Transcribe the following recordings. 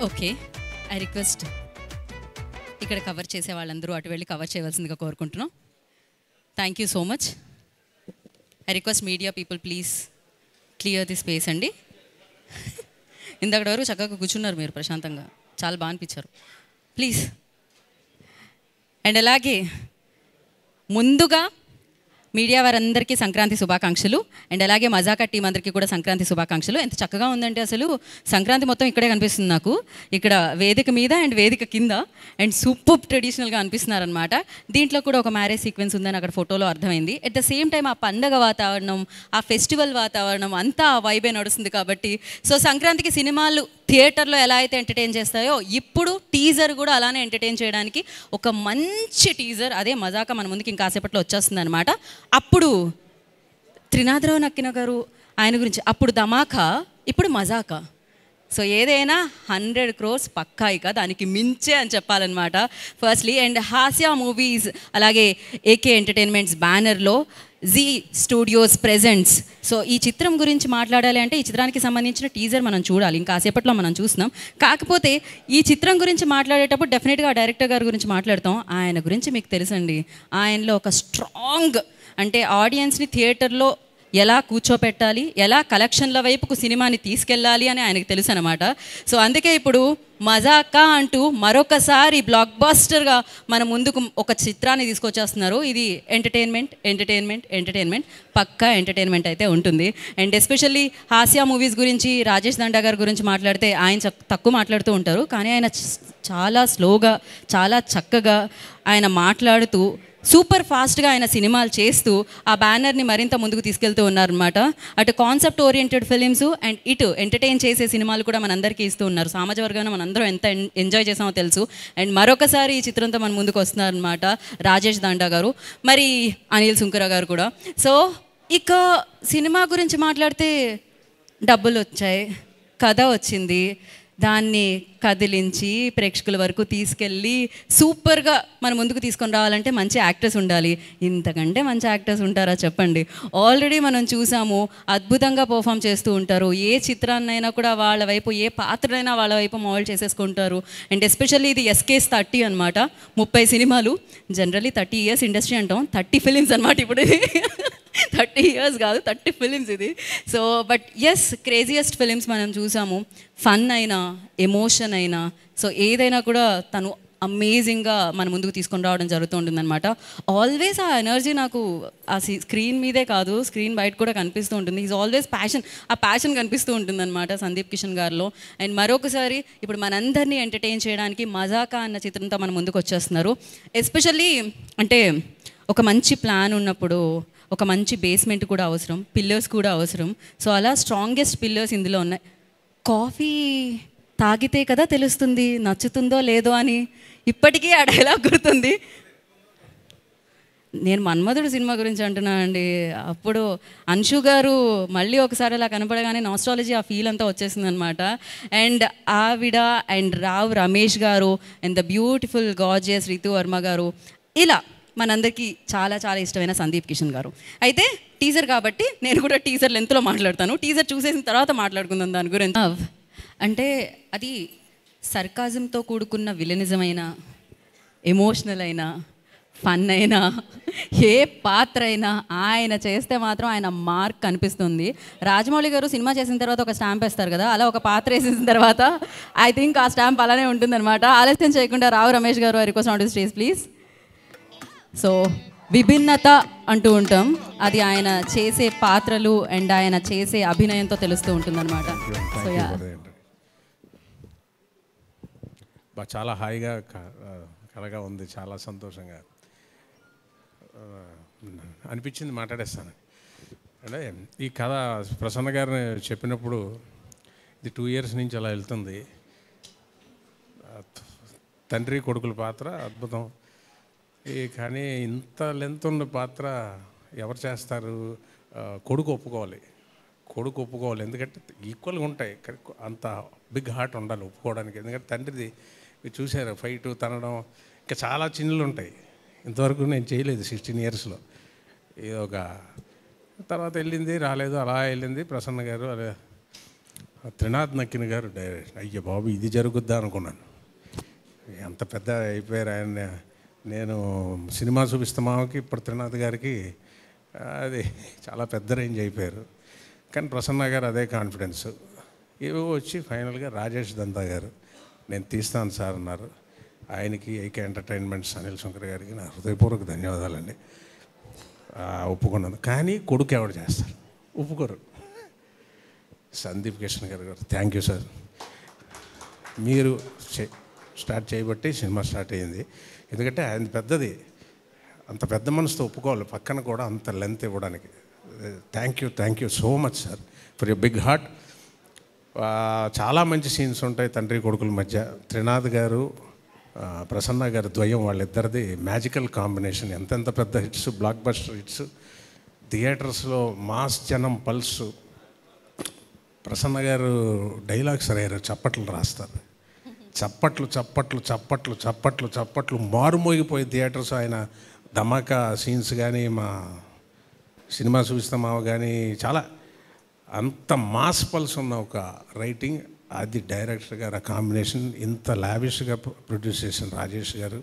Okay, I request ఇక్కడ cover చేసే వాళ్ళందరూ అటు వెళ్ళి కవర్ చేయవలసిందిగా కోరుకుంటున్నాం. Thank you so much. I request media people please clear the space అండి. ఇందక్కడి వరకు చక్కగా కూర్చున్నారు మీరు ప్రశాంతంగా, చాలా బాగా అనిపించారు. ప్లీజ్. అండ్ అలాగే ముందుగా మీడియా వారందరికీ సంక్రాంతి శుభాకాంక్షలు. అండ్ అలాగే మజాకా టీం అందరికీ కూడా సంక్రాంతి శుభాకాంక్షలు. ఎంత చక్కగా ఉందంటే అసలు సంక్రాంతి మొత్తం ఇక్కడే కనిపిస్తుంది నాకు, ఇక్కడ వేదిక మీద అండ్ వేదిక కింద. అండ్ సూపర్ ట్రెడిషనల్గా అనిపిస్తున్నారనమాట. దీంట్లో కూడా ఒక మ్యారేజ్ సీక్వెన్స్ ఉందని అక్కడ ఫోటోలో అర్థమైంది. ఎట్ ద సేమ్ టైం ఆ పండగ వాతావరణం, ఆ ఫెస్టివల్ వాతావరణం అంతా ఆ వైబే నడుస్తుంది కాబట్టి, సో సంక్రాంతికి సినిమాలు థియేటర్లో ఎలా అయితే ఎంటర్టైన్ చేస్తాయో ఇప్పుడు టీజర్ కూడా అలానే ఎంటర్టైన్ చేయడానికి ఒక మంచి టీజర్, అదే మజాకా మన ముందుకి ఇంకాసేపట్లో వచ్చేస్తుంది అనమాట. అప్పుడు త్రినాథరావు నక్కిన గారు ఆయన గురించి, అప్పుడు ధమాకా, ఇప్పుడు మజాకా. సో ఏదైనా 100 crores పక్కా, ఇక దానికి మించే అని చెప్పాలన్నమాట ఫస్ట్లీ. అండ్ హాస్య మూవీస్ అలాగే ఏకే ఎంటర్టైన్మెంట్స్ బ్యానర్లో జీ స్టూడియోస్ ప్రెజెంట్స్. సో ఈ చిత్రం గురించి మాట్లాడాలి అంటే ఈ చిత్రానికి సంబంధించిన టీజర్ మనం చూడాలి, ఇంకాసేపట్లో మనం చూస్తున్నాం. కాకపోతే ఈ చిత్రం గురించి మాట్లాడేటప్పుడు డెఫినెట్గా ఆ డైరెక్టర్ గారి గురించి మాట్లాడతాం. ఆయన గురించి మీకు తెలుసండి, ఆయనలో ఒక స్ట్రాంగ్, అంటే ఆడియన్స్ని థియేటర్లో ఎలా కూర్చోపెట్టాలి, ఎలా కలెక్షన్ల వైపుకు సినిమాని తీసుకెళ్ళాలి అని ఆయనకు తెలుసు అనమాట. సో అందుకే ఇప్పుడు మజాకా అంటూ మరొకసారి బ్లాక్ బాస్టర్గా మన ముందుకు ఒక చిత్రాన్ని తీసుకొచ్చేస్తున్నారు. ఇది ఎంటర్టైన్మెంట్ ఎంటర్టైన్మెంట్ ఎంటర్టైన్మెంట్, పక్కా ఎంటర్టైన్మెంట్ అయితే ఉంటుంది. అండ్ ఎస్పెషల్లీ హాస్య మూవీస్ గురించి రాజేష్ దండా గారి గురించి మాట్లాడితే ఆయన తక్కువ మాట్లాడుతూ ఉంటారు, కానీ ఆయన చాలా స్లోగా, చాలా చక్కగా ఆయన మాట్లాడుతూ సూపర్ ఫాస్ట్గా ఆయన సినిమాలు చేస్తూ ఆ బ్యానర్ని మరింత ముందుకు తీసుకెళ్తూ ఉన్నారనమాట. అటు కాన్సెప్ట్ ఓరియంటెడ్ ఫిలిమ్స్ అండ్ ఇటు ఎంటర్టైన్ చేసే సినిమాలు కూడా మనందరికీ ఇస్తూ ఉన్నారు. సామాజ వర్గాన్ని మనందరం ఎంత ఎంజాయ్ చేసామో తెలుసు. అండ్ మరొకసారి ఈ చిత్రంతో మన ముందుకు వస్తున్నారనమాట రాజేష్ దండా గారు, మరి అనిల్ సుంకర గారు కూడా. సో ఇక సినిమా గురించి మాట్లాడితే డబ్బులు వచ్చాయి, కథ వచ్చింది, దాన్ని కదిలించి ప్రేక్షకుల వరకు తీసుకెళ్ళి సూపర్గా మన ముందుకు తీసుకొని రావాలంటే మంచి యాక్టర్స్ ఉండాలి. ఇంతకంటే మంచి యాక్టర్స్ ఉంటారా చెప్పండి? ఆల్రెడీ మనం చూసాము, అద్భుతంగా పర్ఫామ్ చేస్తూ ఉంటారు. ఏ చిత్రాన్నైనా కూడా వాళ్ళ వైపు, ఏ పాత్రనైనా వాళ్ళ వైపు మోల్డ్ చేసేసుకుంటారు. అండ్ ఎస్పెషల్లీ ఇది ఎస్కేస్ 30 అనమాట, 30 సినిమాలు. జనరల్లీ 30 years ఇండస్ట్రీ అంటాం, 30 ఫిలిమ్స్ అనమాట ఇప్పుడు ఇది. 30 years కాదు, 30 ఫిలిమ్స్ ఇది. So but yes, craziest films మనం చూసాము. ఫన్ అయినా, ఎమోషన్ అయినా, సో ఏదైనా కూడా తను అమేజింగ్గా మన ముందుకు తీసుకొని రావడం జరుగుతూ ఉంటుందన్నమాట. ఆల్వేస్ ఆ ఎనర్జీ నాకు ఆ స్క్రీన్ మీదే కాదు, స్క్రీన్ బయట కూడా కనిపిస్తూ ఉంటుంది. ఈజ్ ఆల్వేస్ ప్యాషన్, ఆ ప్యాషన్ కనిపిస్తూ ఉంటుందన్నమాట సందీప్ కిషన్ గారిలో. అండ్ మరొకసారి ఇప్పుడు మనందరినీ ఎంటర్టైన్ చేయడానికి మజాకా అన్న చిత్రంతో మన ముందుకు వచ్చేస్తున్నారు. ఎస్పెషల్లీ అంటే ఒక మంచి ప్లాన్ ఉన్నప్పుడు ఒక మంచి బేస్మెంట్ కూడా అవసరం, పిల్లర్స్ కూడా అవసరం. సో అలా స్ట్రాంగెస్ట్ పిల్లర్స్ ఇందులో ఉన్నాయి. కాఫీ తాగితే కదా తెలుస్తుంది నచ్చుతుందో లేదో అని, ఇప్పటికీ ఆ డైలాగ్ గుర్తుంది. నేను మన్మధుడు సినిమా గురించి అంటున్నానండి. అప్పుడు అంశు గారు మళ్ళీ ఒకసారి అలా కనపడగానే నాస్ట్రాలజీ, ఆ ఫీల్ అంతా వచ్చేసింది అనమాట. అండ్ ఆవిడ అండ్ రావ్ రమేష్ గారు and the beautiful gorgeous Ritu Varma గారు, ఇలా మనందరికీ చాలా చాలా ఇష్టమైన సందీప్ కిషన్ గారు. అయితే టీజర్ కాబట్టి నేను కూడా టీజర్ లెంత్లో మాట్లాడతాను. టీజర్ చూసేసిన తర్వాత మాట్లాడుకుందాం దాని గురించి. అంటే అది సర్కాజంతో కూడుకున్న విలనిజమైన, ఎమోషనల్ అయినా, ఫన్ అయినా, ఏ పాత్ర అయినా ఆయన చేస్తే మాత్రం ఆయన మార్క్ కనిపిస్తుంది. రాజమౌళి గారు సినిమా చేసిన తర్వాత ఒక స్టాంప్ వేస్తారు కదా, అలా ఒక పాత్ర వేసిన తర్వాత ఐ థింక్ ఆ స్టాంప్ అలానే ఉంటుందన్నమాట. ఆలస్యం చేయకుండా రావు రమేష్ గారు request on to stage please. So విభిన్నత అంటూ ఉంటాం, అది ఆయన చేసే పాత్రలు అండ్ ఆయన చేసే అభినయంతో తెలుస్తూ ఉంటుందన్నమాట. సో యా, చాలా హాయిగా కలగా ఉంది, చాలా సంతోషంగా అనిపించింది మాట్లాడేస్తాను. అంటే ఈ కథ ప్రసన్న గారిని చెప్పినప్పుడు ఇది 2 years నుంచి అలా వెళ్తుంది. తండ్రి కొడుకుల పాత్ర అద్భుతం. కానీ ఇంత లెంత్ ఉన్న పాత్ర ఎవరు చేస్తారు? కొడుకు ఒప్పుకోవాలి, ఎందుకంటే ఈక్వల్గా ఉంటాయి, అంత బిగ్ హార్ట్ ఉండాలి ఒప్పుకోవడానికి. ఎందుకంటే తండ్రిది మీరు చూసారు, ఫైట్ తనడం, ఇంకా చాలా చిన్నులు ఉంటాయి. ఇంతవరకు నేను చేయలేదు 16 yearsలో. ఇది ఒక తర్వాత వెళ్ళింది, రాలేదు, అలా వెళ్ళింది. ప్రసన్న గారు అదే త్రినాథ్ నక్కిన గారు డైరెక్ట్, అయ్యో బాబు ఇది జరుగుద్దా అనుకున్నాను. అంత పెద్ద అయిపోయారు ఆయన. నేను సినిమా చూపిస్తామాకి ఇప్పుడు త్రినాథ్ గారికి అది చాలా పెద్ద రేంజ్ అయిపోయారు. కానీ ప్రసన్న గారు అదే కాన్ఫిడెన్స్. ఏవో వచ్చి ఫైనల్గా రాజేష్ దంతా గారు నేను తీస్తాను సార్ అన్నారు. ఆయనకి ఏకే ఎంటర్టైన్మెంట్స్ అనిల్ శంకర్ గారికి నా హృదయపూర్వక ధన్యవాదాలండి. ఒప్పుకున్నాను. కానీ కొడుకు ఎవరు చేస్తారు? ఒప్పుకోరు. సందీప్ కిషన్ గారు థ్యాంక్ యూ సార్, మీరు స్టార్ట్ చేయబట్టి సినిమా స్టార్ట్ అయ్యింది. ఎందుకంటే ఆయన పెద్దది, అంత పెద్ద మనసుతో ఒప్పుకోవాలి, పక్కన కూడా అంత లెంత్ ఇవ్వడానికి. Thank you so much sir for your big heart. చాలా మంచి సీన్స్ ఉంటాయి తండ్రి కొడుకుల మధ్య. త్రినాథ్ గారు ప్రసన్న గారు ద్వయం, వాళ్ళిద్దరిది మ్యాజికల్ కాంబినేషన్. ఎంతెంత పెద్ద హిట్స్, బ్లాక్ బస్టర్ హిట్స్, థియేటర్స్లో మాస్ జనం పల్సు. ప్రసన్న గారు డైలాగ్స్ రాయారు, చప్పట్లు రాస్తారు. చప్పట్లు మారుమోగిపోయి థియేటర్స్. ఆయన ధమాకా సీన్స్ కానీ, మా సినిమా చూపిస్తామా కానీ, చాలా అంత మాస్ పల్స్ ఉన్న ఒక రైటింగ్. అది డైరెక్టర్ గారు ఆ కాంబినేషన్ ఇంత లావిష్గా ప్రొడ్యూస్ చేసిన రాజేష్ గారు,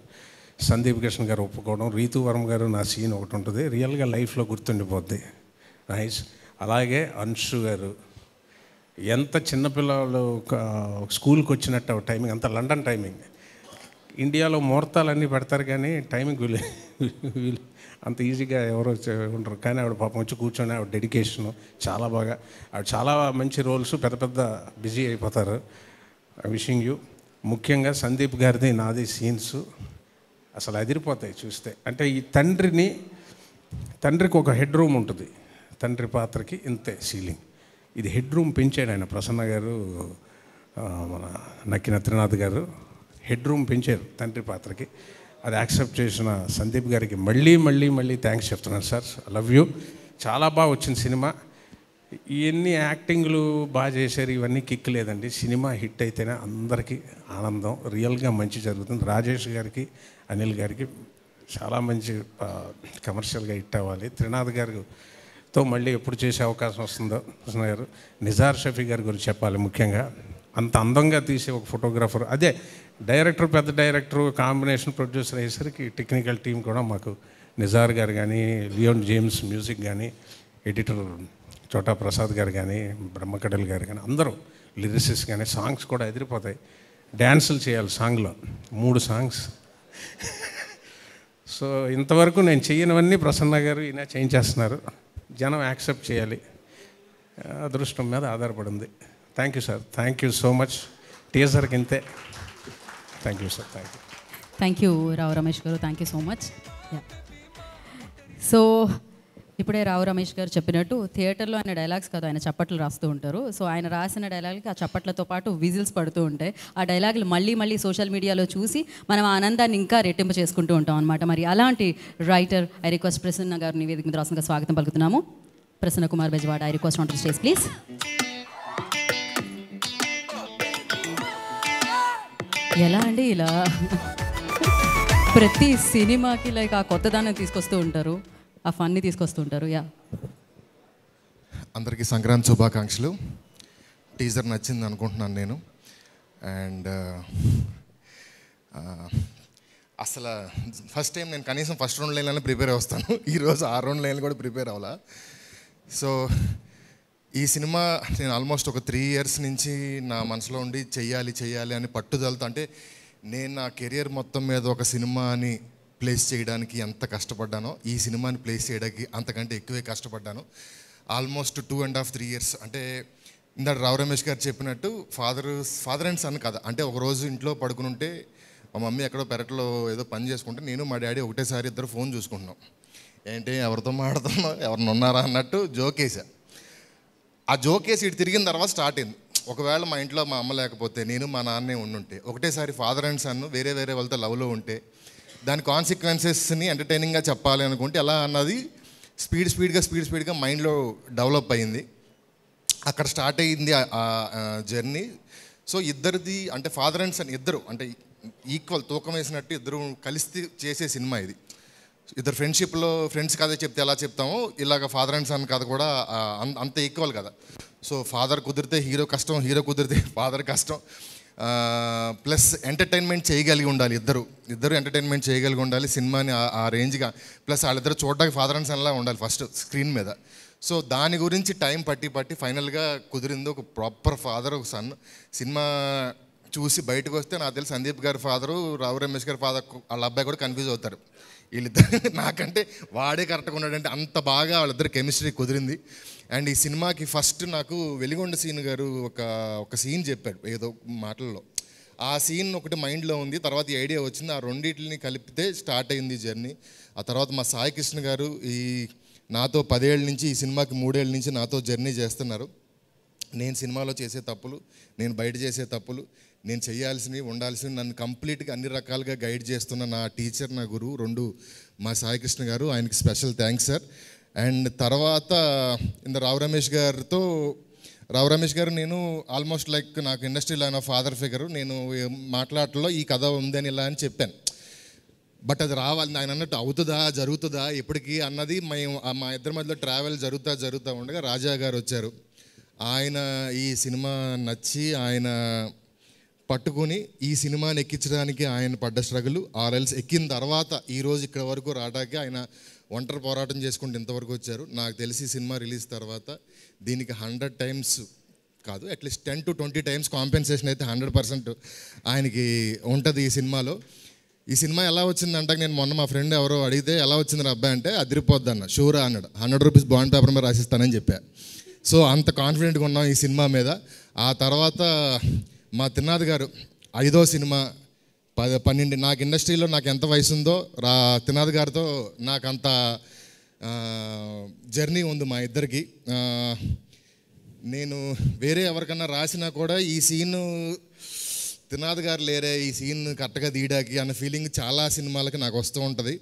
సందీప్ కిషన్ గారు ఒప్పుకోవడం, రీతు వర్మ గారు నా సీన్ ఒకటి ఉంటుంది రియల్గా లైఫ్లో గుర్తుండిపోద్ది, నైస్. అలాగే అన్షు గారు, ఎంత చిన్నపిల్లలు స్కూల్కి వచ్చినట్టు టైమింగ్, అంత లండన్ టైమింగ్. ఇండియాలో ముహూర్తాలన్నీ పెడతారు కానీ టైమింగ్ వీళ్ళు అంత ఈజీగా ఎవరో ఉంటారు. కానీ ఆవిడ పాపం వచ్చి కూర్చొని ఆవిడ డెడికేషను చాలా బాగా, ఆవిడ చాలా మంచి రోల్స్, పెద్ద బిజీ అయిపోతారు. Wishing you. ముఖ్యంగా సందీప్ గారిది నాది సీన్స్ అసలు అదిరిపోతాయి చూస్తే. అంటే ఈ తండ్రికి ఒక హెడ్ రూమ్ ఉంటుంది, తండ్రి పాత్రకి ఇంతే సీలింగ్. ఇది హెడ్ రూమ్ పెంచాడు ఆయన, ప్రసన్న గారు, మన నక్కిన త్రినాథ్ గారు హెడ్ రూమ్ పెంచారు తండ్రి పాత్రకి. అది యాక్సెప్ట్ చేసిన సందీప్ గారికి మళ్ళీ థ్యాంక్స్ చెప్తున్నాను సార్. I love you. చాలా బాగా వచ్చింది సినిమా. ఇవన్నీ యాక్టింగ్లు బాగా చేశారు, ఇవన్నీ కిక్ లేదండి. సినిమా హిట్ అయితేనే అందరికీ ఆనందం, రియల్గా మంచి జరుగుతుంది. రాజేష్ గారికి, అనిల్ గారికి చాలా మంచి కమర్షియల్గా హిట్ అవ్వాలి. త్రినాథ్ గారితో మళ్ళీ ఎప్పుడు చేసే అవకాశం వస్తుందో కృష్ణ గారు. నిజార్ షఫీ గారి గురించి చెప్పాలి ముఖ్యంగా. అంత అందంగా తీసే ఒక ఫోటోగ్రాఫర్. అదే డైరెక్టర్, పెద్ద డైరెక్టర్ కాంబినేషన్ ప్రొడ్యూసర్ అయ్యేసరికి టెక్నికల్ టీం కూడా మాకు నిజార్ గారు కానీ, లియోన్ జేమ్స్ మ్యూజిక్ కానీ, ఎడిటర్ చోటా ప్రసాద్ గారు కానీ, బ్రహ్మకడల్ గారు కానీ, అందరూ లిరిసిస్ కానీ, సాంగ్స్ కూడా ఎదిరిపోతాయి. డ్యాన్సులు చేయాలి సాంగ్లో, 3 సాంగ్స్. సో ఇంతవరకు నేను చేయనివన్నీ ప్రసన్న గారు ఈయన చేయించేస్తున్నారు. జనం యాక్సెప్ట్ చేయాలి, అదృష్టం మీద ఆధారపడింది. Thank you sir, thank you so much. టీజర్కి ఇంతే. Thank you sir, thank you Rao Ramesh గారు, thank you so much. So ఇప్పుడే రావు రమేష్ గారు చెప్పినట్టు థియేటర్లో ఆయన డైలాగ్స్ కాదు, ఆయన చప్పట్లు రాస్తూ ఉంటారు. సో ఆయన రాసిన డైలాగ్కి ఆ చప్పట్లతో పాటు విజిల్స్ పడుతూ ఉంటాయి. ఆ డైలాగులు మళ్ళీ సోషల్ మీడియాలో చూసి మనం ఆనందాన్ని ఇంకా రెట్టింపు చేసుకుంటూ ఉంటాం అనమాట. మరి అలాంటి రైటర్ ఐ రిక్వెస్ట్ ప్రసన్న గారిని వేదిక మీద రాసుగా స్వాగతం పలుకుతున్నాము. Prasanna Kumar Bezawada, I request on to stage please. ఎలా అండి ఇలా ప్రతి సినిమాకి లైక్ ఆ కొత్తదాన్ని తీసుకొస్తూ ఉంటారు, ఆ ఫన్ని తీసుకొస్తూ ఉంటారు. యా, అందరికీ సంక్రాంతి శుభాకాంక్షలు. టీజర్ నచ్చింది అనుకుంటున్నాను నేను. అండ్ అసలు ఫస్ట్ టైం నేను కనీసం ఫస్ట్ 2 లైన్లైనా ప్రిపేర్ వస్తాను. ఈరోజు 6 లైన్లు కూడా ప్రిపేర్ అవ్వాలా. సో ఈ సినిమా నేను ఆల్మోస్ట్ ఒక 3 years నుంచి నా మనసులో ఉండి చెయ్యాలి అని పట్టుదలతో, అంటే నేను నా కెరియర్ మొత్తం మీద ఒక సినిమాని ప్లేస్ చేయడానికి ఎంత కష్టపడ్డానో ఈ సినిమాని ప్లేస్ చేయడానికి అంతకంటే ఎక్కువే కష్టపడ్డాను. Almost 2.5 3 years. అంటే ఇందాక రావు రమేష్ గారు చెప్పినట్టు ఫాదర్ అండ్ సన్ కథ. అంటే ఒకరోజు ఇంట్లో పడుకుని ఉంటే మా మమ్మీ ఎక్కడో పెరట్లో ఏదో పని చేసుకుంటే నేను మా డాడీ ఒకటేసారి ఇద్దరు ఫోన్ చూసుకుంటున్నాం. ఏంటి ఎవరితో మాట్లాడుతున్నాం, ఎవరిని ఉన్నారా అన్నట్టు జోకేసా. ఆ జోకేసి ఇటు తిరిగిన తర్వాత స్టార్ట్ అయింది. ఒకవేళ మా ఇంట్లో మా అమ్మ లేకపోతే నేను మా నాన్నే ఉండుంటే, ఒకటేసారి ఫాదర్ అండ్ సన్ వేరే వాళ్ళతో లవ్లో ఉంటే దాని కాన్సిక్వెన్సెస్ని ఎంటర్టైనింగ్గా చెప్పాలి అనుకుంటే ఎలా అన్నది స్పీడ్గా మైండ్లో డెవలప్ అయింది. అక్కడ స్టార్ట్ అయ్యింది ఆ జర్నీ. సో ఇద్దరిది అంటే ఫాదర్ అండ్ సన్ ఇద్దరు అంటే ఈక్వల్ తూకం వేసినట్టు ఇద్దరు కలిసి చేసే సినిమా ఇది. ఇద్దరు ఫ్రెండ్షిప్లో ఫ్రెండ్స్ కథ చెప్తే ఎలా చెప్తామో ఇలాగ ఫాదర్ అండ్ సన్ కథ కూడా అంత ఈక్వల్ కదా. సో ఫాదర్ కుదిరితే హీరో కష్టం, హీరో కుదిరితే ఫాదర్ కష్టం. ప్లస్ ఎంటర్టైన్మెంట్ చేయగలిగి ఉండాలి, ఇద్దరు ఎంటర్టైన్మెంట్ చేయగలిగి ఉండాలి సినిమాని ఆ రేంజ్గా. ప్లస్ వాళ్ళిద్దరు చూడడానికి ఫాదర్ అండ్ సన్లా ఉండాలి ఫస్ట్ స్క్రీన్ మీద. సో దాని గురించి టైం పట్టి ఫైనల్గా కుదిరింది ఒక ప్రాపర్ ఫాదర్ ఒక సన్. సినిమా చూసి బయటకు వస్తే నాకు తెలిసి సందీప్ గారి ఫాదరు రావు రమేష్ గారి ఫాదర్ వాళ్ళ అబ్బాయి కూడా కన్ఫ్యూజ్ అవుతారు. వీళ్ళిద్దరు నాకంటే వాడే కరెక్ట్గా ఉన్నాడంటే అంత బాగా వాళ్ళిద్దరు కెమిస్ట్రీ కుదిరింది. అండ్ ఈ సినిమాకి ఫస్ట్ నాకు వెలిగొండ సీన్ గారు ఒక సీన్ చెప్పాడు ఏదో మాటల్లో. ఆ సీన్ ఒకటి మైండ్లో ఉంది, తర్వాత ఈ ఐడియా వచ్చింది. ఆ రెండింటిని కలిపితే స్టార్ట్ అయింది జర్నీ. ఆ తర్వాత మా సాయి కృష్ణ గారు నాతో 10 ఏళ్ళ నుంచి ఈ సినిమాకి 3 ఏళ్ళ నుంచి నాతో జర్నీ చేస్తున్నారు. నేను సినిమాలో చేసే తప్పులు, నేను బయట చేసే తప్పులు, నేను చేయాల్సినవి ఉండాల్సినవి నన్ను కంప్లీట్గా అన్ని రకాలుగా గైడ్ చేస్తున్న నా టీచర్, నా గురువు 2 మా సాయి కృష్ణ గారు. ఆయనకి స్పెషల్ థ్యాంక్స్ సార్. అండ్ తర్వాత రావు రమేష్ గారు నేను ఆల్మోస్ట్ లైక్ నాకు ఇండస్ట్రీలో ఆయన ఫాదర్ ఫిగరు. నేను మాట్లాడటంలో ఈ కథ ఉందని ఇలా అని చెప్పాను. బట్ అది రావాలి ఆయన అన్నట్టు అవుతుందా జరుగుతుందా ఎప్పటికీ అన్నది మా ఇద్దరి మధ్యలో ట్రావెల్ జరుగుతూ ఉండగా రాజా గారు వచ్చారు. ఆయన ఈ సినిమా నచ్చి ఆయన పట్టుకుని ఈ సినిమాని ఎక్కించడానికి ఆయన పడ్డ స్ట్రగుల్ ఆర్ఎల్స్ ఎక్కిన తర్వాత ఈరోజు ఇక్కడ వరకు రావడానికి ఆయన ఒంటరి పోరాటం చేసుకుంటూ ఇంతవరకు వచ్చారు. నాకు తెలిసి సినిమా రిలీజ్ తర్వాత దీనికి 100 times కాదు అట్లీస్ట్ 10 to 20 times కాంపెన్సేషన్ అయితే 100% ఆయనకి ఉంటుంది ఈ సినిమాలో. ఈ సినిమా ఎలా వచ్చిందంటే నేను మొన్న మా ఫ్రెండ్ ఎవరో అడిగితే ఎలా వచ్చింది రా అబ్బాయి అంటే అదిరిపోద్ది అన్న. షూరా అన్నాడు. 100 rupees బాండ్ పేపర్ మీద రాసిస్తానని చెప్పా. సో అంత కాన్ఫిడెంట్గా ఉన్నాం ఈ సినిమా మీద. ఆ తర్వాత మా తిన్నాథ్ గారు 5వ సినిమా 12 నాకు ఇండస్ట్రీలో నాకు ఎంత వయసు ఉందో తిన్నాథ్ గారితో నాకు అంత జర్నీ ఉంది మా ఇద్దరికి. నేను వేరే ఎవరికన్నా రాసినా కూడా ఈ సీను తిన్నాథ్ గారు లేరే ఈ సీన్ కరెక్ట్గా తీయడానికి అన్న ఫీలింగ్ చాలా సినిమాలకి నాకు వస్తూ ఉంటుంది.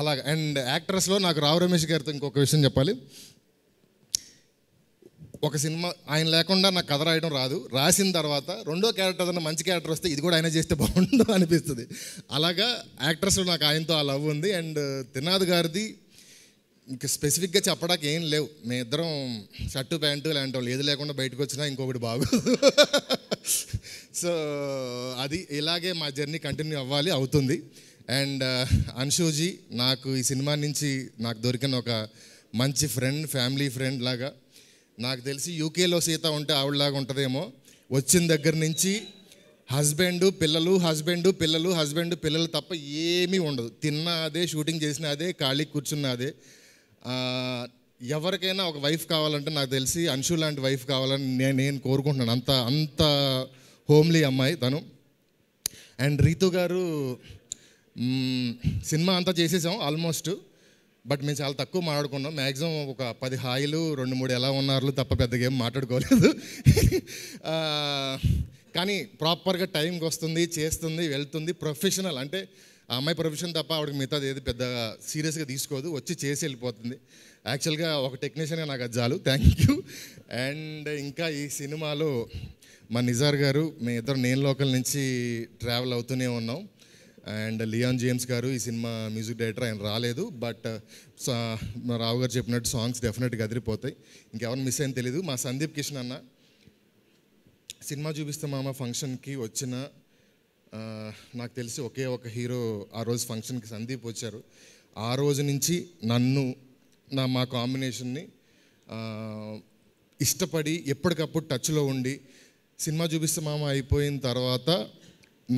అలాగ అండ్ యాక్టర్స్లో నాకు రావు రమేష్ గారితో ఇంకొక విషయం చెప్పాలి. ఒక సినిమా ఆయన లేకుండా నాకు కథ రాయడం రాదు. రాసిన తర్వాత రెండో క్యారెక్టర్ ఏదైనా మంచి క్యారెక్టర్ వస్తే ఇది కూడా ఆయన చేస్తే బాగుండు అనిపిస్తుంది. అలాగా యాక్టర్స్లో నాకు ఆయనతో ఆ లవ్ ఉంది. అండ్ తిన్నాథ్ గారిది ఇంక స్పెసిఫిక్గా చెప్పడానికి ఏం లేవు. మేము ఇద్దరం షర్టు ప్యాంటు లాంటి వాళ్ళు ఏది లేకుండా బయటకు వచ్చినా ఇంకొకటి బాగు. సో అది ఇలాగే మా జర్నీ కంటిన్యూ అవుతుంది. అండ్ అన్షూజీ నాకు ఈ సినిమా నుంచి నాకు దొరికిన ఒక మంచి ఫ్రెండ్, ఫ్యామిలీ ఫ్రెండ్ లాగా. నాకు తెలిసి యూకేలో సీత ఉంటే ఆవిడలాగా ఉంటుందేమో. వచ్చిన దగ్గర నుంచి హస్బెండ్ పిల్లలు తప్ప ఏమీ ఉండదు. తిన్నా అదే, షూటింగ్ చేసిన అదే, ఖాళీ కూర్చున్న అదే. ఎవరికైనా ఒక వైఫ్ కావాలంటే నాకు తెలిసి అన్షు లాంటి వైఫ్ కావాలని నేను కోరుకుంటున్నాను. అంత హోమ్లీ అమ్మాయి తను. అండ్ రీతు గారు సినిమా అంతా చేసేసాం ఆల్మోస్ట్. బట్ మేము చాలా తక్కువ మాట్లాడుకున్నాం. మ్యాక్సిమం ఒక 10 హాయిలు 2-3 ఎలా ఉన్నారు తప్ప పెద్దగా ఏం మాట్లాడుకోలేదు. కానీ ప్రాపర్గా టైంకి వస్తుంది, చేస్తుంది, వెళ్తుంది. ప్రొఫెషనల్ అంటే ఆ అమ్మాయి ప్రొఫెషన్ తప్ప ఆవిడకి మిగతాది ఏది పెద్దగా సీరియస్గా తీసుకోదు, వచ్చి చేసి వెళ్ళిపోతుంది. యాక్చువల్గా ఒక టెక్నీషియన్గా నాకు అది చాలు. Thank you. అండ్ ఇంకా ఈ సినిమాలో మా నిజార్ గారు మేము ఇద్దరు నేను లోకల్ నుంచి ట్రావెల్ అవుతూనే ఉన్నాం. అండ్ లియాన్ జేమ్స్ గారు ఈ సినిమా మ్యూజిక్ డైరెక్టర్, ఆయన రాలేదు. బట్ రావు గారు చెప్పినట్టు సాంగ్స్ డెఫినెట్గా అదిరిపోతాయి. ఇంకెవరు మిస్ అయిన తెలీదు. మా సందీప్ కిషన్ అన్న సినిమా చూపిస్తే మామ ఫంక్షన్కి వచ్చిన నాకు తెలిసి ఒకే ఒక హీరో ఆ రోజు ఫంక్షన్కి సందీప్ వచ్చారు. ఆ రోజు నుంచి నన్ను మా కాంబినేషన్ని ఇష్టపడి ఎప్పటికప్పుడు టచ్లో ఉండి సినిమా చూపిస్తే మామ అయిపోయిన తర్వాత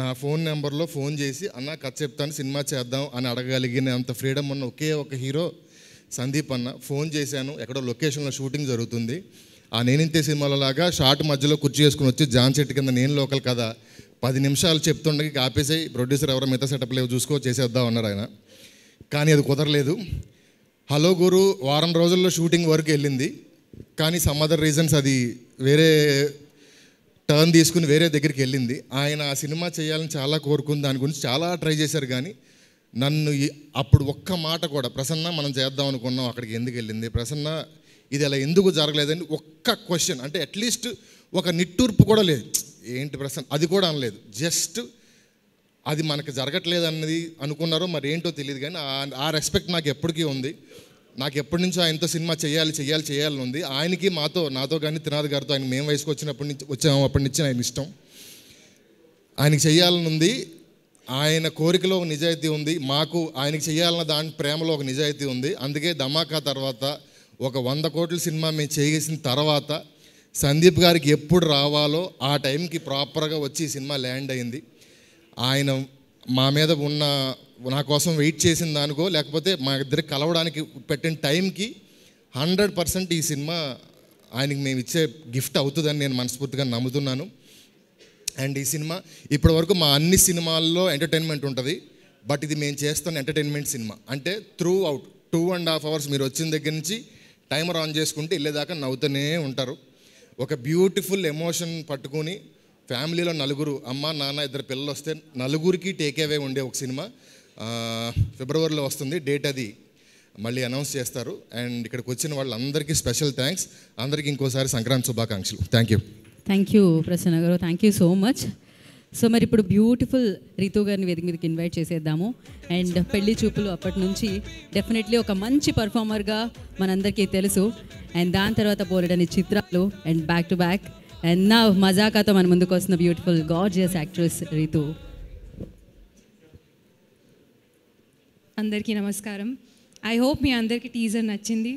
నా ఫోన్ నెంబర్లో ఫోన్ చేసి అన్న కథ చెప్తాను సినిమా చేద్దాం అని అడగగలిగిన అంత ఫ్రీడమ్ ఉన్న ఒకే ఒక హీరో సందీప్ అన్న. ఫోన్ చేశాను, ఎక్కడో లొకేషన్లో షూటింగ్ జరుగుతుంది. ఆ నేనింతే సినిమాలో లాగా షార్ట్ మధ్యలో కుర్చీ చేసుకుని వచ్చి జాన్ చెట్టు కింద నేను లోకల్ కదా 10 నిమిషాలు చెప్తుండగా ఆపేసి ప్రొడ్యూసర్ ఎవరో మిగతా సెటప్ లేవు చూసుకో చేసేద్దాం అన్నారు ఆయన. కానీ అది కుదరలేదు. హలో గురు వారం రోజుల్లో షూటింగ్ వరకు వెళ్ళింది. కానీ సమ్ అదర్ రీజన్స్ అది వేరే టర్న్ తీసుకుని వేరే దగ్గరికి వెళ్ళింది. ఆయన ఆ సినిమా చేయాలని చాలా కోరుకుని దాని గురించి చాలా ట్రై చేశారు. కానీ నన్ను అప్పుడు ఒక్క మాట కూడా ప్రసన్న మనం చేద్దాం అనుకున్నాం అక్కడికి ఎందుకు వెళ్ళింది ప్రసన్న ఇది అలా ఎందుకు జరగలేదని ఒక్క క్వశ్చన్ అంటే అట్లీస్ట్ ఒక నిట్టూర్పు కూడా లేదు. ఏంటి ప్రసన్న అది కూడా అనలేదు. జస్ట్ అది మనకు జరగట్లేదు అన్నది అనుకున్నారో మరి ఏంటో తెలియదు. కానీ ఆ రెస్పెక్ట్ నాకు ఎప్పటికీ ఉంది. నాకు ఎప్పటి నుంచో ఆయనతో సినిమా చేయాలని ఉంది. ఆయనకి నాతో కానీ త్రినాథ్ గారితో ఆయన మేము వయసుకు అప్పటి నుంచి ఆయన ఇష్టం. ఆయనకి చేయాలని ఉంది. ఆయన కోరికలో ఒక నిజాయితీ ఉంది. మాకు ఆయనకి చేయాలన్న దాని ప్రేమలో ఒక నిజాయితీ ఉంది. అందుకే ధమాకా తర్వాత ఒక 100 కోట్ల సినిమా మేము చేసిన తర్వాత సందీప్ గారికి ఎప్పుడు రావాలో ఆ టైంకి ప్రాపర్గా వచ్చి ఈ సినిమా ల్యాండ్ అయింది. ఆయన మా మీద ఉన్న నా కోసం వెయిట్ చేసిన దానికో లేకపోతే మా ఇద్దరికి కలవడానికి పెట్టిన టైంకి 100% ఈ సినిమా ఆయనకి మేము ఇచ్చే గిఫ్ట్ అవుతుందని నేను మనస్ఫూర్తిగా నమ్ముతున్నాను. అండ్ ఈ సినిమా ఇప్పటివరకు మా అన్ని సినిమాల్లో ఎంటర్టైన్మెంట్ ఉంటుంది. బట్ ఇది మేము చేస్తున్న ఎంటర్టైన్మెంట్ సినిమా అంటే త్రూ అవుట్ 2.5 hours మీరు వచ్చిన దగ్గర నుంచి టైమర్ ఆన్ చేసుకుంటే వెళ్ళేదాకా నవ్వుతూనే ఉంటారు. ఒక బ్యూటిఫుల్ ఎమోషన్ పట్టుకుని ఫ్యామిలీలో నలుగురు అమ్మ నాన్న 2 పిల్లలు వస్తే నలుగురికి టేక్ అవే ఉండే ఒక సినిమా ఫిబ్రవరిలో వస్తుంది. డేట్ అది మళ్ళీ అనౌన్స్ చేస్తారు. అండ్ ఇక్కడికి వచ్చిన వాళ్ళందరికీ స్పెషల్ థ్యాంక్స్. అందరికీ ఇంకోసారి సంక్రాంతి శుభాకాంక్షలు. థ్యాంక్ యూ ప్రసన్న గారు, thank you so much. So మరి ఇప్పుడు బ్యూటిఫుల్ రీతూ గారిని వేదిక మీదకి ఇన్వైట్ చేసేద్దాము. అండ్ పెళ్లి చూపులు అప్పటి నుంచి డెఫినెట్లీ ఒక మంచి పర్ఫార్మర్గా మనందరికీ తెలుసు. అండ్ దాని తర్వాత బోలెడని చిత్రాలు and back to back. And నా మజాకాతో మన ముందుకు వస్తున్న బ్యూటిఫుల్ గార్జియస్ యాక్ట్రెస్ రీతూ. అందరికీ నమస్కారం. ఐ హోప్ మీ అందరికీ టీజర్ నచ్చింది.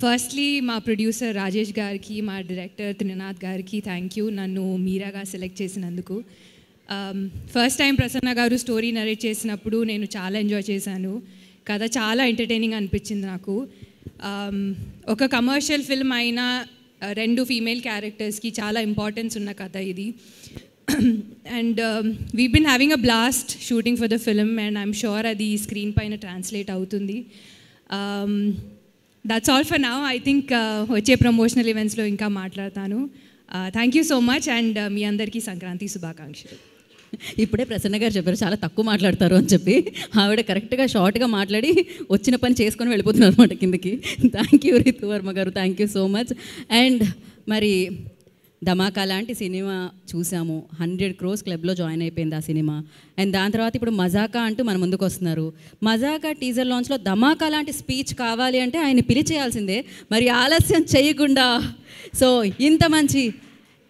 ఫస్ట్లీ మా ప్రొడ్యూసర్ రాజేష్ గారికి, మా డైరెక్టర్ త్రినాథ్ గారికి థ్యాంక్ యూ నన్ను మీరాగా సెలెక్ట్ చేసినందుకు. ఫస్ట్ టైం ప్రసన్న గారు స్టోరీ నరేట్ చేసినప్పుడు నేను చాలా ఎంజాయ్ చేశాను. కథ చాలా ఎంటర్టైనింగ్ అనిపించింది నాకు. ఒక కమర్షియల్ ఫిల్మ్ అయినా 2 ఫీమేల్ క్యారెక్టర్స్కి చాలా ఇంపార్టెన్స్ ఉన్న కథ ఇది. And we been having a blast shooting for the film and I'm sure అది స్క్రీన్ పైన ట్రాన్స్లేట్ అవుతుంది. That's all for now. I think వచ్చే ప్రమోషనల్ ఈవెంట్స్లో ఇంకా మాట్లాడతాను. Thank you so much and మీ అందరికీ సంక్రాంతి శుభాకాంక్షలు. ఇప్పుడే ప్రసన్న గారు చెప్పారు చాలా తక్కువ మాట్లాడతారు అని చెప్పి. ఆవిడ కరెక్ట్గా షార్ట్గా మాట్లాడి వచ్చిన పని చేసుకొని వెళ్ళిపోతున్నారు అనమాట కిందకి. థ్యాంక్ యూ రీతూ వర్మ గారు, thank you so much. And మరి ధమాకా లాంటి సినిమా చూసాము. 100 crores క్లబ్లో జాయిన్ అయిపోయింది ఆ సినిమా. అండ్ దాని తర్వాత ఇప్పుడు మజాకా అంటూ మన ముందుకు వస్తున్నారు. మజాకా టీజర్ లాంచ్లో ధమాకా లాంటి స్పీచ్ కావాలి అంటే ఆయన పిలిచేయాల్సిందే. మరి ఆలస్యం చేయకుండా సో ఇంత మంచి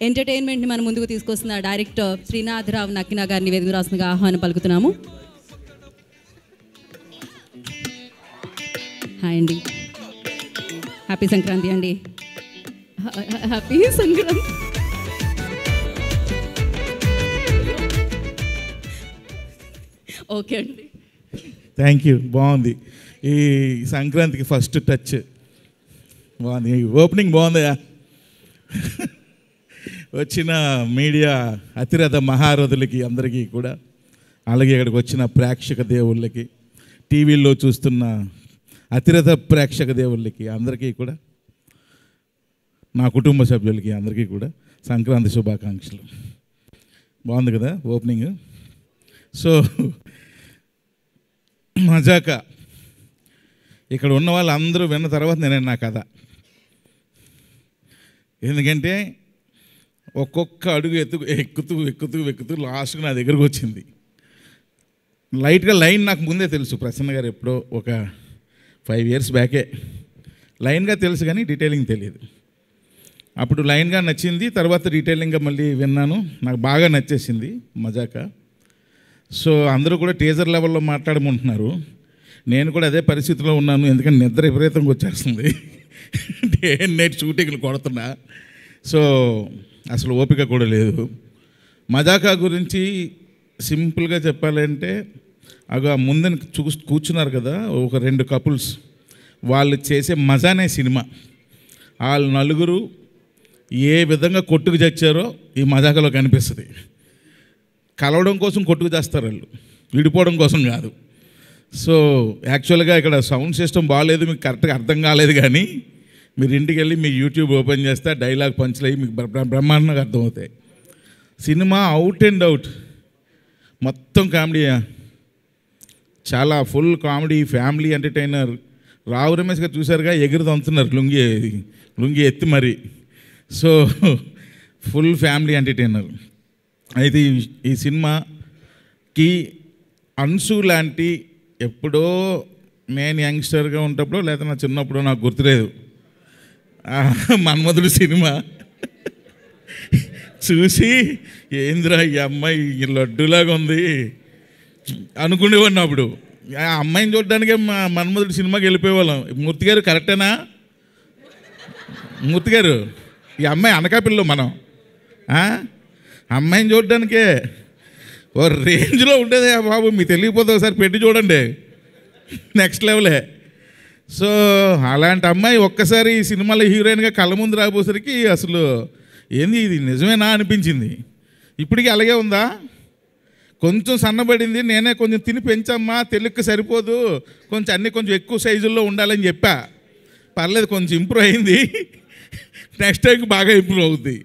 ఎంటర్టైన్మెంట్ని మన ముందుకు తీసుకొస్తున్న డైరెక్టర్ శ్రీనాథ్ రావు నక్కినా గారిని వేదిక రాస్తుందిగా ఆహ్వానం పలుకుతున్నాము. హాయ్ అండి, హ్యాపీ సంక్రాంతి అండి. హ్యాపీ సంక్రాంతి. ఓకే అండి, థ్యాంక్ యూ. బాగుంది ఈ సంక్రాంతికి ఫస్ట్ టచ్ బాగుంది. ఓపెనింగ్ బాగుందయా. వచ్చిన మీడియా అతిరథ మహారథులకి అందరికీ కూడా, అలాగే ఇక్కడికి వచ్చిన ప్రేక్షక దేవుళ్ళకి, టీవీల్లో చూస్తున్న అతిరథ ప్రేక్షక దేవుళ్ళకి అందరికీ కూడా, నా కుటుంబ సభ్యులకి అందరికీ కూడా సంక్రాంతి శుభాకాంక్షలు. బాగుంది కదా ఓపెనింగ్. సో మజాకా ఇక్కడ ఉన్న వాళ్ళందరూ విన్న తర్వాత నేను నా కథ, ఎందుకంటే ఒక్కొక్క అడుగు ఎక్కుతూ లాస్ట్గా నా దగ్గరకు వచ్చింది. లైట్గా లైన్ నాకు ముందే తెలుసు. ప్రసన్న గారు ఎప్పుడో ఒక 5 years బ్యాకే లైన్గా తెలుసు కానీ డీటెయిలింగ్ తెలియదు. అప్పుడు లైన్గా నచ్చింది. తర్వాత రీటైలింగ్గా మళ్ళీ విన్నాను, నాకు బాగా నచ్చేసింది మజాకా. సో అందరూ కూడా టీజర్ లెవెల్లో మాట్లాడమంటున్నారు. నేను కూడా అదే పరిస్థితిలో ఉన్నాను, ఎందుకంటే నిద్ర విపరీతంగా వచ్చేస్తుంది. డే అండ్ నైట్ షూటింగ్లు కొడుతున్నా. సో అసలు ఓపిక కూడా లేదు. మజాకా గురించి సింపుల్గా చెప్పాలంటే, ముందు కూర్చున్నారు కదా ఒక 2 కపుల్స్, వాళ్ళు చేసే మజానే సినిమా. వాళ్ళు నలుగురు ఏ విధంగా కొట్టుకు చచ్చారో ఈ మజాకాలో కనిపిస్తుంది. కలవడం కోసం కొట్టుకు చేస్తారు వాళ్ళు, విడిపోవడం కోసం కాదు. సో యాక్చువల్గా ఇక్కడ సౌండ్ సిస్టమ్ బాగాలేదు, మీకు కరెక్ట్గా అర్థం కాలేదు. కానీ మీరు ఇంటికి వెళ్ళి మీ యూట్యూబ్ ఓపెన్ చేస్తే డైలాగ్ పంచులు అయ్యి మీకు బ్రహ్మాండంగా అర్థమవుతాయి. సినిమా అవుట్ అండ్ అవుట్ మొత్తం కామెడీ, చాలా ఫుల్ కామెడీ, ఫ్యామిలీ ఎంటర్టైనర్. రావు రమేష్ గారు చూసారుగా, ఎగురుదంతున్నారు లుంగి ఎత్తి మరి. So full family entertainer. అయితే ఈ సినిమాకి అన్సు లాంటి, ఎప్పుడో నేను యంగ్స్టర్గా ఉన్నప్పుడు లేదా నా చిన్నప్పుడు నాకు గుర్తులేదు, మన్మధుడు సినిమా చూసి ఏంద్రా ఈ అమ్మాయి లడ్డులాగా ఉంది అనుకునేవాడిని. అప్పుడు ఆ అమ్మాయిని చూడడానికే మన్మధుడు సినిమాకి వెళ్ళిపోయేవాళ్ళం. మూర్తి గారు కరెక్టేనా? మూర్తి గారు, ఈ అమ్మాయి అనకాపిల్లో మనం అమ్మాయిని చూడడానికే ఓ రేంజ్లో ఉండేది బాబు. మీకు తెలియకపోతే ఒకసారి పెట్టి చూడండి, నెక్స్ట్ లెవెలే. సో అలాంటి అమ్మాయి ఒక్కసారి ఈ సినిమాలో హీరోయిన్గా కళ్ళ ముందు రాబోసరికి అసలు ఏంది ఇది నిజమేనా అనిపించింది. ఇప్పటికీ అలాగే ఉందా? కొంచెం సన్నబడింది, నేనే కొంచెం తిని పెంచమ్మా, తెలుగుకి సరిపోదు, కొంచెం అన్నీ కొంచెం ఎక్కువ సైజుల్లో ఉండాలని చెప్పా. పర్లేదు, కొంచెం ఇంప్రూవ్ అయింది, నెక్స్ట్ టైంకి బాగా ఇంప్రూవ్ అవుద్ది.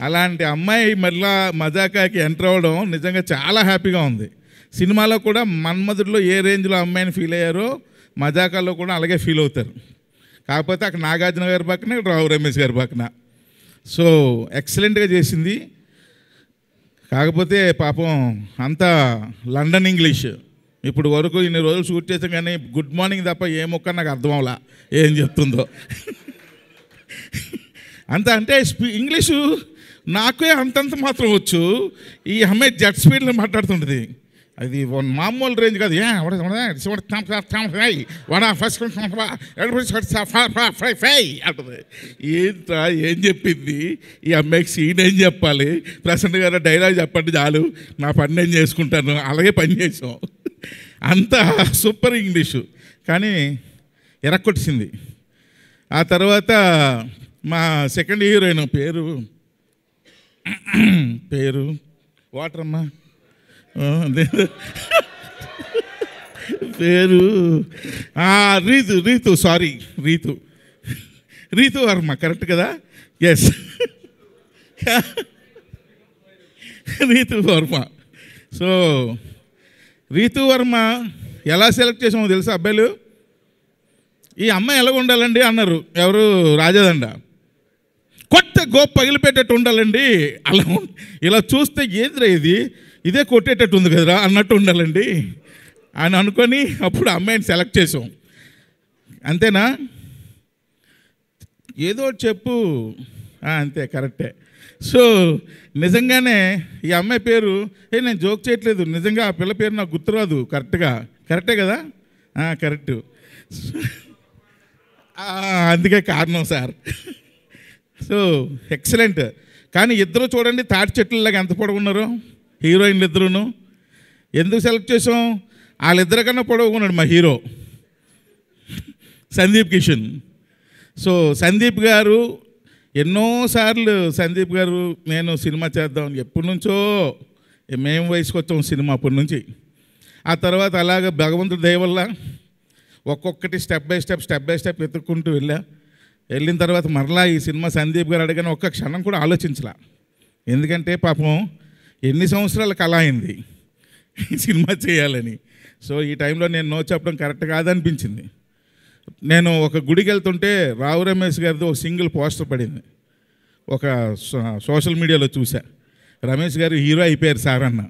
అలాంటి అమ్మాయి మళ్ళా మజాకాకి ఎంటర్ అవ్వడం నిజంగా చాలా హ్యాపీగా ఉంది. సినిమాలో కూడా మన్మధుడిలో ఏ రేంజ్లో అమ్మాయిని ఫీల్ అయ్యారో మజాకాలో కూడా అలాగే ఫీల్ అవుతారు. కాకపోతే అక్కడ నాగార్జున గారి పక్కన, ఇక్కడ రావు రమేష్ గారి పక్కన. సో ఎక్సలెంట్గా చేసింది. కాకపోతే పాపం అంతా లండన్ ఇంగ్లీష్. ఇప్పుడు వరకు ఇన్ని రోజులు షూట్ చేసాం కానీ గుడ్ మార్నింగ్ తప్ప ఏ మొక్క నాకు అర్థం అవలా ఏం చెప్తుందో. అంత అంటే ఇంగ్లీషు నాకే అంతంత మాత్రం వచ్చు. ఈ అమ్మాయి జెట్ స్పీడ్లో మాట్లాడుతుంటుంది. అది మామూలు రేంజ్ కాదు. అంటుంది. ఏంట్రా ఏం చెప్పింది ఈ అమ్మాయికి? సీన్ ఏం చెప్పాలి? ప్రసన్న గారు డైలాగ్ చెప్పండి చాలు, నా పని నేను చేసుకుంటాను. అలాగే పని చేసాం. అంత సూపర్ ఇంగ్లీషు, కానీ ఎరక్కొట్టింది. ఆ తర్వాత మా సెకండ్ హీరోయిన్ పేరు వాటరమ్మా, పేరు రీతు వర్మ, కరెక్ట్ కదా? ఎస్, రీతు వర్మ. సో రీతు వర్మ ఎలా సెలెక్ట్ చేసామో తెలుసా అబ్బాయిలు? ఈ అమ్మాయి ఎలాగ ఉండాలండి అన్నారు ఎవరు, రాజదండ. కొత్త గోప్ పగిలిపెట్టేట్టు ఉండాలండి. అలా ఇలా చూస్తే ఏంద్రా ఇదే కొట్టేటట్టు ఉంది కదరా అన్నట్టు ఉండాలండి అని అనుకొని అప్పుడు అమ్మాయిని సెలెక్ట్ చేసాం. అంతేనా? ఏదో కరెక్ట్ అంతే, కరెక్టే. సో నిజంగానే ఈ అమ్మాయి పేరు నేను జోక్ చేయట్లేదు, నిజంగా ఆ పిల్ల పేరు నాకు గుర్తురాదు కరెక్టే కదా? కరెక్టు. అందుకే కారణం సార్. So excellent. కానీ ఇద్దరు చూడండి తాటి చెట్లలాగా ఎంత పొడవున్నారు హీరోయిన్లు ఇద్దరును. ఎందుకు సెలెక్ట్ చేసాం? వాళ్ళిద్దరికన్నా పొడవుకున్నాడు మా హీరో సందీప్ కిషన్. సో సందీప్ గారు ఎన్నోసార్లు నేను సినిమా చేద్దామని ఎప్పటి నుంచో మేము వయసుకు వచ్చాం సినిమా అప్పటి నుంచి. ఆ తర్వాత అలాగ భగవంతుడి దయ వల్ల ఒక్కొక్కటి స్టెప్ బై స్టెప్ వెతుక్కుంటూ వెళ్ళిన తర్వాత మరలా ఈ సినిమా సందీప్ గారు అడిగిన ఒక్క క్షణం కూడా ఆలోచించలా. ఎందుకంటే పాపం ఎన్ని సంవత్సరాల కళ అయింది సినిమా చేయాలని. సో ఈ టైంలో నేను నో చెప్పడం కరెక్ట్ కాదనిపించింది. నేను ఒక గుడికి వెళ్తుంటే రావు రమేష్ గారిది ఒక సింగిల్ పోస్టర్ పడింది, ఒక సోషల్ మీడియాలో చూసా. రమేష్ గారు హీరో అయిపోయారు సార్ అన్న.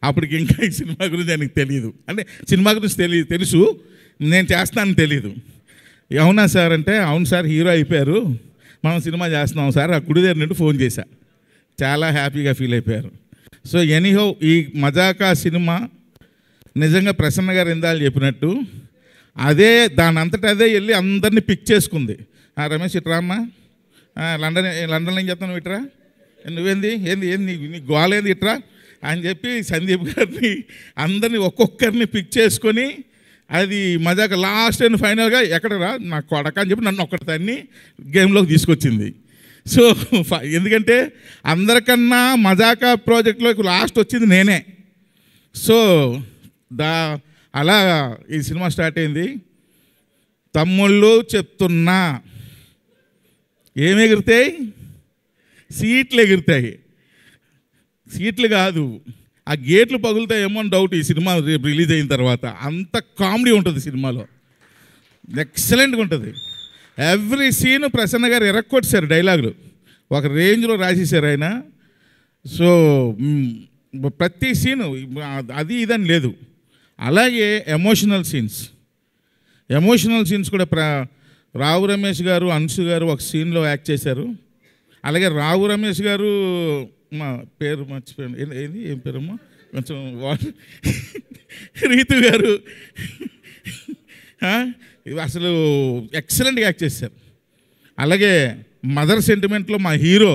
అప్పటికి ఇంకా ఈ సినిమా గురించి ఆయనకు తెలియదు, అంటే సినిమా గురించి తెలుసు, నేను చేస్తానని తెలీదు. అవునా సార్ అంటే, అవును సార్ హీరో అయిపోయారు, మనం సినిమా చేస్తున్నాం సార్, ఆ గుడి దగ్గర నుండి ఫోన్ చేశా. చాలా హ్యాపీగా ఫీల్ అయిపోయారు. సో ఎనీహౌ ఈ మజాకా సినిమా నిజంగా ప్రసన్న గారు ఇందాలు చెప్పినట్టు అదే దాని అంతటా అదే వెళ్ళి అందరినీ పిక్ చేసుకుంది. రమేష్ ఇట్రా అమ్మా, లండన్లో ఏం చెప్తాను ఇట్రా, నువ్వేంది ఏంది నీ గోలేంది ఇట్రా అని చెప్పి సందీప్ గారిని అందరినీ ఒక్కొక్కరిని పిక్ చేసుకొని అది మజాక లాస్ట్ అండ్ ఫైనల్గా ఎక్కడరా నా కొడక అని చెప్పి నన్ను ఒక్కటి తన్ని గేమ్లోకి తీసుకొచ్చింది. సో ఎందుకంటే అందరికన్నా మజాకా ప్రాజెక్ట్లోకి లాస్ట్ వచ్చింది నేనే. సో అలా ఈ సినిమా స్టార్ట్ అయింది. తమ్ముళ్ళు చెప్తున్నా, ఏమి ఎగురుతాయి? సీట్లు ఎగురుతాయి. సీట్లు కాదు, ఆ గేట్లు పగులుతాయేమో అని డౌట్ ఈ సినిమా రేపు రిలీజ్ అయిన తర్వాత. అంత కామెడీ ఉంటుంది సినిమాలో, ఎక్సలెంట్గా ఉంటుంది. ఎవ్రీ సీను ప్రసన్న గారు ఎరక్కొట్టేశారు, డైలాగులు ఒక రేంజ్లో రాసేసారు ఆయన. సో ప్రతి సీను అది ఇదని లేదు. అలాగే ఎమోషనల్ సీన్స్ కూడా రావు రమేష్ గారు, అంశు గారు ఒక సీన్లో యాక్ట్ చేశారు. అలాగే రావు రమేష్ గారు, మా పేరు మర్చిపోయాను, ఏం పేరమ్మా, కొంచెం రీతు గారు అసలు ఎక్సలెంట్గా యాక్ట్ చేశారు. అలాగే మదర్ సెంటిమెంట్లో మా హీరో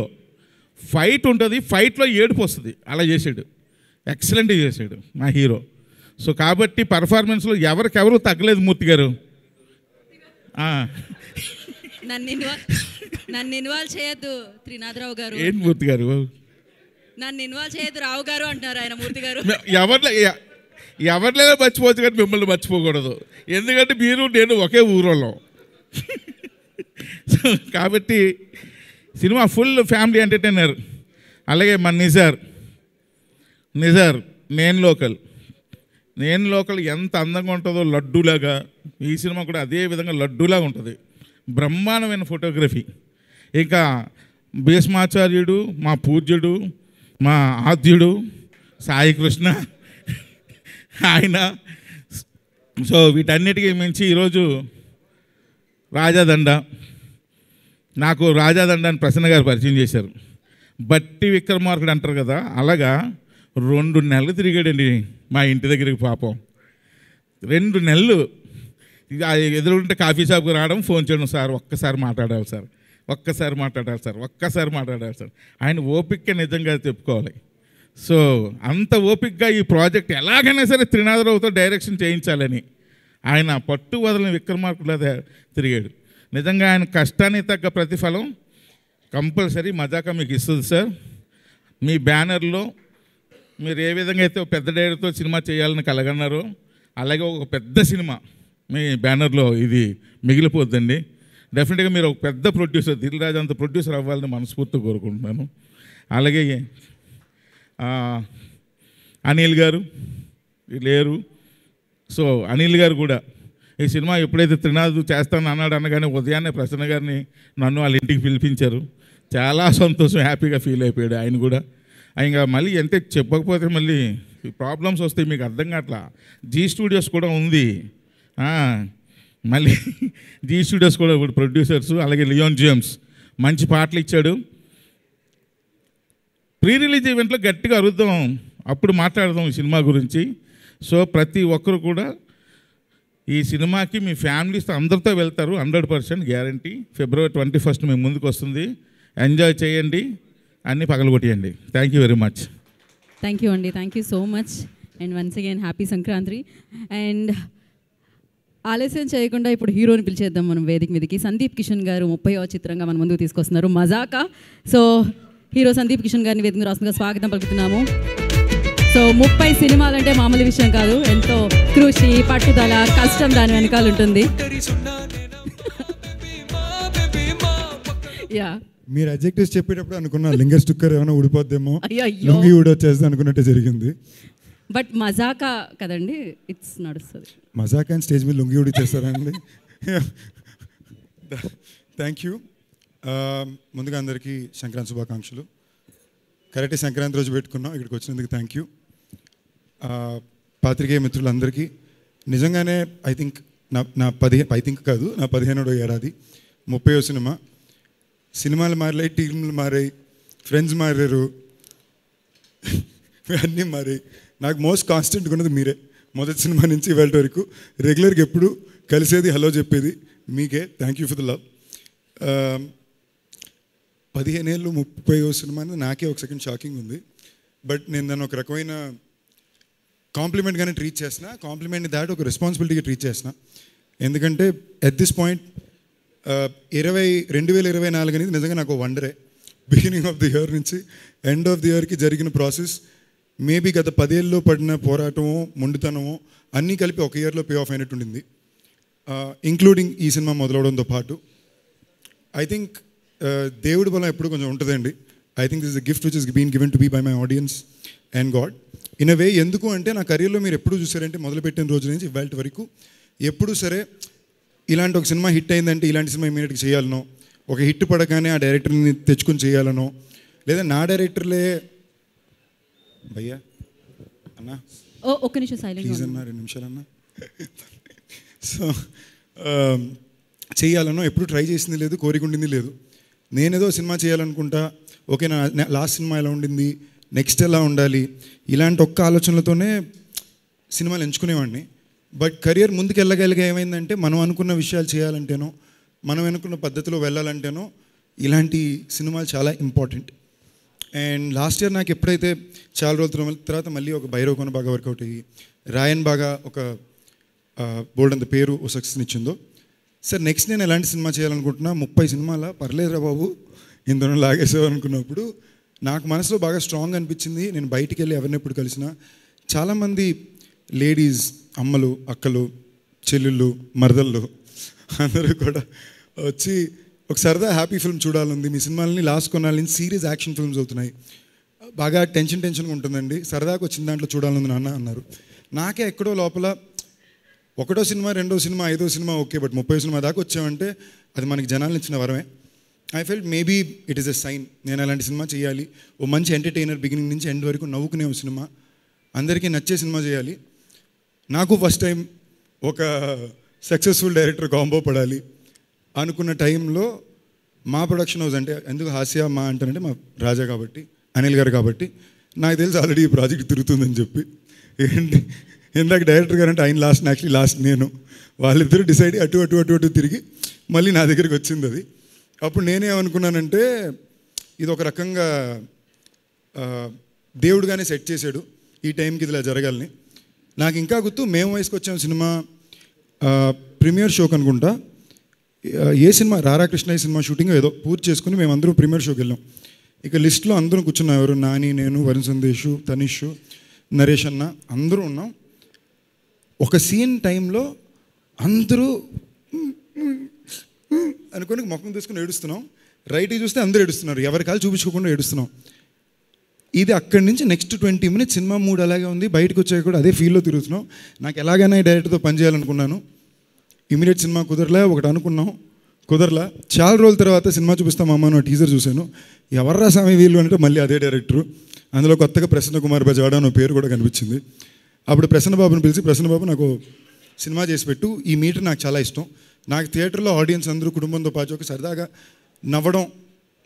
ఫైట్ ఉంటుంది, ఫైట్లో ఏడుపు వస్తుంది, అలా చేశాడు, ఎక్సలెంట్గా చేశాడు మా హీరో. సో కాబట్టి పర్ఫార్మెన్స్లో ఎవరికెవరు తగ్గలేదు మూర్తి గారు. నన్ను ఇన్వాల్వ్ చేయొద్దు త్రినాథరావు గారు. ఏంటి మూర్తి గారు, నన్ను ఇన్వాల్వ్ చేయొద్దు రావు గారు అంటున్నారు ఆయన. మూర్తి గారు ఎవరినైనా మర్చిపోవచ్చు కానీ మిమ్మల్ని మర్చిపోకూడదు, ఎందుకంటే మీరు నేను ఒకే ఊరోళ్ళం. కాబట్టి సినిమా ఫుల్ ఫ్యామిలీ ఎంటర్టైనర్. అలాగే మన నిజార్ నేను లోకల్ ఎంత అందంగా ఉంటుందో లడ్డూలాగా, ఈ సినిమా కూడా అదే విధంగా లడ్డూలాగా ఉంటుంది. బ్రహ్మాండమైన ఫోటోగ్రఫీ. ఇంకా భీష్మాచార్యుడు, మా పూజ్యుడు, మా ఆద్యుడు సాయి కృష్ణ ఆయన. సో వీటన్నిటికీ మించి ఈరోజు రాజాదండ, నాకు రాజాదండ అని ప్రసన్న గారు పరిచయం చేశారు. బట్టి విక్రమార్కుడు అంటారు కదా, అలాగా 2 నెలలు తిరిగాడండి మా ఇంటి దగ్గరికి. పాపం 2 నెలలు ఎదురుంటే కాఫీ షాప్కి రావడం, ఫోన్ చేయడం, సార్ ఒక్కసారి మాట్లాడాలి సార్, ఒక్కసారి మాట్లాడాలి సార్. ఆయన ఓపిక నిజంగా చెప్పుకోవాలి. సో అంత ఓపికగా ఈ ప్రాజెక్ట్ ఎలాగైనా సరే త్రినాథరావుతో డైరెక్షన్ చేయించాలని ఆయన పట్టు వదలని విక్రమార్కుడు తిరిగాడు. నిజంగా ఆయన కష్టానికి తగ్గ ప్రతిఫలం కంపల్సరీ మజాకా మీకు ఇస్తుంది సార్. మీ బ్యానర్లో మీరు ఏ విధంగా అయితే పెద్ద డైరెక్టర్తో సినిమా చేయాలని కలగన్నారో, అలాగే ఒక పెద్ద సినిమా మీ బ్యానర్లో ఇది మిగిలిపోద్దండి. డెఫినెట్గా మీరు ఒక పెద్ద ప్రొడ్యూసర్, దిల్ రాజు అంత ప్రొడ్యూసర్ అవ్వాలని మనస్ఫూర్తిగా కోరుకుంటున్నాను. అలాగే అనిల్ గారు లేరు. సో అనిల్ గారు కూడా ఈ సినిమా ఎప్పుడైతే త్రినాథ్ చేస్తాను అన్నాడు అనగానే ఉదయాన్నే ప్రసన్న గారిని నన్ను వాళ్ళ ఇంటికి పిలిపించారు. చాలా సంతోషం, హ్యాపీగా ఫీల్ అయిపోయాడు ఆయన కూడా. ఇంకా మళ్ళీ ఎంత చెప్పకపోతే మళ్ళీ ప్రాబ్లమ్స్ వస్తాయి, మీకు అర్థం కావట్లా. జీ స్టూడియోస్ కూడా ఉంది, మళ్ళీ జీ స్టూడియోస్ కూడా ఇప్పుడు ప్రొడ్యూసర్స్. అలాగే లియోన్ జేమ్స్ మంచి పాటలు ఇచ్చాడు. ప్రీ రిలీజ్ ఈవెంట్లో గట్టిగా అరుద్దాం, అప్పుడు మాట్లాడదాం ఈ సినిమా గురించి. సో ప్రతి ఒక్కరు కూడా ఈ సినిమాకి మీ ఫ్యామిలీస్తో అందరితో వెళ్తారు, 100% గ్యారంటీ. February 21 మేము ముందుకు వస్తుంది. ఎంజాయ్ చేయండి, అన్నీ పగలగొట్టేయండి. Thank you very much. Thank you అండి, thank you so much. And once again happy Sankranti. And ఆలస్యం చేయకుండా ఇప్పుడు హీరోని పిలిచేద్దాం మనం వేదిక మీదకి. సందీప్ కిషన్ గారు 30వ చిత్రంగా మన ముందుకు తీసుకొస్తున్నారు మజాకా. సో హీరో సందీప్ కిషన్ గారిని వేదిక మీద రాష్ట్రంగా స్వాగతం పలుకుతున్నాము. సో 30 సినిమాలంటే మామూలు విషయం కాదు, ఎంతో కృషి, పట్టుదల, కష్టం దాని వెనకాల ఉంటుంది. యా, మీరు అడ్జెక్టివ్స్ చెప్పేటప్పుడు అనుకున్నా లింగ స్టిక్కర్ ఏమైనా ఊడిపోద్దేమో, లుంగి ఊడొచ్చేస్తే అనుకున్నట్టే జరిగింది. బట్ మజాకా కదండి, ఇట్స్ నడుస్తుంది. మజాకా అని స్టేజ్ మీద లుంగి ఊడిచ్చేస్తారండి. Thank you. ముందుగా అందరికీ సంక్రాంతి శుభాకాంక్షలు. కరెక్ట్ సంక్రాంతి రోజు పెట్టుకున్నాం, ఇక్కడికి వచ్చినందుకు థ్యాంక్ యూ. పాత్రికేయ మిత్రులందరికీ నిజంగానే ఐ థింక్ నా 15వ ఏడాది 30వ సినిమా. సినిమాలు మారాయి, టీంలు మారాయి, ఫ్రెండ్స్ మారారు, అన్నీ మారాయి. నాకు మోస్ట్ కాన్స్టెంట్గా ఉన్నది మీరే. మొదటి సినిమా నుంచి ఇవాళ వరకు రెగ్యులర్గా ఎప్పుడు కలిసేది, హలో చెప్పేది మీకే. Thank you for the love. 15 ఏళ్ళు 30 సినిమా అనేది నాకే ఒక సెకండ్ షాకింగ్ ఉంది. బట్ నేను దాన్ని ఒక రకమైన కాంప్లిమెంట్గానే ట్రీట్ చేసిన, కాంప్లిమెంట్ని దాటి ఒక రెస్పాన్సిబిలిటీగా ట్రీట్ చేసిన. ఎందుకంటే ఎట్ దిస్ పాయింట్ 2024 అనేది నిజంగా నాకు వండరే. బిగినింగ్ ఆఫ్ ది ఇయర్ నుంచి ఎండ్ ఆఫ్ ది ఇయర్కి జరిగిన ప్రాసెస్ మేబీ గత 10 ఏళ్ళలో పడిన పోరాటమో మొండితనమో అన్నీ కలిపి ఒక ఇయర్లో పే ఆఫ్ అయినట్టు ఉండింది, ఇంక్లూడింగ్ ఈ సినిమా మొదలవడంతో పాటు. ఐ థింక్ దేవుడి బలం ఎప్పుడు కొంచెం ఉంటుందండి. I think this is gift which is been given to be by my audience and God in a way. ఎందుకు అంటే నా కెరీర్లో మీరు ఎప్పుడు చూసారంటే మొదలుపెట్టిన రోజు నుంచి ఇవాళ వరకు ఎప్పుడు సరే ఇలాంటి ఒక సినిమా హిట్ అయిందంటే ఇలాంటి సినిమా ఇమీడియట్గా చేయాలనో, ఒక హిట్ పడగానే ఆ డైరెక్టర్ని తెచ్చుకొని చేయాలనో, లేదా నా డైరెక్టర్లే భయ్యా అన్నా ఒక్క నిమిషం సైలెంట్ ప్లీజ్ అన్నా 2 నిమిషాలన్నా సో చేయాలనో ఎప్పుడు ట్రై చేసింది లేదు, కోరిక ఉండింది లేదు. నేనేదో సినిమా చేయాలనుకుంటా, ఓకే నా లాస్ట్ సినిమా ఎలా ఉండింది, నెక్స్ట్ ఎలా ఉండాలి, ఇలాంటి ఒక్క ఆలోచనలతోనే సినిమాలు ఎంచుకునేవాడిని. బట్ కెరియర్ ముందుకు వెళ్ళగలిగా ఏమైందంటే మనం అనుకున్న విషయాలు చేయాలంటేనో, మనం అనుకున్న పద్ధతిలో వెళ్ళాలంటేనో ఇలాంటి సినిమాలు చాలా ఇంపార్టెంట్. అండ్ లాస్ట్ ఇయర్ నాకు ఎప్పుడైతే చాలా రోజుల తర్వాత మళ్ళీ ఒక భైరవకొన బాగా వర్కౌట్ అయ్యి, రాయన్ బాగా ఒక బోల్డ్ అంత పేరు ఓ సక్సెస్ని ఇచ్చిందో, సార్ నెక్స్ట్ నేను ఎలాంటి సినిమా చేయాలనుకుంటున్నా, 30 సినిమాల పర్లేదురా బాబు ఇందులో లాగేసావు అనుకున్నప్పుడు నాకు మనసులో బాగా స్ట్రాంగ్ అనిపించింది. నేను బయటికి వెళ్ళి ఎవరిని ఎప్పుడు కలిసినా చాలామంది లేడీస్, అమ్మలు, అక్కలు, చెల్లెళ్ళు, మరదళ్ళు అందరూ కూడా వచ్చి ఒక సరదా హ్యాపీ ఫిల్మ్ చూడాలంది, మీ సినిమాలని లాస్ట్ కొన్నాళ్ళ నుంచి సీరియస్ యాక్షన్ ఫిల్మ్స్ అవుతున్నాయి, బాగా టెన్షన్గా ఉంటుందండి, సరదాగా వచ్చిన దాంట్లో చూడాలని నాన్న అన్నారు. నాకే ఎక్కడో లోపల 1వ సినిమా 2వ సినిమా 5వ సినిమా ఓకే, బట్ 30వ సినిమా దాకా వచ్చామంటే అది మనకి జనాలను ఇచ్చిన వరమే. I felt maybe it is a sign, నేను అలాంటి సినిమా చేయాలి, ఓ మంచి ఎంటర్టైనర్ బిగినింగ్ నుంచి ఎండ్ వరకు నవ్వుకునే ఒక సినిమా, అందరికీ నచ్చే సినిమా చేయాలి. నాకు ఫస్ట్ టైం ఒక సక్సెస్ఫుల్ డైరెక్టర్ కాంబో పడాలి అనుకున్న టైంలో మా ప్రొడక్షన్ హౌస్, అంటే ఎందుకు హాస్య మా అంటారంటే మా రాజా కాబట్టి, అనిల్ గారు కాబట్టి, నాకు తెలిసి ఆల్రెడీ ఈ ప్రాజెక్ట్ తిరుగుతుందని చెప్పి, ఏంటి ఇందాక డైరెక్టర్ గారు అంటే ఆయన లాస్ట్ నేను, వాళ్ళిద్దరూ డిసైడ్ అటు తిరిగి మళ్ళీ నా దగ్గరికి వచ్చింది అది. అప్పుడు నేనేమనుకున్నానంటే ఇది ఒక రకంగా దేవుడుగానే సెట్ చేశాడు ఈ టైంకి ఇది ఇలా జరగాలని. నాకు ఇంకా గుర్తు, మేము వయసుకు వచ్చాము సినిమా ప్రీమియర్ షోకి అనుకుంటా, ఏ సినిమా రారాకృష్ణయ్య సినిమా షూటింగ్ ఏదో పూర్తి చేసుకుని మేము అందరూ ప్రీమియర్ షోకి వెళ్ళాం. ఇక లిస్ట్లో అందరూ కూర్చున్నాం, ఎవరు నాని, నేను, వరుణ్ సందేశ్, తనిష్, నరేష్ అన్న అందరూ ఉన్నాం. ఒక సీన్ టైంలో అందరూ అనుకొని ముఖం తీసుకుని ఏడుస్తున్నాం, రైట్కి చూస్తే అందరూ ఏడుస్తున్నారు, ఎవరి కాలు చూపించుకోకుండా ఏడుస్తున్నాం. ఇది అక్కడి నుంచి నెక్స్ట్ 20 minutes సినిమా మూడ్ అలాగే ఉంది, బయటకు వచ్చాక కూడా అదే ఫీల్లో తిరుగుతున్నాం. నాకు ఎలాగైనా ఈ డైరెక్టర్తో పనిచేయాలనుకున్నాను, ఇమీడియట్ సినిమా కుదరలే, ఒకటి అనుకున్నాం కుదరలా. చాలా రోజుల తర్వాత సినిమా చూపిస్తాం అమ్మ అని టీజర్ చూశాను, ఎవర్రా స్వామి వీళ్ళు అంటే మళ్ళీ అదే డైరెక్టరు, అందులో కొత్తగా ప్రసన్న కుమార్ బజవాడ అనే పేరు కూడా కనిపించింది. అప్పుడు ప్రసన్నబాబుని పిలిచి, ప్రసన్నబాబు నాకు సినిమా చేసి పెట్టు, ఈ మీటర్ నాకు చాలా ఇష్టం, నాకు థియేటర్లో ఆడియన్స్ అందరూ కుటుంబంతో పాటు ఒక సరదాగా నవ్వడం,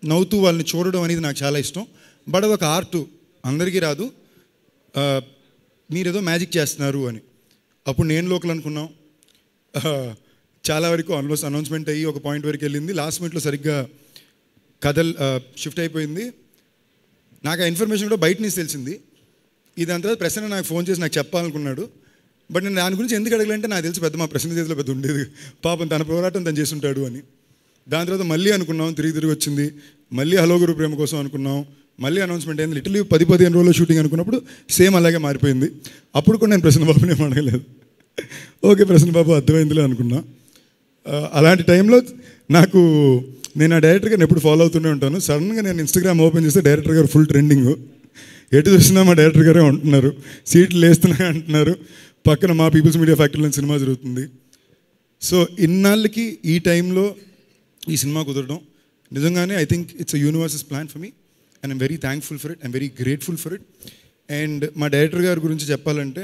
నవ్వుతూ వాళ్ళని చూడడం అనేది నాకు చాలా ఇష్టం, బట్ అదొక ఆర్టు, అందరికీ రాదు, మీరేదో మ్యాజిక్ చేస్తున్నారు అని. అప్పుడు నేను లోకల్ అనుకున్నాం, చాలా వరకు ఆల్మోస్ట్ అనౌన్స్మెంట్ అయ్యి ఒక పాయింట్ వరకు వెళ్ళింది, లాస్ట్ మినిట్లో సరిగ్గా కథలు షిఫ్ట్ అయిపోయింది. నాకు ఆ ఇన్ఫర్మేషన్ కూడా బయట నుంచి తెలిసింది. ఇదంతా ప్రసన్న నాకు ఫోన్ చేసి నాకు చెప్పాలనుకున్నాడు, బట్ నేను దాని గురించి ఎందుకు అడగలంటే నాకు తెలిసి పెద్ద మా ప్రసన్న చేతిలో పెద్ద ఉండేది, పాపం తన పోరాటం తను చేసి ఉంటాడు అని. దాని తర్వాత మళ్ళీ అనుకున్నాం, తిరిగి వచ్చింది, మళ్ళీ హలో గురు ప్రేమ కోసం అనుకున్నాం, మళ్ళీ అనౌన్స్మెంట్ అయింది. లిటిల్ 10-15 రోజుల్లో షూటింగ్ అనుకున్నప్పుడు సేమ్ అలాగే మారిపోయింది. అప్పుడు కూడా నేను ప్రసన్నబాబుని ఏం అడగలేదు, ఓకే ప్రసన్నబాబు అర్థమైందిలే అనుకున్నా. అలాంటి టైంలో నాకు, నేను ఆ డైరెక్టర్ గారిని ఎప్పుడు ఫాలో అవుతూనే ఉంటాను. సడన్గా నేను ఇన్స్టాగ్రామ్ ఓపెన్ చేస్తే డైరెక్టర్ గారు ఫుల్ ట్రెండింగ్, ఎటు చూసినా మా డైరెక్టర్ గారే ఉంటున్నారు, సీట్లు లేస్తున్నాయి అంటున్నారు, పక్కన మా పీపుల్స్ మీడియా ఫ్యాక్టరీలో సినిమా జరుగుతుంది. సో ఇన్నాళ్ళకి ఈ టైంలో ఈ సినిమా కుదరడం నిజంగానే I think it's a universal plan for me and I'm very thankful for it, I'm very grateful for it. And మా డైరెక్టర్ గారి గురించి చెప్పాలంటే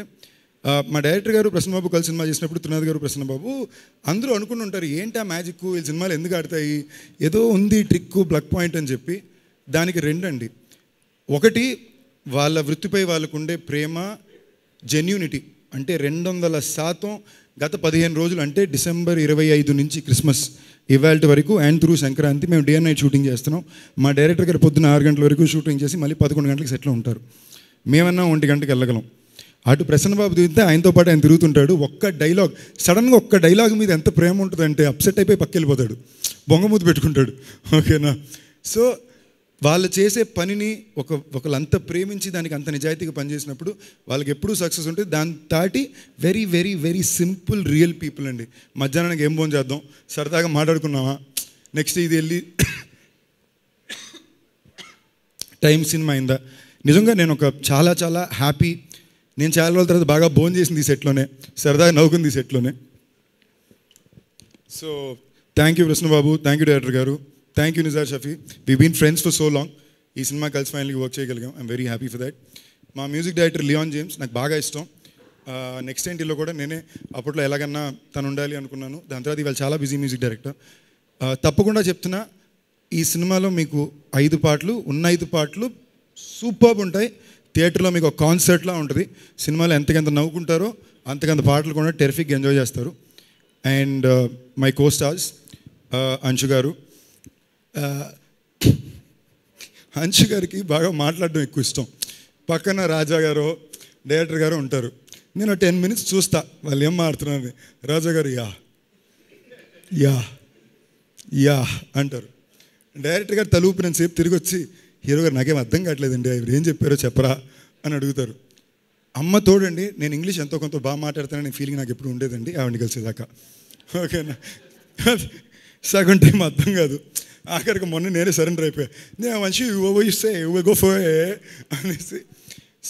మా డైరెక్టర్ గారు ప్రసన్నబాబు కలిసి సినిమా చేసినప్పుడు త్రినాథ్ గారు ప్రసన్నబాబు అందరూ అనుకుని ఉంటారు ఏంటి ఆ మ్యాజిక్ ఈ సినిమాలు ఎందుకు ఆడతాయి, ఏదో ఉంది ట్రిక్ బ్లక్ పాయింట్ అని చెప్పి. దానికి రెండండి. ఒకటి వాళ్ళ వృత్తిపై వాళ్ళకు ఉండే ప్రేమ, జెన్యూనిటీ. అంటే 200% గత 15 రోజులు అంటే డిసెంబర్ 25 నుంచి క్రిస్మస్ ఇవాళ వరకు అండ్ త్రూ సంక్రాంతి మేము డే అండ్ నైట్ షూటింగ్ చేస్తున్నాం. మా డైరెక్టర్ గారు పొద్దున్న 6 గంటల వరకు షూటింగ్ చేసి మళ్ళీ 11 గంటలకు సెట్లో ఉంటారు. మేమన్నా 1 గంటకి వెళ్ళగలం. అటు ప్రసన్నబాబు తిరిగితే ఆయనతో పాటు ఆయన తిరుగుతుంటాడు. ఒక్క డైలాగ్ సడన్గా ఒక్క డైలాగ్ మీద ఎంత ప్రేమ ఉంటుందంటే అప్సెట్ అయిపోయి పక్కెళ్ళిపోతాడు, బొంగమూతి పెట్టుకుంటాడు. ఓకేనా? సో వాళ్ళు చేసే పనిని ఒకళ్ళంతా ప్రేమించి దానికి అంత నిజాయితీగా పనిచేసినప్పుడు వాళ్ళకి ఎప్పుడూ సక్సెస్ ఉంటుంది. దాని దాటి very very very simple real people అండి. మధ్యాహ్నానికి ఏం భోజనం చేద్దాం, సరదాగా మాట్లాడుకున్నావా, నెక్స్ట్ ఇది వెళ్ళి టైం సినిమా అయిందా. నిజంగా నేను చాలా చాలా హ్యాపీ. నేను చాలా రోజుల తర్వాత బాగా భోజనం చేసింది ఈ సెట్లోనే, సరదాగా నవ్వుకుంది ఈ సెట్లోనే. So thank you Krishnababu, thank you director గారు, thank you Nizar Shafi. We been friends for so long. ఈ సినిమా కలిసి ఫైనల్గా వర్క్ చేయగలిగాం. I'm very happy for that. మా మ్యూజిక్ డైరెక్టర్ లియాన్ జేమ్స్ నాకు బాగా ఇష్టం. నెక్స్ట్ ఏంటిలో కూడా నేనే అప్పట్లో ఎలాగన్నా తను ఉండాలి అనుకున్నాను. దాని తర్వాత ఇవాళ చాలా బిజీ మ్యూజిక్ డైరెక్టర్. తప్పకుండా చెప్తున్నా, ఈ సినిమాలో మీకు 5 పాటలు ఉన్న 5 పాటలు సూపర్బ్ ఉంటాయి. థియేటర్లో మీకు ఒక కాన్సర్ట్లా ఉంటుంది. సినిమాలో ఎంతకంత నవ్వుకుంటారో అంతకంత పాటలు కూడా టెరిఫిక్గా ఎంజాయ్ చేస్తారు. And my co stars Anshu గారు. అంశు గారికి బాగా మాట్లాడడం ఎక్కువ ఇష్టం. పక్కన రాజా గారు డైరెక్టర్ గారు ఉంటారు. నేను 10 minutes చూస్తా వాళ్ళు ఏం మాడుతున్నారని. రాజా గారు యా యా యా అంటారు. డైరెక్టర్ గారు తలూపినంతసేపు తిరిగి వచ్చి హీరో గారు నాకేం అర్థం కావట్లేదండి, ఆయన ఏం చెప్పారో చెప్పరా అని అడుగుతారు. అమ్మ తోడండి, నేను ఇంగ్లీష్ ఎంతో కొంత బాగా మాట్లాడతానని ఫీలింగ్ నాకు ఎప్పుడు ఉండేదండి ఆవిడని కలిసేదాకా. ఓకేనా? సగం టైం అర్థం కాదు. ఆఖరికి మొన్న నేనే సరెండర్ అయిపోయా. నేను మంచి ఇస్తే గో ఫర్ అనేసి.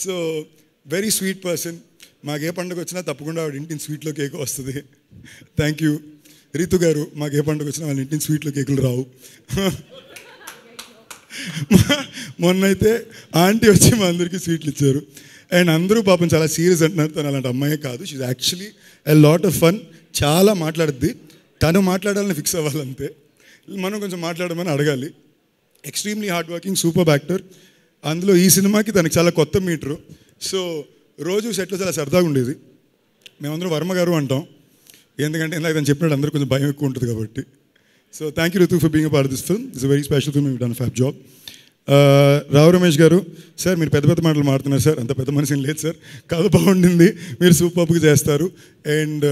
So very sweet person. మాకు ఏ పండుగ వచ్చినా తప్పకుండా ఆవిడ ఇంటిని స్వీట్లో కేక్ వస్తుంది. Thank you. రీతు గారు, మాకు ఏ పండుగ వచ్చినా వాళ్ళ ఇంటిని స్వీట్లో కేకులు రావు. మొన్నైతే ఆంటీ వచ్చి మా అందరికీ స్వీట్లు ఇచ్చారు. అండ్ అందరూ పాపం చాలా సీరియస్ అంటున్నారు. తను అలాంటి అమ్మాయే కాదు. She's actually a lot of fun. చాలా మాట్లాడుద్ది. తను మాట్లాడాలని ఫిక్స్ అవ్వాలంతే, మనం కొంచెం మాట్లాడమని అడగాలి. Extremely hard working, super actor. అందులో ఈ సినిమాకి తనకి చాలా కొత్త మీటరు. సో రోజు సెట్లో చాలా సరదాగా ఉండేది. మేమందరం వర్మ గారు అంటాం, ఎందుకంటే ఇందాక తను చెప్పినట్టు అందరూ కొంచెం భయం ఎక్కువ ఉంటుంది కాబట్టి. So thank you Ritu for being a part of this film. It's a very special film. You done a fab job. Rao Ramesh గారు, సార్ మీరు పెద్ద పెద్ద మాటలు మాడుతున్నారు సార్, అంత పెద్ద మనిషి లేదు సార్, కథ బాగుండింది, మీరు సూపర్గా చేస్తారు. అండ్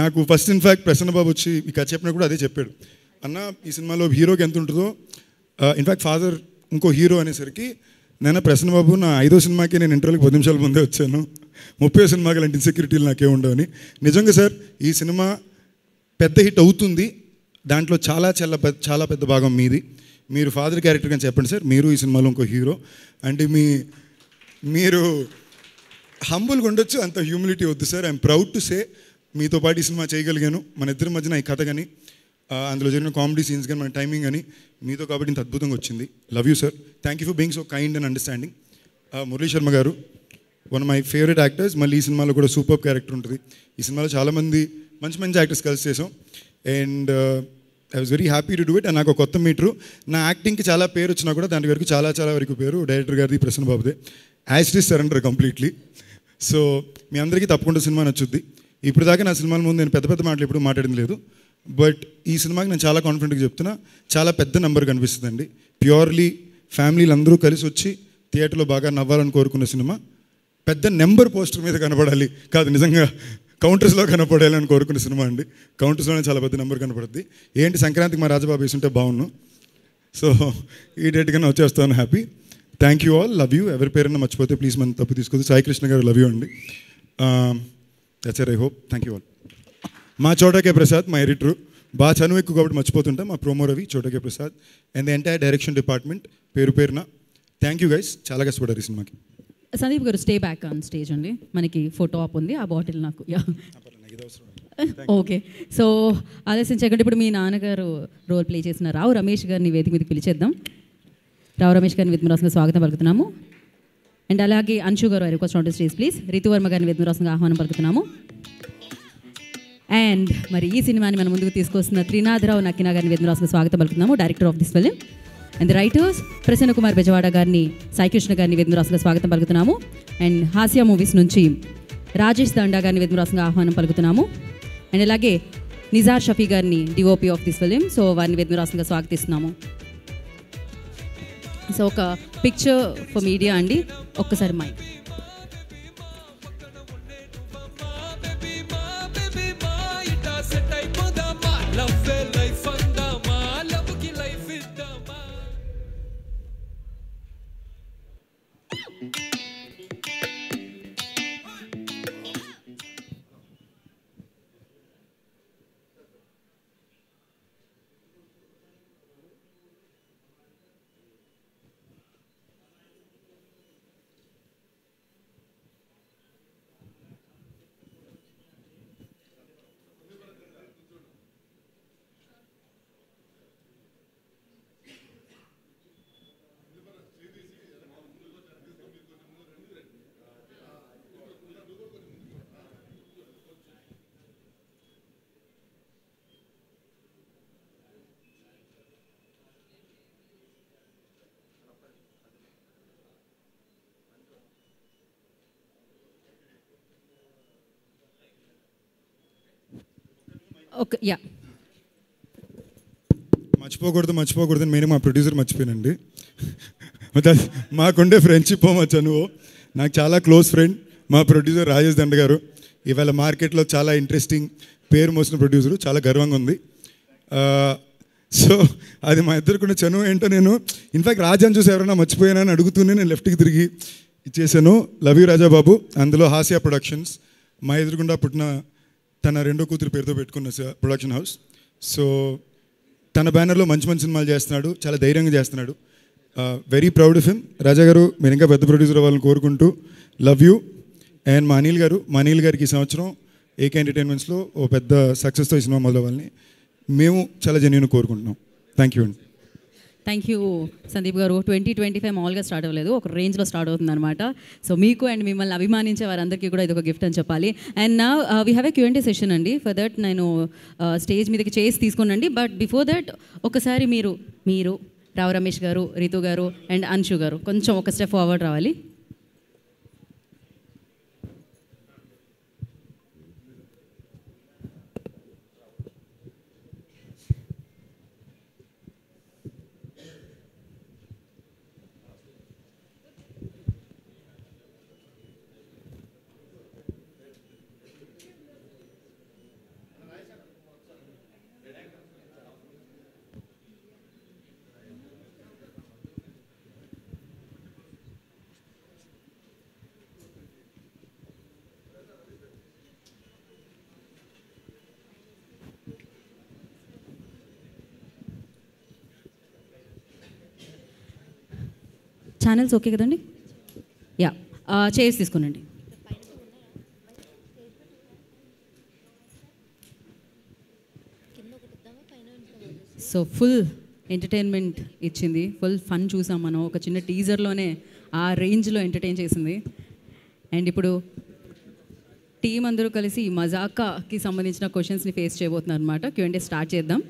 నాకు ఫస్ట్ ఇన్ఫ్యాక్ట్ ప్రసన్నబాబు వచ్చి ఈ కథ చెప్పినప్పుడు అదే చెప్పాడు. అన్న ఈ సినిమాలో హీరోకి ఎంత ఉంటుందో, ఇన్ఫ్యాక్ట్ ఫాదర్ ఇంకో హీరో అనేసరికి నేను ప్రసన్నబాబు నా 5వ సినిమాకి నేను ఇంటర్వ్యూకి 10 నిమిషాల ముందే వచ్చాను, 30వ సినిమాకి అలాంటి ఇన్సెక్యూరిటీలు నాకే ఉండవని. నిజంగా సార్ ఈ సినిమా పెద్ద హిట్ అవుతుంది. దాంట్లో చాలా పెద్ద భాగం మీది. మీరు ఫాదర్ క్యారెక్టర్ అని చెప్పండి సార్. మీరు ఈ సినిమాలో ఇంకో హీరో. అంటే మీరు హంబుల్గా ఉండొచ్చు, అంత హ్యూమిలిటీ వద్దు sir. I'm proud to say మీతో పాటు ఈ సినిమా చేయగలిగాను. మన ఇద్దరి మధ్యన ఈ కథ కానీ అందులో జరిగిన కామెడీ సీన్స్ కానీ మన టైమింగ్ కానీ మీతో కాబట్టి ఇంత అద్భుతంగా వచ్చింది. Love you sir. Thank you for being so kind and understanding. Murali Sharma గారు, వన్ మై ఫేవరెట్ యాక్టర్స్. మళ్ళీ ఈ సినిమాలో కూడా సూపర్ క్యారెక్టర్ ఉంటుంది. ఈ సినిమాలో చాలామంది మంచి యాక్టర్స్ కలిసి చేసాం. And I was very happy to do it. And నాకు కొత్త మీటరు. నా యాక్టింగ్కి చాలా పేరు వచ్చినా కూడా దాని వరకు చాలా వరకు పేరు డైరెక్టర్ గారిది, ప్రసన్న బాబుదే. As it is surrender completely. So మీ అందరికీ తప్పకుండా సినిమా నచ్చుద్ది. ఇప్పుడు దాకా నా సినిమాల ముందు నేను పెద్ద మాటలు ఎప్పుడు మాట్లాడింది లేదు. బట్ ఈ సినిమాకి నేను చాలా కాన్ఫిడెంట్గా చెప్తున్నా, చాలా పెద్ద నెంబర్ కనిపిస్తుందండి. ప్యూర్లీ ఫ్యామిలీలు అందరూ కలిసి వచ్చి థియేటర్లో బాగా నవ్వాలని కోరుకున్న సినిమా. పెద్ద నెంబర్ పోస్టర్ మీద కనపడాలి కాదు, నిజంగా కౌంటర్స్లో కనపడాలి అని కోరుకున్న సినిమా అండి. కౌంటర్స్లోనే చాలా పెద్ద నెంబర్ కనపడుద్ది. ఏంటి సంక్రాంతికి మా రాజబాబు వేసుంటే బాగున్నాను. సో ఈ డేట్గానే వచ్చేస్తాను. Happy. Thank you all. Love you. ఎవరి పేరైనా మర్చిపోతే ప్లీజ్ మనం తప్పు తీసుకోవద్దు. సాయి కృష్ణ గారు, లవ్ యూ అండి. That's it. I hope. Thank you all. మా చోటకే ప్రసాద్, మా ఎడిటర్, బాగా చనువు ఎక్కువ కాబట్టి మర్చిపోతుంటాం. మా promo Ravi, చోటకే Prasad and the entire direction department పేరున థ్యాంక్ యూ గైస్. చాలా కష్టపడ్డారు ఈ సినిమాకి. సందీప్ గారు స్టే బ్యాక్ ఆన్ స్టేజ్ అండి. మనకి ఫోటో ఆప్ ఉంది, ఆ బాటిల్ నాకు ఓకే. సో ఆలోచించకండి, ఇప్పుడు మీ నాన్నగారు రోల్ ప్లే చేసిన రావు రమేష్ గారిని వేదిక మీదకి పిలిచేద్దాం. రావు రమేష్ గారిని విద్మరాసంగా స్వాగతం పలుకుతున్నాము. అండ్ అలాగే అంశు గారు request on to stage please. Ritu Varma గారిని వేదికగా ఆహ్వానం పలుకుతున్నాము. అండ్ మరి ఈ సినిమాని మన ముందుకు తీసుకొస్తున్న త్రినాథరావు నక్కినా గారిని వేదికగా స్వాగతం పలుకుతున్నాము, director of this film. And writers Prasanna Kumar Bezawada గారిని, సాయికృష్ణ గారిని వేదికగా స్వాగతం పలుకుతున్నాము. అండ్ హాస్య మూవీస్ నుంచి రాజేష్ దండా గారిని వేదికగా ఆహ్వానం పలుకుతున్నాము. అండ్ అలాగే నిజార్ షఫీ గారిని, DOP of this film. So వారిని వేదికగా స్వాగతిస్తున్నాము. సో ఒక పిక్చర్ ఫర్ మీడియా అండి, ఒక్కసారి మైక్. Okay, yeah. మర్చిపోకూడదు నేను మా ప్రొడ్యూసర్ మర్చిపోయానండి. మాకుండే ఫ్రెండ్షిప్ నువ్వు నాకు చాలా క్లోజ్ ఫ్రెండ్ మా ప్రొడ్యూసర్ రాజేష్ దండ గారు. ఇవాళ మార్కెట్లో చాలా ఇంట్రెస్టింగ్ పేరు మోసిన ప్రొడ్యూసరు, చాలా గర్వంగా ఉంది. సో అది మా ఇద్దరుకున్న చనువు ఏంటో నేను ఇన్ఫాక్ట్ రాజాని చూసి ఎవరైనా మర్చిపోయానా అని అడుగుతూనే నేను లెఫ్ట్కి తిరిగి ఇచ్చేసాను. Love you Rajababu. అందులో హాస్య ప్రొడక్షన్స్ మా ఎదురుగుండా పుట్టిన తన రెండో కూతురు పేరుతో పెట్టుకున్న ప్రొడక్షన్ హౌస్. సో తన బ్యానర్లో మంచి మంచి సినిమాలు చేస్తున్నాడు, చాలా ధైర్యంగా చేస్తున్నాడు. Very proud of him. Raja గారు మీరు ఇంకా పెద్ద ప్రొడ్యూసర్ అవ్వాలని కోరుకుంటూ లవ్ యూ. అండ్ మా అనిల్ గారికి ఈ సంవత్సరం ఏకే ఎంటర్టైన్మెంట్స్లో ఓ పెద్ద సక్సెస్తో ఈ సినిమా మొదలవ్వాలని మేము చాలా జెన్యూన్ కోరుకుంటున్నాం. థ్యాంక్ యూ అండి. థ్యాంక్ యూ సందీప్ గారు. 2025 మామూలుగా స్టార్ట్ అవ్వలేదు, ఒక రేంజ్లో స్టార్ట్ అవుతుంది అనమాట. సో మీకు అండ్ మిమ్మల్ని అభిమానించే వారందరికీ కూడా ఇది ఒక గిఫ్ట్ అని చెప్పాలి. అండ్ నా we have a Q&A session అండి. ఫర్ దట్ నేను స్టేజ్ మీదకి చేసి తీసుకున్నాండి. బట్ బిఫోర్ దట్ ఒకసారి మీరు రావు రమేష్ గారు, రితు గారు అండ్ అంశు గారు కొంచెం ఒక స్టెప్ ఫార్వర్డ్ రావాలి. ఛానల్స్ ఓకే కదండి? యా, చైర్స్ తీసుకునండి. సో ఫుల్ ఎంటర్టైన్మెంట్ ఇచ్చింది, ఫుల్ ఫన్ చూసాం మనం. ఒక చిన్న టీజర్లోనే ఆ రేంజ్లో ఎంటర్టైన్ చేసింది. అండ్ ఇప్పుడు టీం అందరూ కలిసి మజాకాకి సంబంధించిన క్వశ్చన్స్ని ఫేస్ చేయబోతున్నారు అనమాట. Q&A స్టార్ట్ చేద్దాం.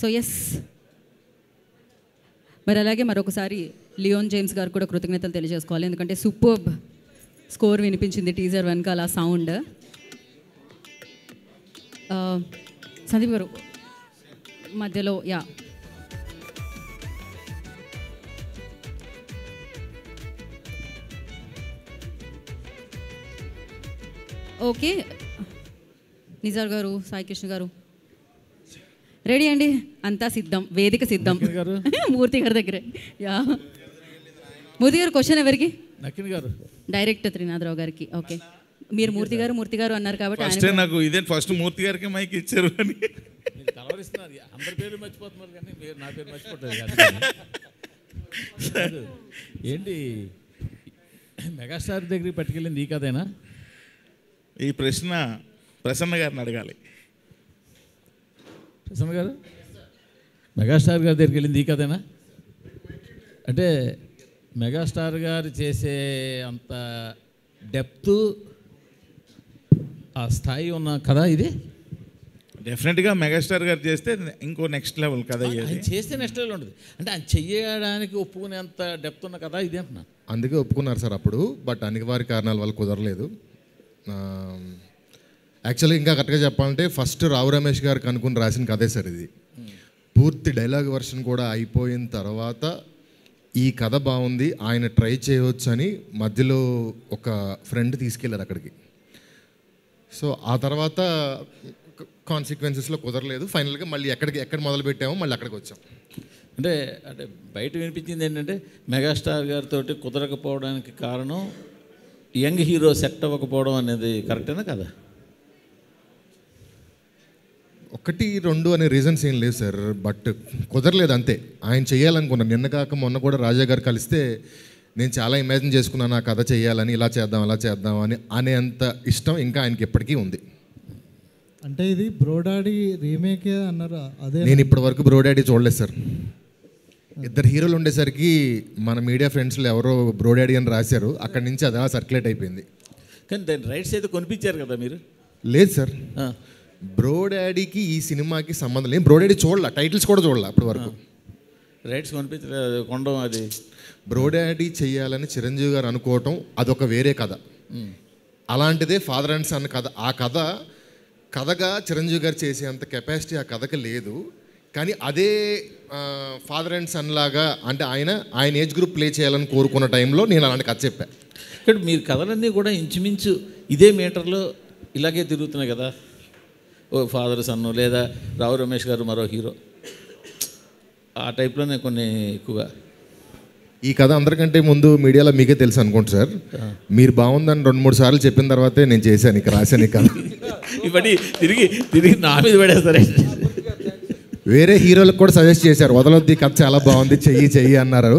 సో ఎస్, మరి అలాగే మరొకసారి లియోన్ జేమ్స్ గారు కూడా కృతజ్ఞతలు తెలియజేసుకోవాలి. ఎందుకంటే సూపర్బ్ స్కోర్ వినిపించింది టీజర్ వెనకాల సౌండ్. సందీప్ గారు మధ్యలో యా. ఓకే, నిజార్ గారు, సాయికృష్ణ గారు రెడీ అండి? అంతా సిద్ధం, వేదిక సిద్ధం. మూర్తి గారి దగ్గరే. యా, మూర్తి గారు క్వశ్చన్ ఎవరికి? నకిన్ గారు, డైరెక్టర్ త్రినాథరావు గారికి. ఓకే, మీరు మూర్తి గారు అన్నారు కాబట్టి ఫస్ట్ నాకు ఇదే ఫస్ట్ మూర్తి గారికి మైక్ ఇచ్చారు అని కలవరిస్తున్నారు. అందరి పేరు మర్చిపోతున్నారు కానీ నా పేరు మర్చిపోతుంది. ఏంటి మెగాస్టార్ దగ్గరికి పట్టుకెళ్ళింది ఈ కథేనా? ఈ ప్రశ్న ప్రసన్న గారిని అడగాలి. ప్రసన్న గారు, మెగాస్టార్ గారి దగ్గరికి వెళ్ళింది ఈ కథేనా? అంటే మెగాస్టార్ గారు చేసే అంత డెప్త్, ఆ స్థాయి ఉన్న కథ ఇది? డెఫినెట్గా మెగాస్టార్ గారు చేస్తే ఇంకో నెక్స్ట్ లెవెల్ కథ అయ్యేది. ఆయన చేస్తే నెక్స్ట్ లెవెల్ ఉంటుంది. అంటే ఆయన చెయ్యడానికి ఒప్పుకునేంత డెప్త్ ఉన్న కథ ఇది అంటున్నా. అందుకే ఒప్పుకున్నారు సార్ అప్పుడు, బట్ అనివార్య కారణాల వల్ల కుదరలేదు. యాక్చువల్గా ఇంకా కరెక్ట్గా చెప్పాలంటే ఫస్ట్ రావు రమేష్ గారికి అనుకుని రాసిన కథే సార్ ఇది. పూర్తి డైలాగ్ వర్షన్ కూడా అయిపోయిన తర్వాత ఈ కథ బాగుంది, ఆయన ట్రై చేయవచ్చు అని మధ్యలో ఒక ఫ్రెండ్ తీసుకెళ్ళారు అక్కడికి. సో ఆ తర్వాత కాన్సిక్వెన్సెస్లో కుదరలేదు. ఫైనల్గా మళ్ళీ ఎక్కడ మొదలు పెట్టామో మళ్ళీ అక్కడికి వచ్చాం. అంటే అంటే బయట వినిపించింది ఏంటంటే మెగాస్టార్ గారితో కుదరకపోవడానికి కారణం యంగ్ హీరో సెట్ అవ్వకపోవడం అనేది కరెక్టేనా కదా? 1, 2 అనే రీజన్స్ ఏం లేదు సార్, బట్ కుదరలేదు అంతే. ఆయన చేయాలనుకున్నాను. నిన్న కాక మొన్న కూడా రాజా గారు కలిస్తే నేను చాలా ఇమాజిన్ చేసుకున్నాను ఆ కథ చేయాలని, ఇలా చేద్దాం అలా చేద్దాం అని అనేంత ఇష్టం ఇంకా ఆయనకి ఎప్పటికీ ఉంది. అంటే ఇది బ్రోడాడీ రీమేకే అన్నారు అదే? నేను ఇప్పటి వరకు బ్రోడాడీ చూడలేదు సార్. 2 హీరోలు ఉండేసరికి మన మీడియా ఫ్రెండ్స్లో ఎవరో బ్రోడాడీ అని రాశారు, అక్కడి నుంచి అది సర్క్యులేట్ అయిపోయింది. కానీ దాని రైట్స్ అయితే కొనిపించారు కదా మీరు? లేదు సార్, బ్రోడాడీకి ఈ సినిమాకి సంబంధం లేదు. బ్రోడాడీ చూడాల, టైటిల్స్ కూడా చూడాల అప్పటి వరకు. రైట్స్ కొనిపించలేదు, కొండం అది. బ్రోడాడీ చేయాలని చిరంజీవి గారు అనుకోవటం అదొక వేరే కథ. అలాంటిదే ఫాదర్ అండ్ సన్ కథ. ఆ కథగా చిరంజీవి గారు చేసేంత కెపాసిటీ ఆ కథకి లేదు. కానీ అదే ఫాదర్ అండ్ సన్ లాగా, అంటే ఆయన ఏజ్ గ్రూప్ ప్లే చేయాలని కోరుకున్న టైంలో నేను అలాంటి కథ చెప్పాను. ఇక్కడ మీరు కథలన్నీ కూడా ఇంచుమించు ఇదే మీటర్లో ఇలాగే తిరుగుతున్నాయి కదా. ఓ ఫాదర్ సన్ను, లేదా రావు రమేష్ గారు మరో హీరో, ఆ టైప్లోనే కొన్ని ఎక్కువగా. ఈ కథ అందరికంటే ముందు మీడియాలో మీకే తెలుసు అనుకోండి సార్. మీరు బాగుందని 2-3 సార్లు చెప్పిన తర్వాతే నేను చేశాను, ఇక రాశాను. ఈ కథ ఇవన్నీ తిరిగి నా మీద పడేస్తారే. వేరే హీరోలకు కూడా సజెస్ట్ చేశారు, వదలొద్దు ఈ కథ చాలా బాగుంది, చెయ్యి అన్నారు.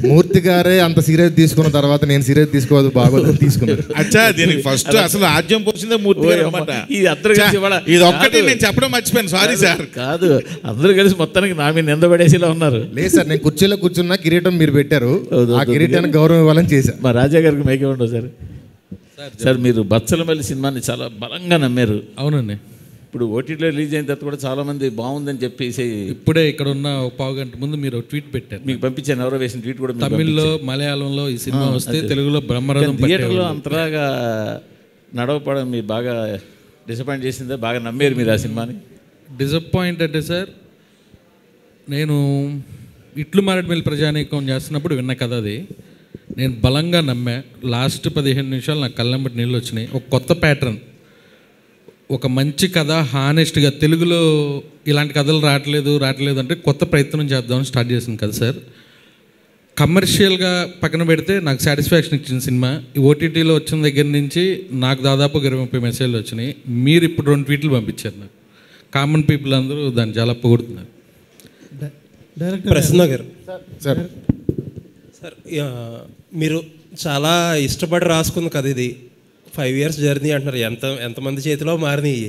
మూర్తి గారే అంత సీరియస్ తీసుకున్న తర్వాత నేను సీరియస్ తీసుకోవద్దు, బాగోదు తీసుకున్నాను. అచ్చా, దీనికి ఫస్ట్ అసలు ఆద్యం పోసిందే మూర్తి గారు అన్నమాట. ఇది ఒక్కటి నేను చెప్పడం మర్చిపోయాను, సారీ సార్. కాదు, అందరూ కలిసి మొత్తానికి నా మీద నిందపడేసిలా ఉన్నారు. లేదు సార్, నేను కుర్చీలో కూర్చున్నా, కిరీటం మీరు పెట్టారు, ఆ కిరీటానికి గౌరవం ఇవ్వాలని చేశాను. మా రాజా గారికి మేకే ఉండవు సార్. సార్ మీరు బచ్చలమల్లి సినిమాని చాలా బలంగా నమ్మారు. అవునండి. ఇప్పుడు ఓటీటీలో రిలీజ్ అయిన తర్వాత కూడా చాలామంది బాగుందని చెప్పేసి, ఇప్పుడే ఇక్కడ ఉన్న ఒక పావు గంట ముందు మీరు ట్వీట్ పెట్టారు, మీకు పంపించాను. ఎవరో వేసిన ట్వీట్ కూడా తమిళ్లో, మలయాళంలో ఈ సినిమా వస్తే తెలుగులో బ్రహ్మరథం థియేటర్లో అంతలాగా నడవపడం మీరు బాగా డిసప్పాయింట్ చేసిందే? బాగా నమ్మారు మీరు ఆ సినిమాని? డిసప్పాయింట్ అంటే సార్, నేను ఇట్లు మారేడుమిల్లి ప్రజానీకం చేస్తున్నప్పుడు విన్న కథ అది. నేను బలంగా నమ్మా. లాస్ట్ 15 నిమిషాలు నాకు కళ్ళంబటి నీళ్ళు వచ్చినాయి. ఒక కొత్త ప్యాటర్న్, ఒక మంచి కథ, హానెస్ట్గా తెలుగులో ఇలాంటి కథలు రావట్లేదు అంటే కొత్త ప్రయత్నం చేద్దామని స్టార్ట్ చేసింది కదా సార్. కమర్షియల్గా పక్కన పెడితే నాకు సాటిస్ఫాక్షన్ ఇచ్చిన సినిమా. ఈ ఓటీటీలో వచ్చిన దగ్గర నుంచి నాకు దాదాపు 20-30 మెసేజ్లు వచ్చినాయి. మీరు ఇప్పుడు 2 ట్వీట్లు పంపించారు నాకు. కామన్ పీపుల్ అందరూ దాన్ని చాలా పొగుడుతున్నారు. డైరెక్టర్ ప్రసన్న గారు సార్, మీరు చాలా ఇష్టపడి రాసుకున్న కథ ఇది. 5 years జర్నీ అంటున్నారు. ఎంతమంది చేతిలో మారినాయి.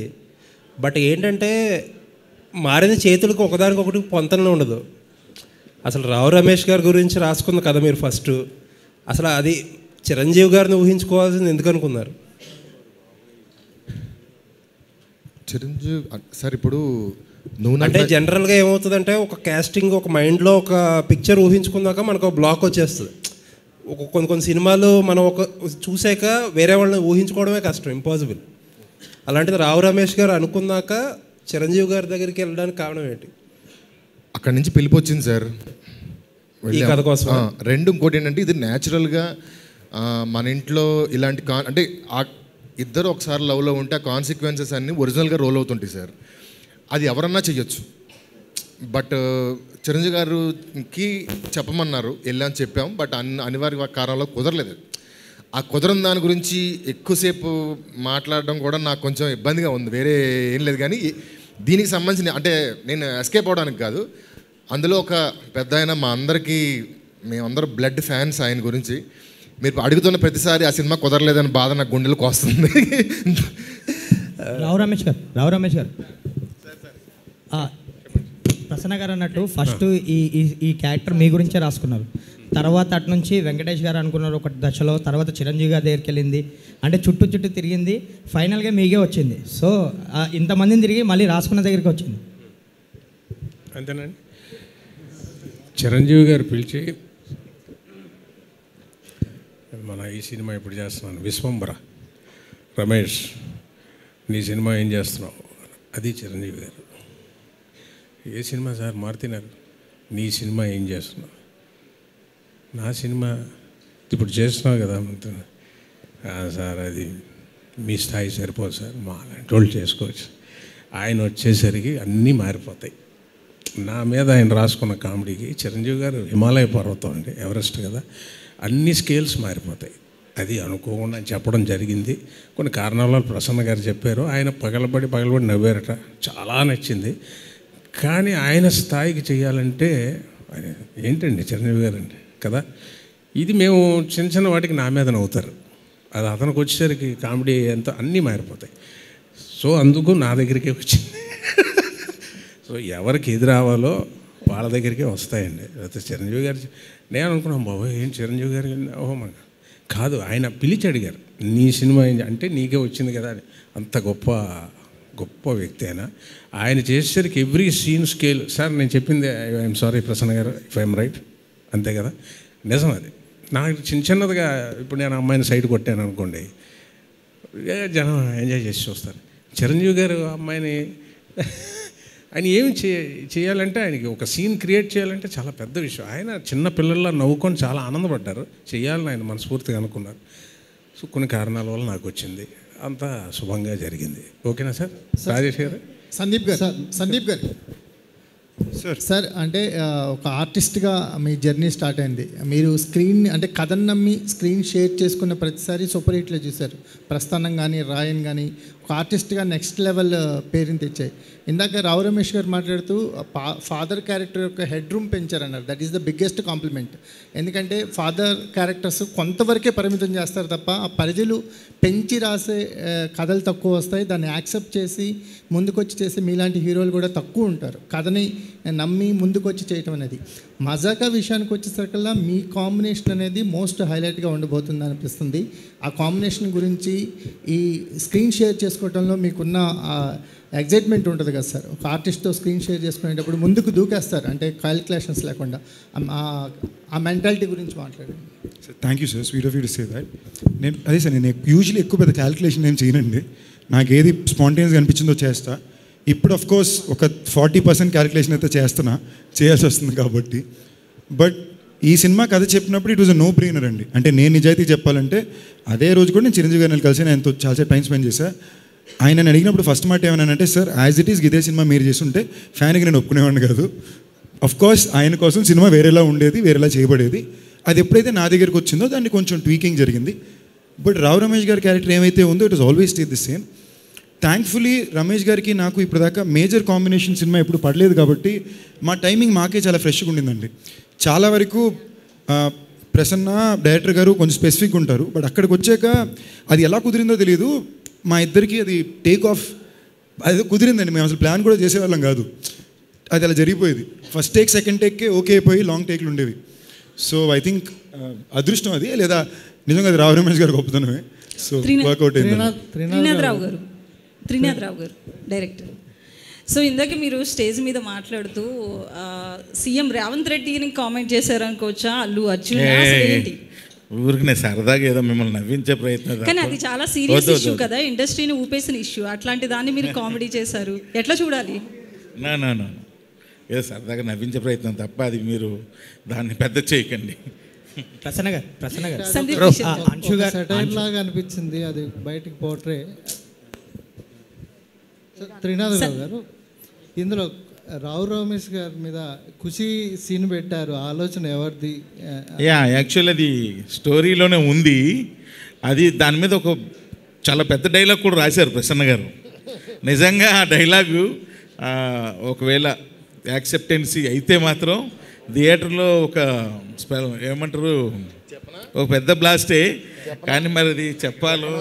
బట్ ఏంటంటే మారిన చేతులకు ఒకదానికొకటి పొంతన ఉండదు. అసలు రావు రమేష్ గారి గురించి రాసుకున్న కథ మీరు ఫస్ట్, అసలు అది చిరంజీవి గారిని ఊహించుకోవాల్సింది ఎందుకు అనుకున్నారు? చిరంజీవి సార్, ఇప్పుడు నువ్వు అంటే జనరల్గా ఏమవుతుందంటే ఒక కాస్టింగ్, ఒక మైండ్లో ఒక పిక్చర్ ఊహించుకున్నాక మనకు ఒక బ్లాక్ వచ్చేస్తుంది. కొన్ని సినిమాలు మనం ఒక చూసాక వేరే వాళ్ళని ఊహించుకోవడమే కష్టం, ఇంపాసిబుల్. అలాంటిది రావు రమేష్ గారు అనుకున్నాక చిరంజీవి గారి దగ్గరికి వెళ్ళడానికి కారణం ఏంటి? అక్కడి నుంచి పిలిపొచ్చింది సార్ ఈ కథ కోసం. 2 ఇంకోటి ఏంటంటే, ఇది న్యాచురల్గా మన ఇంట్లో ఇలాంటి అంటే ఇద్దరు ఒకసారి లవ్లో ఉంటే ఆ కాన్సిక్వెన్సెస్ అన్నీ ఒరిజినల్గా రోల్ అవుతుంటాయి సార్. అది ఎవరన్నా చెయ్యొచ్చు. బట్ చిరంజీవి గారికి చెప్పమన్నారు, వెళ్ళామని చెప్పాం. బట్ అనివార్య కారణంలో కుదరలేదు. ఆ కుదరని దాని గురించి ఎక్కువసేపు మాట్లాడడం కూడా నాకు కొంచెం ఇబ్బందిగా ఉంది. వేరే ఏం లేదు. కానీ దీనికి సంబంధించిన, అంటే నేను ఎస్కేప్ అవడానికి కాదు, అందులో ఒక పెద్ద ఆయన మా అందరికీ మేమందరం బ్లడ్ ఫ్యాన్స్ ఆయన గురించి. మీరు అడుగుతున్న ప్రతిసారి ఆ సినిమా కుదరలేదని బాధ నాకు గుండెలకు వస్తుంది. రావు రమేష్ గారు ప్రసన్న గారు అన్నట్టు ఫస్ట్ ఈ క్యారెక్టర్ మీ గురించే రాసుకున్నారు. తర్వాత అటు నుంచి వెంకటేష్ గారు అనుకున్నారు ఒక దశలో, తర్వాత చిరంజీవి గారి దగ్గరికి వెళ్ళింది, అంటే చుట్టూ తిరిగింది, ఫైనల్గా మీకే వచ్చింది. సో ఇంతమందిని తిరిగి మళ్ళీ రాసుకున్న దగ్గరికి వచ్చింది. అంతేనండి. చిరంజీవి గారు పిలిచి మన ఈ సినిమా ఇప్పుడు చేస్తున్నాను విశ్వంబర, రమేష్ నీ సినిమా ఏం చేస్తున్నావు, అది చిరంజీవి గారు. ఏ సినిమా సార్ మారుతున్నారు, నీ సినిమా ఏం చేస్తున్నావు, నా సినిమా ఇప్పుడు చేస్తున్నావు కదా సార్, అది మీ స్థాయి సరిపోదు సార్, మా అలాంటి వాళ్ళు చేసుకోవచ్చు. ఆయన వచ్చేసరికి అన్నీ మారిపోతాయి. నా మీద ఆయన రాసుకున్న కామెడీకి చిరంజీవి గారు హిమాలయ పర్వతం అండి, ఎవరెస్ట్ కదా, అన్ని స్కేల్స్ మారిపోతాయి. అది అనుకోకుండా చెప్పడం జరిగింది. కొన్ని కారణాల ప్రసన్న గారు చెప్పారు, ఆయన పగలబడి నవ్వారట, చాలా నచ్చింది. కానీ ఆయన స్థాయికి చేయాలంటే ఏంటండి చిరంజీవి గారు అండి కదా, ఇది మేము చిన్న వాటికి నా మీద నవ్వుతారు, అది అతనికి వచ్చేసరికి కామెడీ ఎంత అన్నీ మారిపోతాయి. సో అందుకు నా దగ్గరికే వచ్చింది. సో ఎవరికి ఎది రావాలో వాళ్ళ దగ్గరికే వస్తాయండి. అయితే చిరంజీవి గారు నేను అనుకున్నాను, బాబోయ్ ఏం చిరంజీవి గారు, ఓహో మన కాదు, ఆయన పిలిచి అడిగారు నీ సినిమా అంటే నీకే వచ్చింది కదా అని. అంత గొప్ప వ్యక్తి ఆయన చేసేసరికి ఎవ్రీ సీన్ స్కేల్. సార్ నేను చెప్పింది ఐఎమ్ సారీ ప్రసన్న గారు ఇఫ్ ఐఎమ్ రైట్, అంతే కదా, నిజం అది. నాకు చిన్నదిగా ఇప్పుడు నేను అమ్మాయిని సైడ్ కొట్టాను అనుకోండి, జనం ఎంజాయ్ చేసి చూస్తారు. చిరంజీవి గారు అమ్మాయిని ఆయన ఏమి చేయాలంటే, ఆయనకి ఒక సీన్ క్రియేట్ చేయాలంటే చాలా పెద్ద విషయం. ఆయన చిన్న పిల్లల్లో నవ్వుకొని చాలా ఆనందపడ్డారు, చేయాలని ఆయన మనస్ఫూర్తిగా అనుకున్నారు. సో కొన్ని కారణాల వల్ల నాకు వచ్చింది, అంతా శుభంగా జరిగింది. ఓకేనా సార్? రాజేష్ గారు. సందీప్ గారు సార్, అంటే ఒక ఆర్టిస్ట్గా మీ జర్నీ స్టార్ట్ అయింది. మీరు స్క్రీన్ అంటే కథను నమ్మి స్క్రీన్ షేర్ చేసుకున్న ప్రతిసారి సూపర్ హిట్లో చూశారు. ప్రస్థానం కానీ రాయన్ కానీ ఒక ఆర్టిస్ట్గా నెక్స్ట్ లెవెల్ పేరుని తెచ్చాయి. ఇందాక రావు రమేష్ గారు మాట్లాడుతూ ఫాదర్ క్యారెక్టర్ యొక్క హెడ్ రూమ్ పెంచారన్నారు. That is the biggest compliment. ఎందుకంటే ఫాదర్ క్యారెక్టర్స్ కొంతవరకే పరిమితం చేస్తారు తప్ప ఆ పరిధులు పెంచి రాసే కథలు తక్కువ వస్తాయి. దాన్ని యాక్సెప్ట్ చేసి ముందుకొచ్చి చేసే మీలాంటి హీరోలు కూడా తక్కువ ఉంటారు. కథని నమ్మి ముందుకొచ్చి చేయటం అనేది. మజాకా విషయానికి వచ్చేసరికల్లా మీ కాంబినేషన్ అనేది మోస్ట్ హైలైట్గా ఉండబోతుంది అనిపిస్తుంది. ఆ కాంబినేషన్ గురించి ఈ స్క్రీన్ షేర్ చేసుకోవడంలో మీకున్న ఎగ్జైట్మెంట్ ఉంటుంది కదా సార్. ఒక ఆర్టిస్ట్తో స్క్రీన్ షేర్ చేసుకునేటప్పుడు ముందుకు దూకేస్తారు, అంటే క్యాల్కులేషన్స్ లేకుండా. ఆ మెంటాలిటీ గురించి మాట్లాడండి sir. Thank you sir, sweet of you to say that. నేను యూజువల్లీ ఎక్కువ పెద్ద క్యాల్కులేషన్ ఏం చేయనండి. నాకు ఏది స్పాంటేనియస్గా అనిపించిందో చేస్తా. ఇప్పుడు ఆఫ్ కోర్స్ ఒక 40% క్యాల్కులేషన్ అయితే చేయాల్సి వస్తుంది కాబట్టి. బట్ ఈ సినిమా కథ చెప్పినప్పుడు it was a no brainer అండి. అంటే నేను నిజాయితీ చెప్పాలంటే అదే రోజు కూడా నేను చిరంజీవి గారిని కలిసి ఆయనతో చాలాసేపు టైం స్పెండ్ చేశాను. ఆయన అడిగినప్పుడు ఫస్ట్ మాట ఏమన్నానంటే, సార్ యాజ్ ఇట్ ఈస్ ఇదే సినిమా మీరు చేస్తుంటే ఫ్యాన్కి నేను ఒప్పుకునేవాడిని కాదు. అఫ్ కోర్స్ ఆయన కోసం సినిమా వేరేలా ఉండేది, వేరేలా చేయబడేది. అది ఎప్పుడైతే నా దగ్గరికి వచ్చిందో దాన్ని కొంచెం ట్వీకింగ్ జరిగింది. బట్ రావు రమేష్ గారి క్యారెక్టర్ ఏమైతే ఉందో it was always stay the same. Thankfully Ramesh గారికి నాకు ఇప్పటిదాకా మేజర్ కాంబినేషన్ సినిమా ఎప్పుడు పడలేదు కాబట్టి మా టైమింగ్ మాకే చాలా ఫ్రెష్గా ఉండిందండి. చాలా వరకు ప్రసన్న డైరెక్టర్ గారు కొంచెం స్పెసిఫిక్గా ఉంటారు. బట్ అక్కడికి వచ్చాక అది ఎలా కుదిరిందో తెలియదు, మా ఇద్దరికి అది టేక్ ఆఫ్ అది కుదిరిందండి. మేము అసలు ప్లాన్ కూడా చేసేవాళ్ళం కాదు, అది అలా జరిగిపోయేది. ఫస్ట్ టేక్ సెకండ్ టేక్కే ఓకే అయిపోయి లాంగ్ టేక్లు ఉండేవి. సో ఐ థింక్ అదృష్టం అది, లేదా నిజంగా అది రావు రమేష్ గారు గొప్పతనమే. సో వర్కౌట్ అయింది. త్రినాథరావు గారు డైరెక్టర్. సో ఇందాక మీరు స్టేజ్ మీద మాట్లాడుతూ సీఎం రేవంత్ రెడ్డిని కామెంట్ చేశారు అనుకోవచ్చా, అల్లు అర్జున్ ఏంటి? ఊరికి సరదాగా ఏదో మిమ్మల్ని నవ్వించే ప్రయత్నం, కానీ అది చాలా సీరియస్ ఇష్యూ కదా, ఇండస్ట్రీని ఊపేసిన ఇష్యూ. అట్లాంటి దాన్ని మీరు కామెడీ చేశారు, ఎట్లా చూడాలి? నా ఏదో సరదాగా నవ్వించే ప్రయత్నం తప్ప అది మీరు దాన్ని పెద్ద చేయకండి. ప్రసన్న గారు అంశు గారు లాగా అనిపించింది అది బయటికి పోట్రే. త్రినాథరావు గారు, ఇందులో రావు రమేష్ గారి మీద ఖుషి సీన్ పెట్టారు, ఆలోచన ఎవరిది? యాక్చువల్ అది స్టోరీలోనే ఉంది. అది దాని మీద ఒక చాలా పెద్ద డైలాగ్ కూడా రాశారు ప్రసన్న గారు. నిజంగా ఆ డైలాగు ఒకవేళ యాక్సెప్టెన్సీ అయితే మాత్రం థియేటర్లో ఒక ఏమంటారు ఒక పెద్ద బ్లాస్టే, కానీ మరి అది చెప్పాలో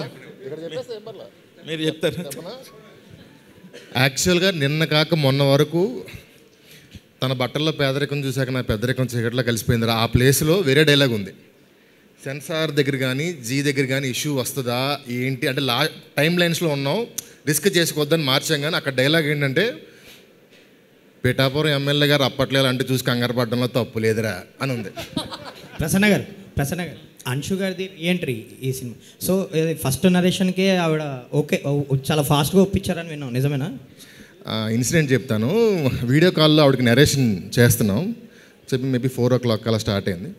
మీరు చెప్తారు. యాక్చువల్గా నిన్న కాక మొన్న వరకు తన బట్టల్లో పేదరికం చూశాక నా పెద్దరికం చీకట్లో కలిసిపోయింది. ఆ ప్లేస్లో వేరే డైలాగ్ ఉంది. సెన్సార్ దగ్గర కానీ జీ దగ్గర కానీ ఇష్యూ వస్తుందా ఏంటి అంటే టైం లైన్స్లో ఉన్నాం, రిస్క్ చేసుకోవద్దని మార్చాం. కానీ అక్కడ డైలాగ్ ఏంటంటే, పిఠాపురం ఎమ్మెల్యే గారు అప్పట్లో అంటే చూసి కంగారు పడడంలో తప్పు లేదురా అని ఉంది. ప్రసన్న గారు అంశు గారిది ఎంట్రీ ఈ సినిమా. సో ఫస్ట్ నరేషన్కే ఆవిడ ఓకే చాలా ఫాస్ట్గా ఒప్పించారని విన్నాం, నిజమేనా? ఇన్సిడెంట్ చెప్తాను. వీడియో కాల్లో ఆవిడకి నరేషన్ చేస్తున్నాం చెప్పి మేబీ 4 o'clock అలా స్టార్ట్ అయింది.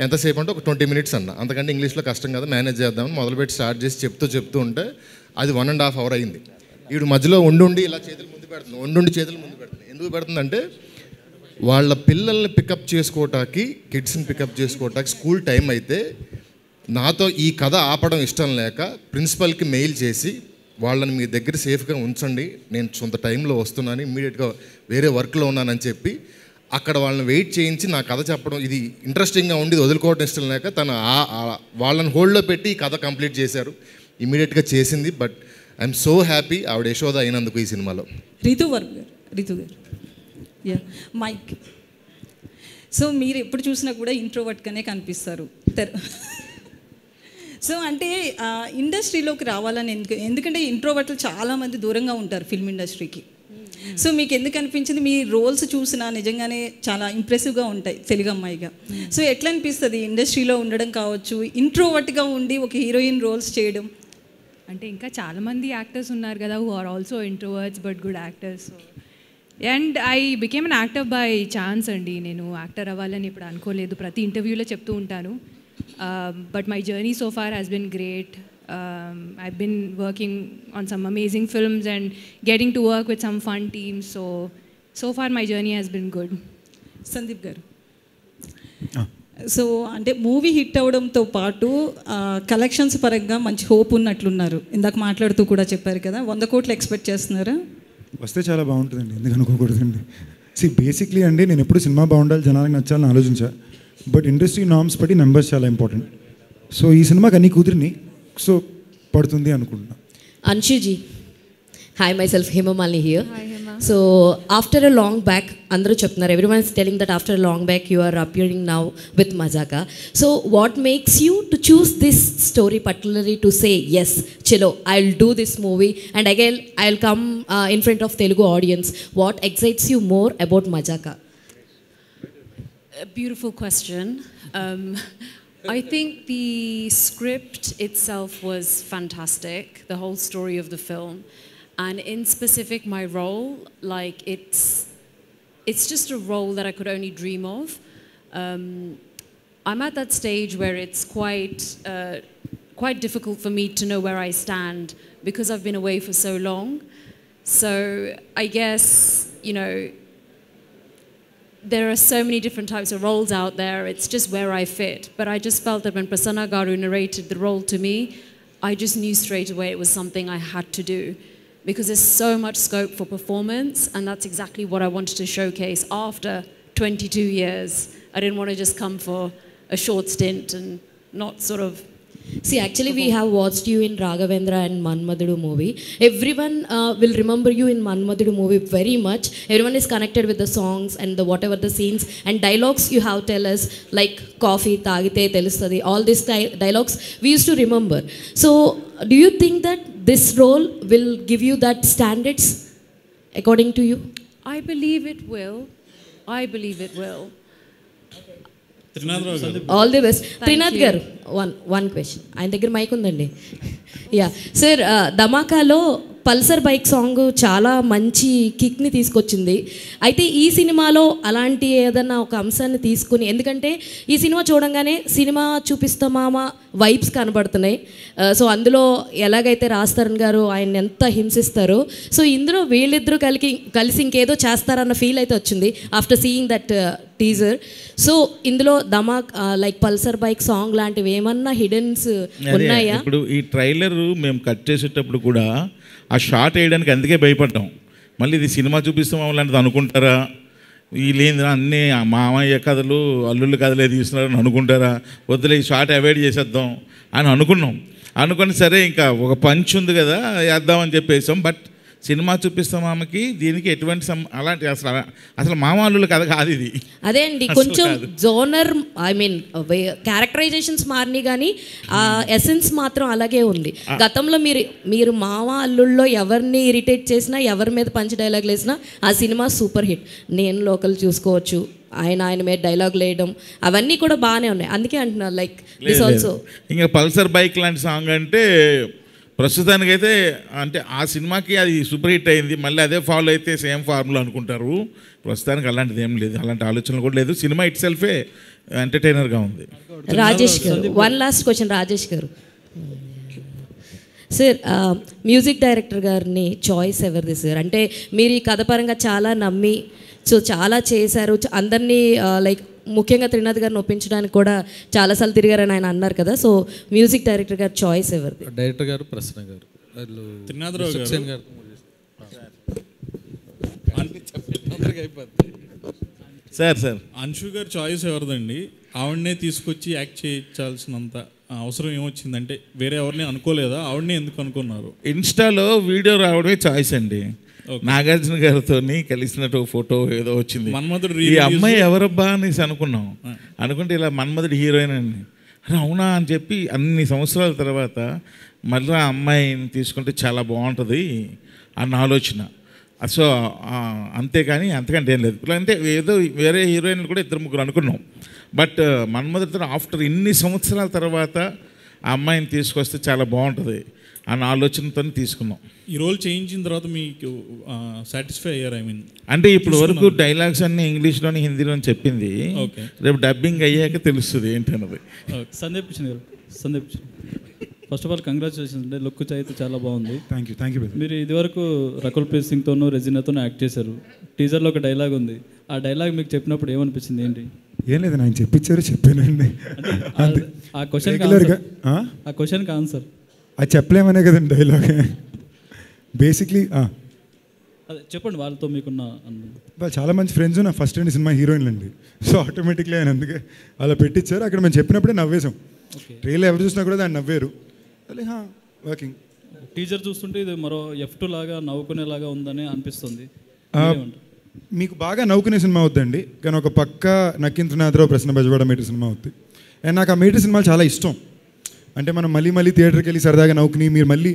ఎంతసేపు అంటే ఒక 20 minutes అన్న, అంతకంటే ఇంగ్లీష్లో కష్టం కదా, మేనేజ్ చేద్దామని మొదలుపెట్టి స్టార్ట్ చేసి చెప్తూ ఉంటే అది 1.5 hour అయింది. వీడు మధ్యలో ఉండి ఇలా చేతులు ముందు పెడుతుంది, చేతులు ముందు పెడుతుంది. ఎందుకు పెడుతుందంటే వాళ్ళ పిల్లల్ని పికప్ చేసుకోవటానికి, కిడ్స్ని పికప్ చేసుకోవటానికి స్కూల్ టైం అయితే నాతో ఈ కథ ఆపడం ఇష్టం లేక ప్రిన్సిపల్కి మెయిల్ చేసి వాళ్ళని మీ దగ్గర సేఫ్గా ఉంచండి, నేను సొంత టైంలో వస్తున్నాను, ఇమ్మీడియట్గా వేరే వర్క్లో ఉన్నానని చెప్పి అక్కడ వాళ్ళని వెయిట్ చేయించి నా కథ చెప్పడం, ఇది ఇంట్రెస్టింగ్గా ఉండి వదులుకోవడం ఇష్టం లేక తను వాళ్ళని హోల్డ్లో పెట్టి ఈ కథ కంప్లీట్ చేశారు, ఇమ్మీడియట్గా చేసింది. బట్ ఐఎమ్ సో హ్యాపీ ఆవిడ యశోద అయినందుకు ఈ సినిమాలో. రితు గారు యా మైక్. సో మీరు ఎప్పుడు చూసినా కూడా ఇంట్రోవర్ట్గానే కనిపిస్తారు. సో అంటే ఇండస్ట్రీలోకి రావాలని ఎందుకంటే ఇంట్రోవర్ట్లు చాలామంది దూరంగా ఉంటారు ఫిల్మ్ ఇండస్ట్రీకి. సో మీకు ఎందుకు అనిపించింది? మీ రోల్స్ చూసినా నిజంగానే చాలా ఇంప్రెసివ్గా ఉంటాయి తెలుగు అమ్మాయిగా. సో ఎట్లా అనిపిస్తుంది ఇండస్ట్రీలో ఉండడం కావచ్చు, ఇంట్రోవర్ట్గా ఉండి ఒక హీరోయిన్ రోల్స్ చేయడం? అంటే ఇంకా చాలామంది యాక్టర్స్ ఉన్నారు కదా who are also introverts but good actors. And I became an actor by chance అండి. నేను యాక్టర్ అవ్వాలని ఇప్పుడు అనుకోలేదు, ప్రతి ఇంటర్వ్యూలో చెప్తూ ఉంటాను. But my journey so far has been great. I've been working on some amazing films and getting to work with some fun teams. So far my journey has been good. Sandeep గారు, so అంటే movie hit అవడంతో పాటు collections పరంగా మంచి hope ఉన్నట్లున్నారు. ఇందాక మాట్లాడుతూ కూడా చెప్పారు కదా, 100 కోట్లు ఎక్స్పెక్ట్ చేస్తున్నారా? వస్తే చాలా బాగుంటుందండి, ఎందుకు అనుకోకూడదండి. బేసిక్లీ అండి నేను ఎప్పుడు సినిమా బాగుండాలి, జనానికి నచ్చాలని ఆలోచించా. బట్ ఇండస్ట్రీ నార్మ్స్ బట్టి నెంబర్స్ చాలా ఇంపార్టెంట్. సో ఈ సినిమాకి అన్ని కుదిరిని సో పడుతుంది అనుకుంటున్నా. Anshuji, hi, myself Hema Malini here. Hi Hema. So after a long back, andru cheptunnaru, everyone is telling that after a long back you are appearing now with Mazaka. So what makes you to choose this story particularly to say yes, chalo I'll do this movie and again I'll come in front of Telugu audience? What excites you more about Mazaka? A beautiful question. I think the script itself was fantastic, the whole story of the film, and in specific my role, like it's just a role that I could only dream of. I'm at that stage where it's quite difficult for me to know where I stand because I've been away for so long. So I guess, you know, there are so many different types of roles out there, it's just where I fit. But I just felt that when Prasanna Garu narrated the role to me, I just knew straight away it was something I had to do because there's so much scope for performance, and that's exactly what I wanted to showcase after 22 years. I didn't want to just come for a short stint and not sort of... See, actually we have watched you in Raghavendra and Manmadudu movie. Everyone will remember you in Manmadudu movie very much. Everyone is connected with the songs and the whatever the scenes and dialogues you have tell us, like coffee tagite telustadi, all these dialogues we used to remember. So do you think that this role will give you that standards according to you? I believe it will. I believe it will. All the best. Trinath గారు, one question. ఆయన దగ్గర mike ఉందండి. Yeah sir, ధమాకాలో Pulsar bike song చాలా మంచి కిక్ని తీసుకొచ్చింది. అయితే ఈ సినిమాలో అలాంటి ఏదన్నా ఒక అంశాన్ని తీసుకుని, ఎందుకంటే ఈ సినిమా చూడంగానే సినిమా చూపిస్తామా వైబ్స్ కనబడుతున్నాయి. సో అందులో ఎలాగైతే రాజ్ తరుణ్ గారు ఆయన ఎంత హింసిస్తారో, సో ఇందులో వీళ్ళిద్దరూ కలిసి ఇంకేదో చేస్తారన్న ఫీల్ అయితే వచ్చింది after seeing that teaser. So ఇందులో ధమాక్ లైక్ పల్సర్ బైక్ సాంగ్ లాంటివి ఏమన్నా హిడెన్స్ ఉన్నాయా? ఇప్పుడు ఈ ట్రైలర్ మేము కట్ చేసేటప్పుడు కూడా ఆ షార్ట్ వేయడానికి అందుకే భయపడ్డాం. మళ్ళీ ఇది సినిమా చూపిస్తాం అలాంటిది అనుకుంటారా, వీళ్ళేంద్రా అన్నీ మామయ్య కథలు అల్లుళ్ళ కథలే తీస్తున్నారని అనుకుంటారా, వద్దులే ఈ షార్ట్ అవాయిడ్ చేసేద్దాం అని అనుకున్నాం. అనుకుని సరే ఇంకా ఒక పంచ్ ఉంది కదా వేద్దామని చెప్పేసాం. బట్ సినిమా చూపిస్తాం ఆమెకి, దీనికి ఎటువంటి అలాంటి అసలు మామూలు కథ కాదు ఇది. అదే అండి, కొంచెం జోనర్ ఐ మీన్ క్యారెక్టరైజేషన్స్ మారినాయి కానీ ఆ ఎసెన్స్ మాత్రం అలాగే ఉంది. గతంలో మీరు మామ అల్లుళ్ళలో ఎవరిని ఇరిటేట్ చేసినా, ఎవరి మీద పంచ్ డైలాగులు వేసినా ఆ సినిమా సూపర్ హిట్. నేను లోకల్ చూసుకోవచ్చు, ఆయన మీద డైలాగులు వేయడం అవన్నీ కూడా బాగానే ఉన్నాయి. అందుకే అంటున్నారు లైక్ దిస్ ఆల్సో. ఇంకా పల్సర్ బైక్ లాంటి సాంగ్ అంటే ప్రస్తుతానికైతే అంటే ఆ సినిమాకి అది సూపర్ హిట్ అయింది, మళ్ళీ అదే ఫాలో అయితే సేమ్ ఫార్ములా అనుకుంటారు. ప్రస్తుతానికి అలాంటిది ఏం లేదు, అలాంటి ఆలోచనలు కూడా లేదు. సినిమా ఇట్ సెల్ఫే ఎంటర్టైనర్గా ఉంది. రాజేష్ గారు, వన్ లాస్ట్ క్వశ్చన్ రాజేష్ గారు. సార్, మ్యూజిక్ డైరెక్టర్ గారిని చాయిస్ ఎవరిది సార్? అంటే మీరు ఈ కథ పరంగా చాలా నమ్మి చాలా చేశారు, అందరినీ లైక్ ముఖ్యంగా త్రినాథ్ గారిని ఒప్పించడానికి కూడా చాలాసార్లు తిరిగారని ఆయన అన్నారు కదా. సో మ్యూజిక్ డైరెక్టర్ గారు చాయిస్ ఎవరిది? డైరెక్టర్ గారు ప్రసన్న గారు, త్రినాథరావు గారు. సార్ అంశు గారు చాయిస్ ఎవరిదండి? ఆవిడనే తీసుకొచ్చి యాక్ట్ చేయించాల్సినంత అవసరం ఏమొచ్చిందంటే వేరే ఎవరిని అనుకోలేదా? ఆవిడనే ఎందుకు అనుకున్నారు? ఇన్స్టాలో వీడియో రావడమే చాయిస్ అండి. నాగార్జున గారితో కలిసినట్టు ఫోటో ఏదో వచ్చింది, ఈ అమ్మాయి ఎవరబ్బా అనేసి అనుకున్నాం. అనుకుంటే ఇలా మన్మధుడు హీరోయిన్ అని, అవునా అని చెప్పి అన్ని సంవత్సరాల తర్వాత మళ్ళీ ఆ అమ్మాయిని తీసుకుంటే చాలా బాగుంటుంది అన్న ఆలోచన. సో అంతేకాని అంతకంటే ఏం లేదు. అంటే ఏదో వేరే హీరోయిన్లు కూడా 2-3 అనుకున్నాం. బట్ మన్మధుడితో ఆఫ్టర్ ఇన్ని సంవత్సరాల తర్వాత ఆ అమ్మాయిని తీసుకొస్తే చాలా బాగుంటుంది అన్న ఆలోచనతో తీసుకున్నాం. ఈ రోల్ చేయించిన తర్వాత మీకు సాటిస్ఫై అయ్యారు? ఐ మీన్ అంటే ఇప్పుడు వరకు డైలాగ్స్ అన్నీ ఇంగ్లీష్లోని హిందీలోని చెప్పింది, రేపు డబ్బింగ్ అయ్యాక తెలుస్తుంది ఏంటన్నది. సందీప్ కిషన్ గారు, Sandeep Kishan, first of all congratulations అండి. లుక్ అయితే చాలా బాగుంది. Thank you. మీరు ఇదివరకు రకుల్ ప్రీత్ సింగ్తోనూ రెజినాతోనూ యాక్ట్ చేశారు. టీజర్లో ఒక డైలాగ్ ఉంది, ఆ డైలాగ్ మీకు చెప్పినప్పుడు ఏమనిపించింది? ఏంటి? ఏం లేదు, ఆయన చెప్పించారు, చెప్పానండి. ఆ క్వశ్చన్కి ఆన్సర్ అది చెప్పలేమనే కదండి డైలాగ్ బేసిక్లీ. అదే చెప్పండి, వాళ్ళతో మీకున్న వాళ్ళు చాలా మంచి ఫ్రెండ్స్, నా ఫస్ట్ అండ్ సినిమా హీరోయిన్లు అండి. సో ఆటోమేటిక్లీ ఆయన అందుకే అలా పెట్టించారు. అక్కడ మేము చెప్పినప్పుడే నవ్వేసాం. ట్రైలర్ ఎవరు చూసినా కూడా దాన్ని నవ్వారు. వర్కింగ్ టీజర్ చూస్తుంటే ఇది మరో F2 లాగా నవ్వుకునేలాగా ఉందని అనిపిస్తుంది. మీకు బాగా నవ్వుకునే సినిమా అవుద్దండి, కానీ ఒక పక్క నక్కిన త్రినాథరావు ప్రసన్న బెజవాడ మీటర్ సినిమా అవుతుంది. అండ్ నాకు ఆ మీటర్ సినిమాలు చాలా ఇష్టం. అంటే మనం మళ్ళీ థియేటర్కి వెళ్ళి సరదాగా నవ్వుకుని, మీరు మళ్ళీ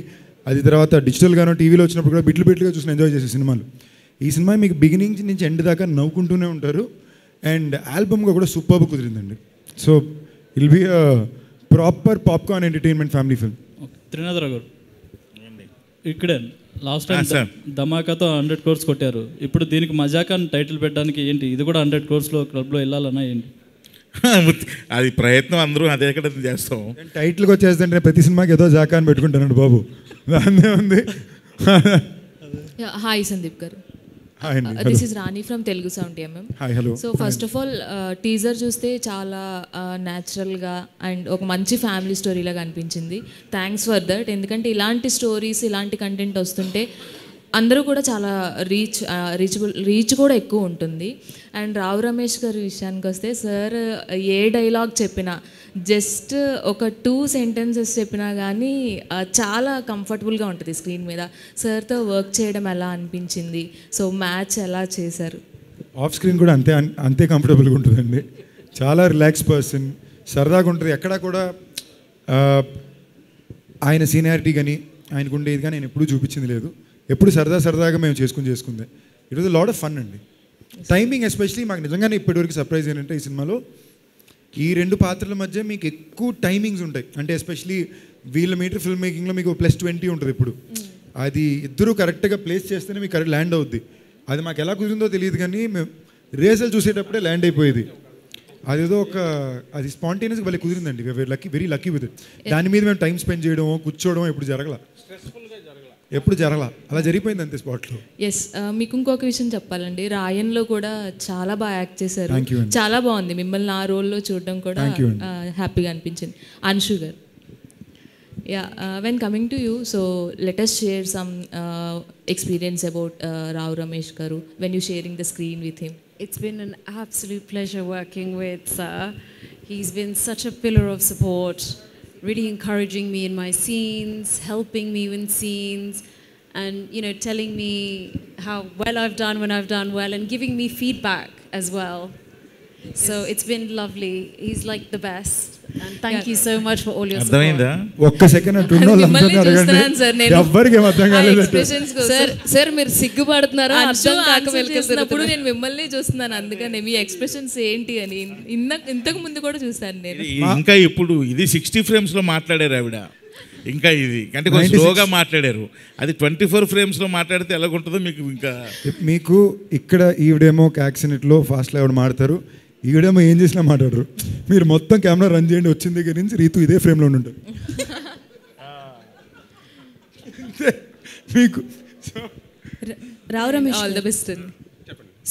అది తర్వాత డిజిటల్గానో టీవీలో వచ్చినప్పుడు కూడా బిట్లుగా చూసి ఎంజాయ్ చేసే సినిమాలు. ఈ సినిమా మీకు బిగినింగ్ నుంచి ఎండ్ దాకా నవ్వుకుంటూనే ఉంటారు. అండ్ ఆల్బమ్గా కూడా సూపర్బ్ కుదిరిందండి. So will be proper popcorn entertainment family film. Trinadharao గారు, ఇక్కడే లాస్ట్ టైం ధమాకాతో 100 crores కొట్టారు. ఇప్పుడు దీనికి మజాకా అని టైటిల్ పెట్టడానికి ఏంటి, ఇది కూడా 100 crores క్లబ్లో వెళ్ళాలన్నా ఏంటి? అది ప్రయత్నం, అందరూ అదే ఇక్కడ చేస్తాం. టైటిల్కి వచ్చేస్తుంటే ప్రతి సినిమాకి ఏదో జాకా అని పెట్టుకుంటానండి బాబు, దాన్నే ఉంది. హాయ్ సందీప్ గారు, this is Rani from Telugu sound MM. So first of all teaser చూస్తే చాలా న్యాచురల్గా అండ్ ఒక మంచి ఫ్యామిలీ స్టోరీలాగా అనిపించింది. Thanks for that. ఎందుకంటే ఇలాంటి స్టోరీస్, ఇలాంటి కంటెంట్ వస్తుంటే అందరూ కూడా చాలా రీచ్ కూడా ఎక్కువ ఉంటుంది. అండ్ రావు రమేష్ గారి విషయానికి వస్తే, సార్ ఏ డైలాగ్ చెప్పినా, జస్ట్ ఒక 2 sentences చెప్పినా కానీ చాలా కంఫర్టబుల్గా ఉంటుంది స్క్రీన్ మీద. సార్తో వర్క్ చేయడం ఎలా అనిపించింది? సో మ్యాచ్ ఎలా చేశారు? ఆఫ్ స్క్రీన్ కూడా అంతే కంఫర్టబుల్గా ఉంటుందండి. చాలా రిలాక్స్ పర్సన్, సరదాగా ఉంటుంది. ఎక్కడా కూడా ఆయన సీనియారిటీ కానీ ఆయనకు ఉండేది కానీ నేను ఎప్పుడూ చూపించింది లేదు. ఎప్పుడు సరదాగా మేము చేసుకుందే. It was lot of fun అండి. టైమింగ్ ఎస్పెషలీ మాకు నిజంగానే ఇప్పటివరకు సర్ప్రైజ్ ఏంటంటే, ఈ సినిమాలో ఈ 2 పాత్రల మధ్య మీకు ఎక్కువ టైమింగ్స్ ఉంటాయి. అంటే ఎస్పెషలీ వీళ్ళ మీటర్ ఫిల్మ్ మేకింగ్లో మీకు +20 ఉంటుంది. ఇప్పుడు అది ఇద్దరు కరెక్ట్గా ప్లేస్ చేస్తేనే మీకు కరెక్ట్ ల్యాండ్ అవుద్ది. అది మాకు ఎలా కుదిరిందో తెలియదు కానీ మేము రేసలు చూసేటప్పుడే ల్యాండ్ అయిపోయేది. అదేదో అది స్పాంటేనియస్గా భలే కుదిరిందండి. Very lucky with it. దాని మీద మేము టైం స్పెండ్ చేయడం, కూర్చోవడం ఎప్పుడు జరగల, అలా జరిగిపోయింది అంతే స్పాట్లో. ఎస్, మీకు ఇంకొక విషయం చెప్పాలండి, రాయన్లో కూడా చాలా బాగా యాక్ట్ చేశారు. చాలా బాగుంది మిమ్మల్ని ఆ రోల్లో చూడడం కూడా హ్యాపీగా అనిపించింది. అంశు గారు, Yeah, when coming to you, so let us share some experience about Rao Ramesh Garu when you sharing the screen with him. It's been an absolute pleasure working with Sir. He's been such a pillar of support, really encouraging me in my scenes, helping me in scenes, and telling me how well I've done when I've done well, and giving me feedback as well. So it's been lovely. He's like the best, and thank you so much for all your support. ఒక్క second అట్టున్న వాళ్ళందరినీ అడగండి, ఎవ్వరికి ఏం అర్థం కాలేదు. Sir మీరు సిగ్గుపడుతున్నారా అర్థం కాక వెళ్తున్నప్పుడు నేను మిమ్మల్ని చూస్తున్నాను, అందుకని మీ ఎక్స్ప్రెషన్స్ ఏంటి అని ఇంతకు ముందు కూడా చూస్తాను నేను. ఇంకా ఇప్పుడు ఇది 60 ఫ్రేమ్స్లో మాట్లాడారు ఆవిడ, ఇంకా ఇది అంటే కొంచెం స్లోగా మాట్లాడారు. అది 24 ఫ్రేమ్స్లో మాట్లాడితే ఎలాగుంటుందో మీకు ఇంకా మీకు ఇక్కడ ఈవిడేమో ఒక యాక్సిడెంట్లో ఫాస్ట్లో ఆవిడ మాడతారు, ఈవిడేమో ఏం చేసినా మాట్లాడరు. మీరు మొత్తం కెమెరా రన్ చేయండి, వచ్చిన దగ్గర నుంచి రీతు ఇదే ఫ్రేమ్లో ఉంటారు మీకు. Rao Ramesh all the best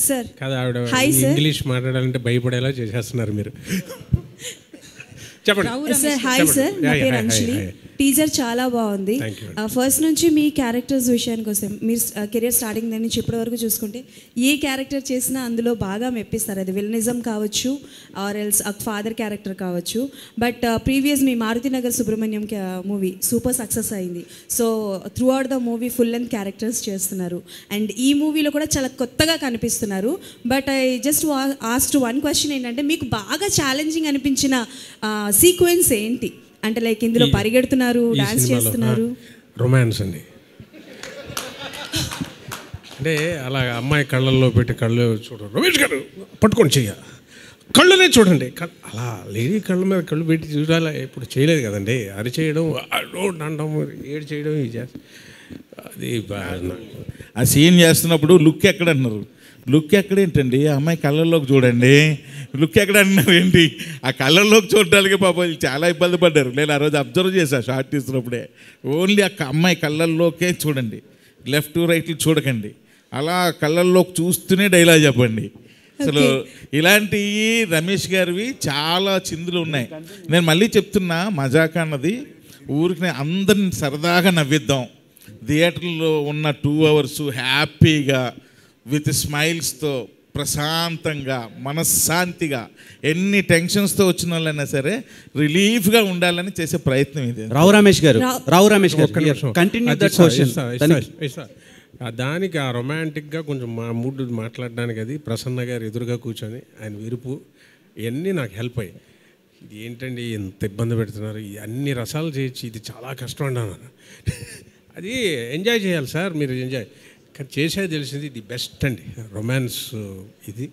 sir. కదా ఆవిడ హాయ్ సార్. ఇంగ్లీష్ మాట్లాడాలంటే భయపడేలా చేసేస్తున్నారు మీరు. చెప్పండి సార్. హాయ్ సార్, నా పేరు అంజలి. టీజర్ చాలా బాగుంది. ఫస్ట్ నుంచి మీ క్యారెక్టర్స్ విషయానికి వస్తే మీరు కెరియర్ స్టార్టింగ్ దగ్గర నుంచి ఇప్పటి వరకు చూసుకుంటే ఏ క్యారెక్టర్ చేసినా అందులో బాగా మెప్పిస్తారు. అది విలనిజం కావచ్చు, ఆర్ ఎల్స్ ఫాదర్ క్యారెక్టర్ కావచ్చు. బట్ ప్రీవియస్ మీ Marutinagar Subramanyam movie super success అయింది. So throughout the movie full length characters చేస్తున్నారు, అండ్ ఈ మూవీలో కూడా చాలా కొత్తగా కనిపిస్తున్నారు. But I just asked one question ఏంటంటే, మీకు బాగా ఛాలెంజింగ్ అనిపించిన సీక్వెన్స్ ఏంటి? అంటే లైక్ ఇందులో పరిగెడుతున్నారు, డాన్స్ చేస్తున్నారు. రొమాన్స్ అండి. అంటే అలా అమ్మాయి కళ్ళల్లో పెట్టి కళ్ళు చూడండి, రమేష్ గారు పట్టుకొని చెయ్య, కళ్ళనే చూడండి, అలా లేడీ కళ్ళ మీద కళ్ళు పెట్టి చూడాలి. ఇప్పుడు చేయలేదు కదండి, అరిచేయడం, అనడం, ఏడు చేయడం, అది ఆ సీన్ చేస్తున్నప్పుడు లుక్ ఎక్కడ అన్నారు, లుక్ ఎక్కడేంటండి, ఆ అమ్మాయి కళ్ళల్లోకి చూడండి, లుక్ ఎక్కడ అన్నారు ఏంటి, ఆ కళ్ళల్లోకి చూడడానికి పాపం చాలా ఇబ్బంది పడ్డారు. నేను ఆ రోజు అబ్జర్వ్ చేశాను షార్ట్ తీస్తున్నప్పుడే. ఓన్లీ ఆ అమ్మాయి కళ్ళల్లోకే చూడండి, లెఫ్ట్ రైట్ చూడకండి, అలా కళ్ళల్లోకి చూస్తూనే డైలాగ్ చెప్పండి. అసలు ఇలాంటివి రమేష్ గారివి చాలా చిందులు ఉన్నాయి. నేను మళ్ళీ చెప్తున్నా, మజాకా అన్నది ఊరికి అందరిని సరదాగా నవ్విద్దాం, థియేటర్లో ఉన్న 2 hours హ్యాపీగా విత్ స్మైల్స్తో ప్రశాంతంగా మనశ్శాంతిగా ఎన్ని టెన్షన్స్తో వచ్చిన వాళ్ళైనా సరే రిలీఫ్గా ఉండాలని చేసే ప్రయత్నం ఇది. రావు రమేష్ గారు కంటిన్యూ దట్ క్వశ్చన్. దానికి ఆ రొమాంటిక్గా కొంచెం మా మూడ్ మాట్లాడడానికి అది ప్రసన్న గారు ఎదురుగా కూర్చొని ఆయన విరుపు ఇవన్నీ నాకు హెల్ప్ అయ్యాయి. ఇది ఏంటండి ఎంత ఇబ్బంది పెడుతున్నారు, అన్ని రసాలు చేయొచ్చు, ఇది చాలా కష్టం అన్నాను. అది ఎంజాయ్ చేయాలి సార్, మీరు ఎంజాయ్ కానీ చేసేది తెలిసింది ఇది బెస్ట్ అండి రొమాన్స్. ఇది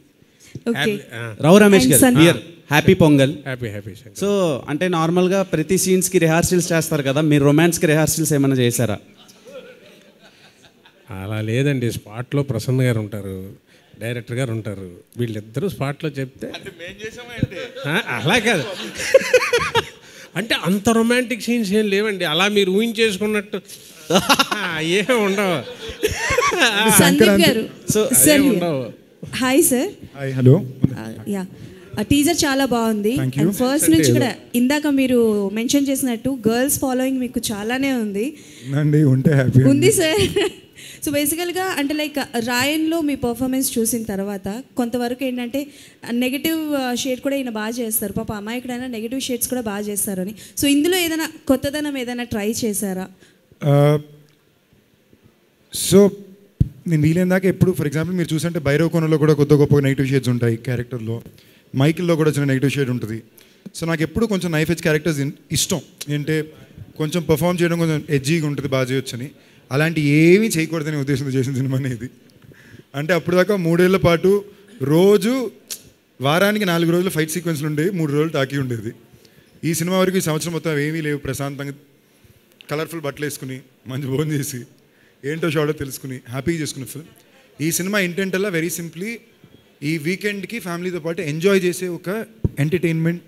రావు రమేష్ గారు హ్యాపీ పొంగల్. హ్యాపీ. సో అంటే నార్మల్గా ప్రతి సీన్స్కి రిహార్సల్స్ చేస్తారు కదా, మీరు రొమాన్స్కి రిహార్సల్స్ ఏమైనా చేశారా? అలా లేదండి, స్పాట్లో ప్రసన్న గారు ఉంటారు, డైరెక్టర్ గారు ఉంటారు, వీళ్ళిద్దరూ స్పాట్లో చెప్తే అలా కాదు. అంటే అంత రొమాంటిక్ సీన్స్ ఏం లేవండి, అలా మీరు ఊహించేసుకున్నట్టు ఏం ఉండవు. సందీప్ గారు. Hi sir. Hello. Yeah, teaser చాలా బాగుంది. అండ్ ఫస్ట్ నుంచి కూడా ఇందాక మీరు మెన్షన్ చేసినట్టు గర్ల్స్ ఫాలోయింగ్ మీకు చాలానే ఉంది. ఉంది సార్. సో బేసికల్గా అంటే లైక్ రాయన్లో మీ పర్ఫార్మెన్స్ చూసిన తర్వాత కొంతవరకు ఏంటంటే నెగిటివ్ షేడ్ కూడా ఈయన బాగా చేస్తారు, పాప అమాయకుడైనా నెగిటివ్ షేడ్స్ కూడా బాగా చేస్తారు అని. సో ఇందులో ఏదైనా కొత్తదనం ఏదైనా ట్రై చేశారా? సో నేను వీలైన దాకా ఎప్పుడు ఫర్ ఎగ్జాంపుల్ మీరు చూసంటే భైరవ కోణంలో కూడా కొత్త గొప్ప నెగిటివ్ షేడ్స్ ఉంటాయి క్యారెక్టర్లో, మైకిల్లో కూడా చిన్న నెగిటివ్ షేడ్ ఉంటుంది. సో నాకు ఎప్పుడు కొంచెం నైఫ్ ఎడ్జ్ క్యారెక్టర్స్ ఇష్టం, ఏంటంటే కొంచెం పర్ఫామ్ చేయడం కొంచెం ఎడ్జీగా ఉంటుంది, బాగా చేయొచ్చని. అలాంటి ఏమీ చేయకూడదని ఉద్దేశంతో చేసిన సినిమా అనేది. అంటే అప్పుడు దాకా 3 ఏళ్ల పాటు రోజు వారానికి 4 రోజులు ఫైట్ సీక్వెన్స్లు ఉండేవి, 3 రోజులు టాకీ ఉండేది. ఈ సినిమా వరకు ఈ సంవత్సరం మొత్తం ఏమీ లేవు, ప్రశాంతంగా కలర్ఫుల్ బట్టలు వేసుకుని మంచి భోజనం చేసి ఏంటో షాడో తెలుసుకుని హ్యాపీగా చేసుకునే ఫిల్మ్. ఈ సినిమా ఇంటెంట్ అలా వెరీ సింప్లీ ఈ వీకెండ్కి ఫ్యామిలీతో పాటు ఎంజాయ్ చేసే ఒక ఎంటర్టైన్మెంట్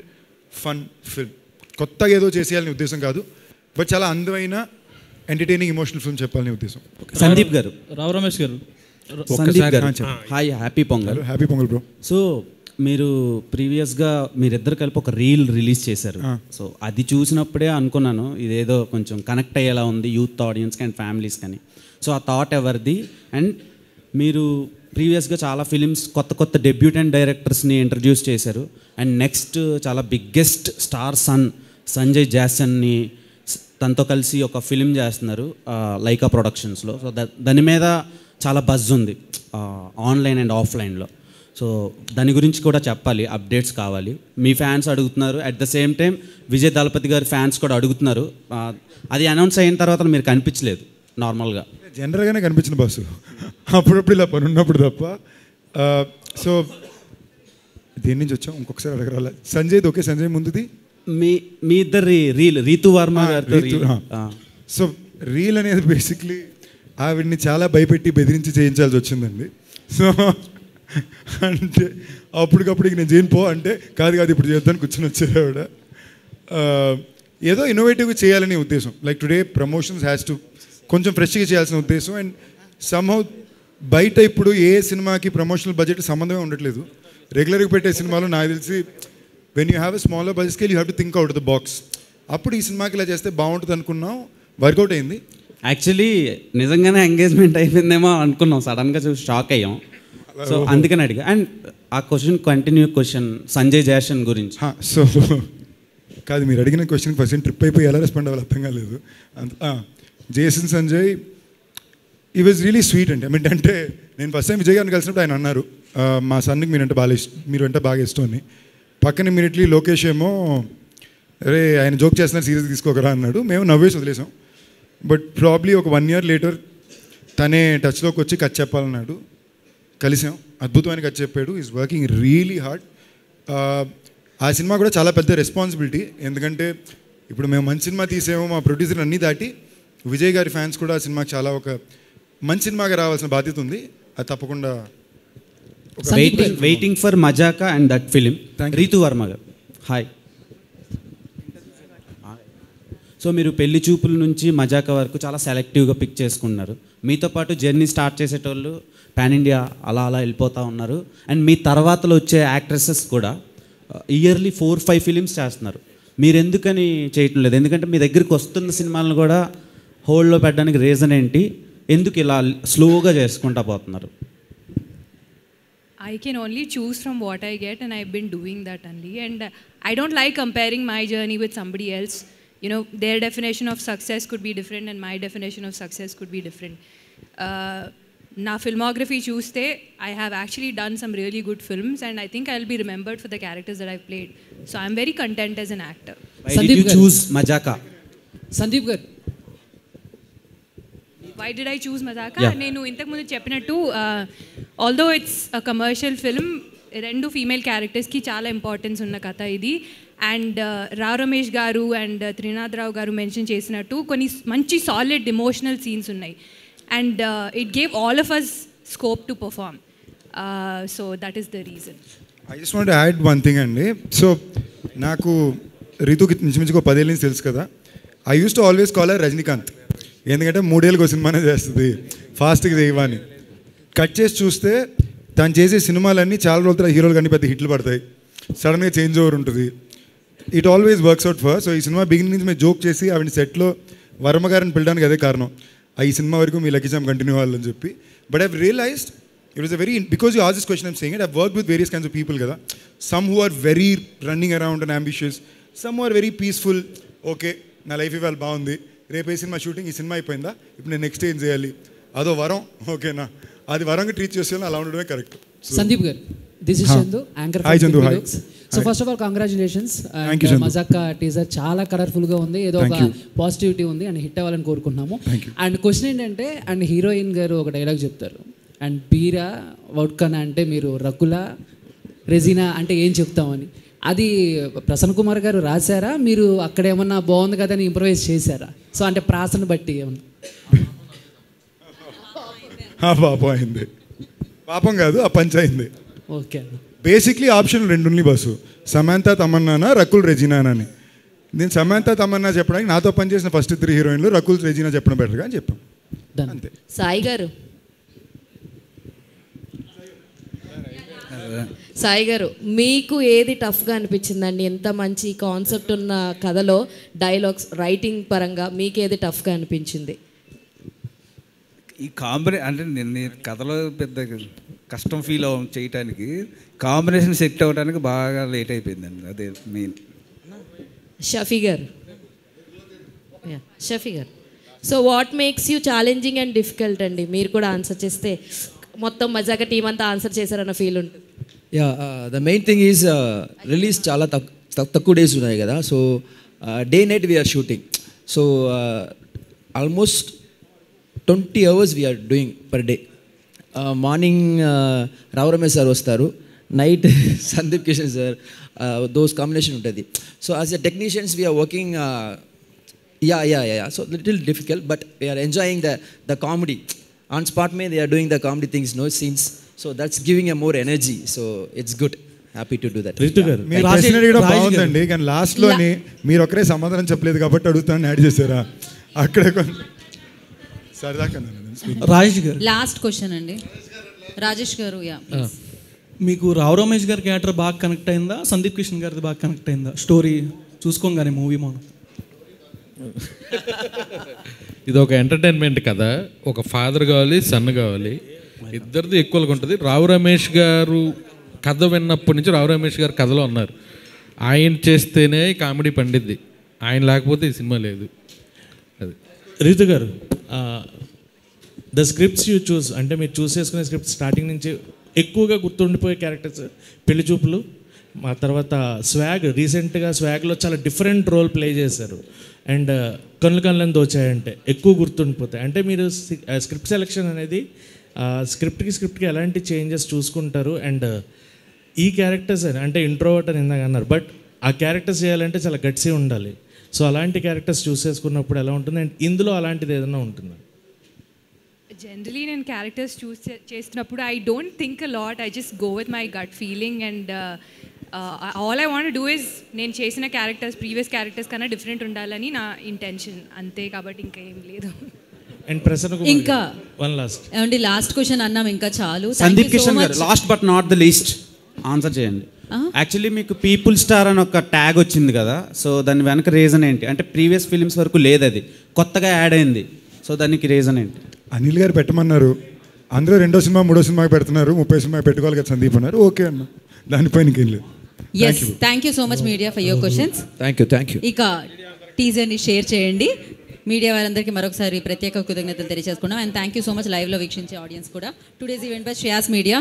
ఫన్ ఫిల్మ్. కొత్తగా ఏదో చేసేయాలని ఉద్దేశం కాదు, బట్ చాలా అందమైన ఎంటర్టైనింగ్ ఎమోషనల్ ఫిల్మ్ చెప్పాలని ఉద్దేశం. సందీప్ గారు. రావు రమేష్ గారు. సందీప్ గారు hi, happy pongal. Happy pongal bro. So మీరు ప్రీవియస్గా మీరిద్దరు కలిపి ఒక రీల్ రిలీజ్ చేశారు. సో అది చూసినప్పుడే అనుకున్నాను ఇదేదో కొంచెం కనెక్ట్ అయ్యేలా ఉంది యూత్ ఆడియన్స్కి అండ్ ఫ్యామిలీస్ కానీ. సో ఆ థాట్ ఎవరిది? అండ్ మీరు ప్రీవియస్గా చాలా ఫిలిమ్స్ కొత్త కొత్త డెబ్యూటెంట్ డైరెక్టర్స్ని ఇంట్రడ్యూస్ చేశారు. అండ్ నెక్స్ట్ చాలా బిగ్గెస్ట్ స్టార్ సంజయ్ జాసన్ని తనతో కలిసి ఒక ఫిలిం చేస్తున్నారు లైకా ప్రొడక్షన్స్లో. సో దాని మీద చాలా బజ్ ఉంది ఆన్లైన్ అండ్ ఆఫ్లైన్లో. సో దాని గురించి కూడా చెప్పాలి, అప్డేట్స్ కావాలి. మీ ఫ్యాన్స్ అడుగుతున్నారు, at the same time Vijay Thalapathy గారి ఫ్యాన్స్ కూడా అడుగుతున్నారు. అది అనౌన్స్ అయిన తర్వాత మీరు కనిపించలేదు నార్మల్గా. జనరల్గానే కనిపించిన బాసు, అప్పుడప్పుడు ఇలా పని ఉన్నప్పుడు తప్ప. సో దేని నుంచి వచ్చాం ఇంకొకసారి అడగరాల. సంజయ్ది ఓకే, సంజయ్ ముందుది మీ ఇద్దరి రీల్ రీతు వర్మ గారితో. సో రీల్ అనేది బేసిక్లీ ఆవిడ్ని చాలా భయపెట్టి బెదిరించి చేయించాల్సి వచ్చిందండి. సో అంటే అప్పటికప్పుడు నేను చేయను అంటే కాదు ఇప్పుడు చేద్దాను కూర్చొని వచ్చారు ఆవిడ. ఏదో ఇన్నోవేటివ్గా చేయాలనే ఉద్దేశం. Like today promotions has to కొంచెం ఫ్రెష్గా చేయాల్సిన ఉద్దేశం. అండ్ సమ్హౌ బయట ఇప్పుడు ఏ సినిమాకి ప్రమోషనల్ బడ్జెట్ సంబంధమే ఉండట్లేదు. రెగ్యులర్గా పెట్టే సినిమాలో నాకు తెలిసి when you have a smaller budget scale you have to think out the box. అప్పుడు ఈ సినిమాకి ఇలా చేస్తే బాగుంటుంది అనుకున్నాం, వర్కౌట్ అయింది. యాక్చువల్లీ నిజంగానే ఎంగేజ్మెంట్ అయిపోయిందేమో అనుకున్నాం, సడన్గా చూసి షాక్ అయ్యాం. సో అందుకని అడిగా. అండ్ ఆ క్వశ్చన్ సంజయ్ జాసన్ గురించి. సో కాదు, మీరు అడిగిన క్వశ్చన్ ఫస్ట్ ట్రిప్ అయిపోయి ఎలా రెస్పాండ్ అవ్వాలి అర్థం కాలేదు. జేసన్ సంజయ్ ఈ వాజ్ రియలీ స్వీట్ అండి. అంటే నేను ఫస్ట్ టైం విజయ్ గారిని కలిసినప్పుడు ఆయన అన్నారు మా సన్నికి మీరంటే బాగా ఇష్టం అని. పక్కన ఇమీడియట్లీ లోకేష్ ఏమో అరే ఆయన జోక్ చేస్తున్నారు సీరియస్ తీసుకోకరా అన్నాడు. మేము నవ్వేసి వదిలేసాం. బట్ ప్రాబ్లీ ఒక 1 year లేటర్ తనే టచ్లోకి వచ్చి కథ చెప్పాలన్నాడు. కలిసాం, అద్భుతమైన కథ చెప్పాడు. Is working really hard. ఆ సినిమా కూడా చాలా పెద్ద రెస్పాన్సిబిలిటీ. ఎందుకంటే ఇప్పుడు మేము మంచి సినిమా తీసేమో మా ప్రొడ్యూసర్ అన్నీ దాటి విజయ్ గారి ఫ్యాన్స్ కూడా ఆ సినిమాకి చాలా ఒక మంచి సినిమాగా రావాల్సిన బాధ్యత ఉంది. అది తప్పకుండా waiting for Mazaka and that film. Ritu Varma గారు హాయ్. సో మీరు పెళ్లి చూపుల నుంచి మజాకా వరకు చాలా సెలెక్టివ్గా పిక్ చేసుకున్నారు. మీతో పాటు జర్నీ స్టార్ట్ చేసేటోళ్ళు పాన్ ఇండియా అలా వెళ్ళిపోతూ ఉన్నారు. అండ్ మీ తర్వాతలో వచ్చే యాక్ట్రెసెస్ కూడా ఇయర్లీ 4-5 ఫిలిమ్స్ చేస్తున్నారు. మీరు ఎందుకని చేయటం లేదు? ఎందుకంటే మీ దగ్గరికి వస్తున్న సినిమాలను కూడా హోల్డ్లో పెట్టడానికి రీజన్ ఏంటి? ఎందుకు ఇలా స్లోగా చేసుకుంటా పోతున్నారు? I can only choose from what I get, and I've been doing that only. And I don't like comparing my journey with somebody else. You know, their definition of success could be different, and my definition of success could be different. Na filmography chuste, I have actually done some really good films, and I think I'll be remembered for the characters that I've played. So I'm very content as an actor. Why did you choose Majaka? Sandeep Gar. Why did I choose Mazaka? నేను ఇంతకు ముందు చెప్పినట్టు although it's a commercial film, 2 female క్యారెక్టర్స్కి చాలా importance ఉన్న కథ ఇది. And Rao Ramesh గారు అండ్ త్రినాథ్ రావు గారు మెన్షన్ చేసినట్టు కొన్ని మంచి సాలిడ్ ఎమోషనల్ సీన్స్ ఉన్నాయి. And it gave all of us scope to perform. So that is the reason. I just want to add one thing అండి. సో నాకు రీతుకి ఇంచుమించుకో 10 ఏళ్ళ నుంచి తెలుసు కదా. I used to always call her Rajinikanth. ఎందుకంటే 3 ఏళ్ళకి సినిమానే చేస్తుంది, ఫాస్ట్గా చేయమని. కట్ చేసి చూస్తే తను చేసే సినిమాలన్నీ చాలా రోజులు హీరోలు కానీ పెద్ద హిట్లు పడతాయి, సడన్గా చేంజ్ ఓవర్ ఉంటుంది. It always works out for. So ఈ సినిమా బిగినింగ్ నుంచి మేము జోక్ చేసి ఆవిడ సెట్లో వర్మ గారిని పిలడానికి అదే కారణం. ఈ సినిమా వరకు మీ లక్కీ చామ్ కంటిన్యూ అవ్వాలని చెప్పి. But I've realized it was a very, because you ask this question I'm saying it, I've work with various kinds of people కదా. Some who are very running around and ambitious, some who are very peaceful. Okay నా life ఇవాళ బాగుంది, రేపు ఏ cinema shooting, ఈ cinema అయిపోయిందా, ఇప్పుడు నేను నెక్స్ట్ ఏం చేయాలి, అదో వరం. ఓకేనా, అది వరంగా ట్రీట్ చేసేయాలి, అలా ఉండడమే కరెక్ట్. సందీప్ గారు, this is Chandu, anchor for Chandu. Hi. So first of all congratulations. Mazaka teaser చాలా కలర్ఫుల్గా ఉంది, ఏదో ఒక పాజిటివిటీ ఉంది అండ్ హిట్ అవ్వాలని కోరుకుంటున్నాము. అండ్ క్వశ్చన్ ఏంటంటే, అండ్ హీరోయిన్ గారు ఒక డైలాగ్ చెప్తారు, అండ్ బీరా వౌడ్కనా అంటే మీరు రకుల, రెజినా అంటే ఏం చెప్తామని. అది ప్రసన్న కుమార్ గారు రాశారా, మీరు అక్కడ ఏమన్నా బాగుంది కదా అని ఇంప్రవైజ్ చేశారా? సో అంటే ప్రాసను బట్టి ఏమన్నా? పాపం అయింది, పాపం కాదు ఆ పంచ్ అయింది. ఓకే, బేసిక్లీ ఆప్షన్ 2 ఉన్నాయి బస్సు, సమంత తమన్నానా, రకుల్ రెజినానా అని. నేను సమంత తమన్నా చెప్పడానికి నాతో పనిచేసిన ఫస్ట్ 3 హీరోయిన్లు రకుల్ రెజినా చెప్పడం బెటర్గా అని చెప్పాం. అంతే. సాయి గారు, సాయి గారు, మీకు ఏది టఫ్గా అనిపించిందండి? ఎంత మంచి కాన్సెప్ట్ ఉన్న కథలో డైలాగ్స్ రైటింగ్ పరంగా మీకు ఏది టఫ్గా అనిపించింది? ఈ అంటే నేను కథలో పెద్ద కష్టం ఫీల్ చేయటానికి కాంబినేషన్ సెట్ అవ్వడానికి బాగా లేట్ అయిపోయిందండి, అదే మెయిన్. షఫీ గారు, షఫీ గారు, so what makes you challenging and difficult అండి? మీరు కూడా ఆన్సర్ చేస్తే మొత్తం మజాగా టీం అంతా ఆన్సర్ చేశారన్న ఫీల్ ఉంటుంది. Yeah, the main thing is release చాలా తక్కువ డేస్ ఉన్నాయి కదా, so day night we're shooting. So almost 20 hours we're doing per day. Morning Rao Ramesh sir వస్తారు, night Sandeep Kishan sir, those combination ఉంటుంది. So as a technicians we're working so little difficult, but we are enjoying the comedy. On spot mein they are doing the comedy things, no scenes, so that's giving a more energy, so it's good. Happy to do that. Ritu గారు మీ ప్రశ్న అడిగడం బాగుందండి, కానీ లాస్ట్లోని మీరు ఒకరే సమాధానం చెప్పలేదు కాబట్టి అడుగుతాను యాడ్ చేశారా అక్కడే సరదా కన్నా. రాజేష్ గారు లాస్ట్ క్వశ్చన్ అండి. రాజేష్ గారు, యా మీకు రావు రమేష్ గారి క్యారెక్టర్ బాగా కనెక్ట్ అయిందా, సందీప్ కిషన్ గారిది బాగా కనెక్ట్ అయిందా? స్టోరీ చూసుకోగానే మూవీ మనం ఇది ఒక ఎంటర్టైన్మెంట్ కదా, ఒక ఫాదర్ కావాలి, సన్ కావాలి, ఇద్దరిది ఈక్వల్గా ఉంటుంది. రావు రమేష్ గారు కథ విన్నప్పటి నుంచి రావు రమేష్ గారు కథలో ఉన్నారు. ఆయన చేస్తేనే కామెడీ పండిద్ది, ఆయన లేకపోతే ఈ సినిమా లేదు. అది రితు గారు, ద స్క్రిప్ట్స్ యూ చూస్, అంటే మీరు చూస్ చేసుకునే స్క్రిప్ట్ స్టార్టింగ్ నుంచి ఎక్కువగా గుర్తుండిపోయే క్యారెక్టర్స్ పెళ్లి చూపులు, ఆ తర్వాత స్వాగ్, రీసెంట్గా స్వాగ్లో చాలా డిఫరెంట్ రోల్ ప్లే చేశారు. అండ్ కళ్ళు కళ్ళని దోచాయంటే ఎక్కువ గుర్తుండిపోతాయి. అంటే మీరు స్క్రిప్ట్ సెలెక్షన్ అనేది స్క్రిప్ట్కి ఎలాంటి చేంజెస్ చూసుకుంటారు? అండ్ ఈ క్యారెక్టర్స్ అంటే ఇంట్రోవర్ట్ అని ఇందాక అన్నారు, బట్ ఆ క్యారెక్టర్స్ చేయాలంటే చాలా గట్సీ ఉండాలి. సో అలాంటి క్యారెక్టర్స్ చూస్ చేసుకున్నప్పుడు ఎలా ఉంటుంది, అండ్ ఇందులో అలాంటిది ఏదైనా ఉంటుందా? జనరలీ నేను క్యారెక్టర్స్ చూస్ చేస్తున్నప్పుడు I don't think a lot, I just go with my gut feeling. And all I want do is నేను చేసిన క్యారెక్టర్స్ ప్రీవియస్ క్యారెక్టర్స్ కన్నా డిఫరెంట్ ఉండాలని నా ఇంటెన్షన్, అంతే. కాబట్టి ఇంకా ఏం లేదు. ఇంకా ఏమండి లాస్ట్ క్వశ్చన్ అన్నాం, ఇంకా చాలు. సందీప్ కిషన్ గారు, last but not the least answer చేయండి. యాక్చువల్లీ మీకు పీపుల్ స్టార్ అని ఒక ట్యాగ్ వచ్చింది కదా, సో దాని వెనక రీజన్ ఏంటి? అంటే ప్రీవియస్ ఫిలిమ్స్ వరకు లేదు, అది కొత్తగా యాడ్ అయింది, సో దానికి రీజన్ ఏంటి? అనిల్ గారు పెట్టమన్నారు, అందరూ 2వ సినిమా 3వ సినిమాకి పెడుతున్నారు, 30 సినిమా పెట్టుకోవాలి కదా సందీప్ అన్నారు, ఓకే అన్న, దానిపైన ఇంకేం లేదు. Yes, thank you so much media for your questions. Thank you. ఇక టీజర్ని షేర్ చేయండి. మీడియా వారందరికీ మరొకసారి ప్రత్యేక కృతజ్ఞతలు తెలియజేసుకున్నాం. And thank you so much లైవ్లో వీక్షించే ఆడియన్స్ కూడా. Today's event by Shreyas media.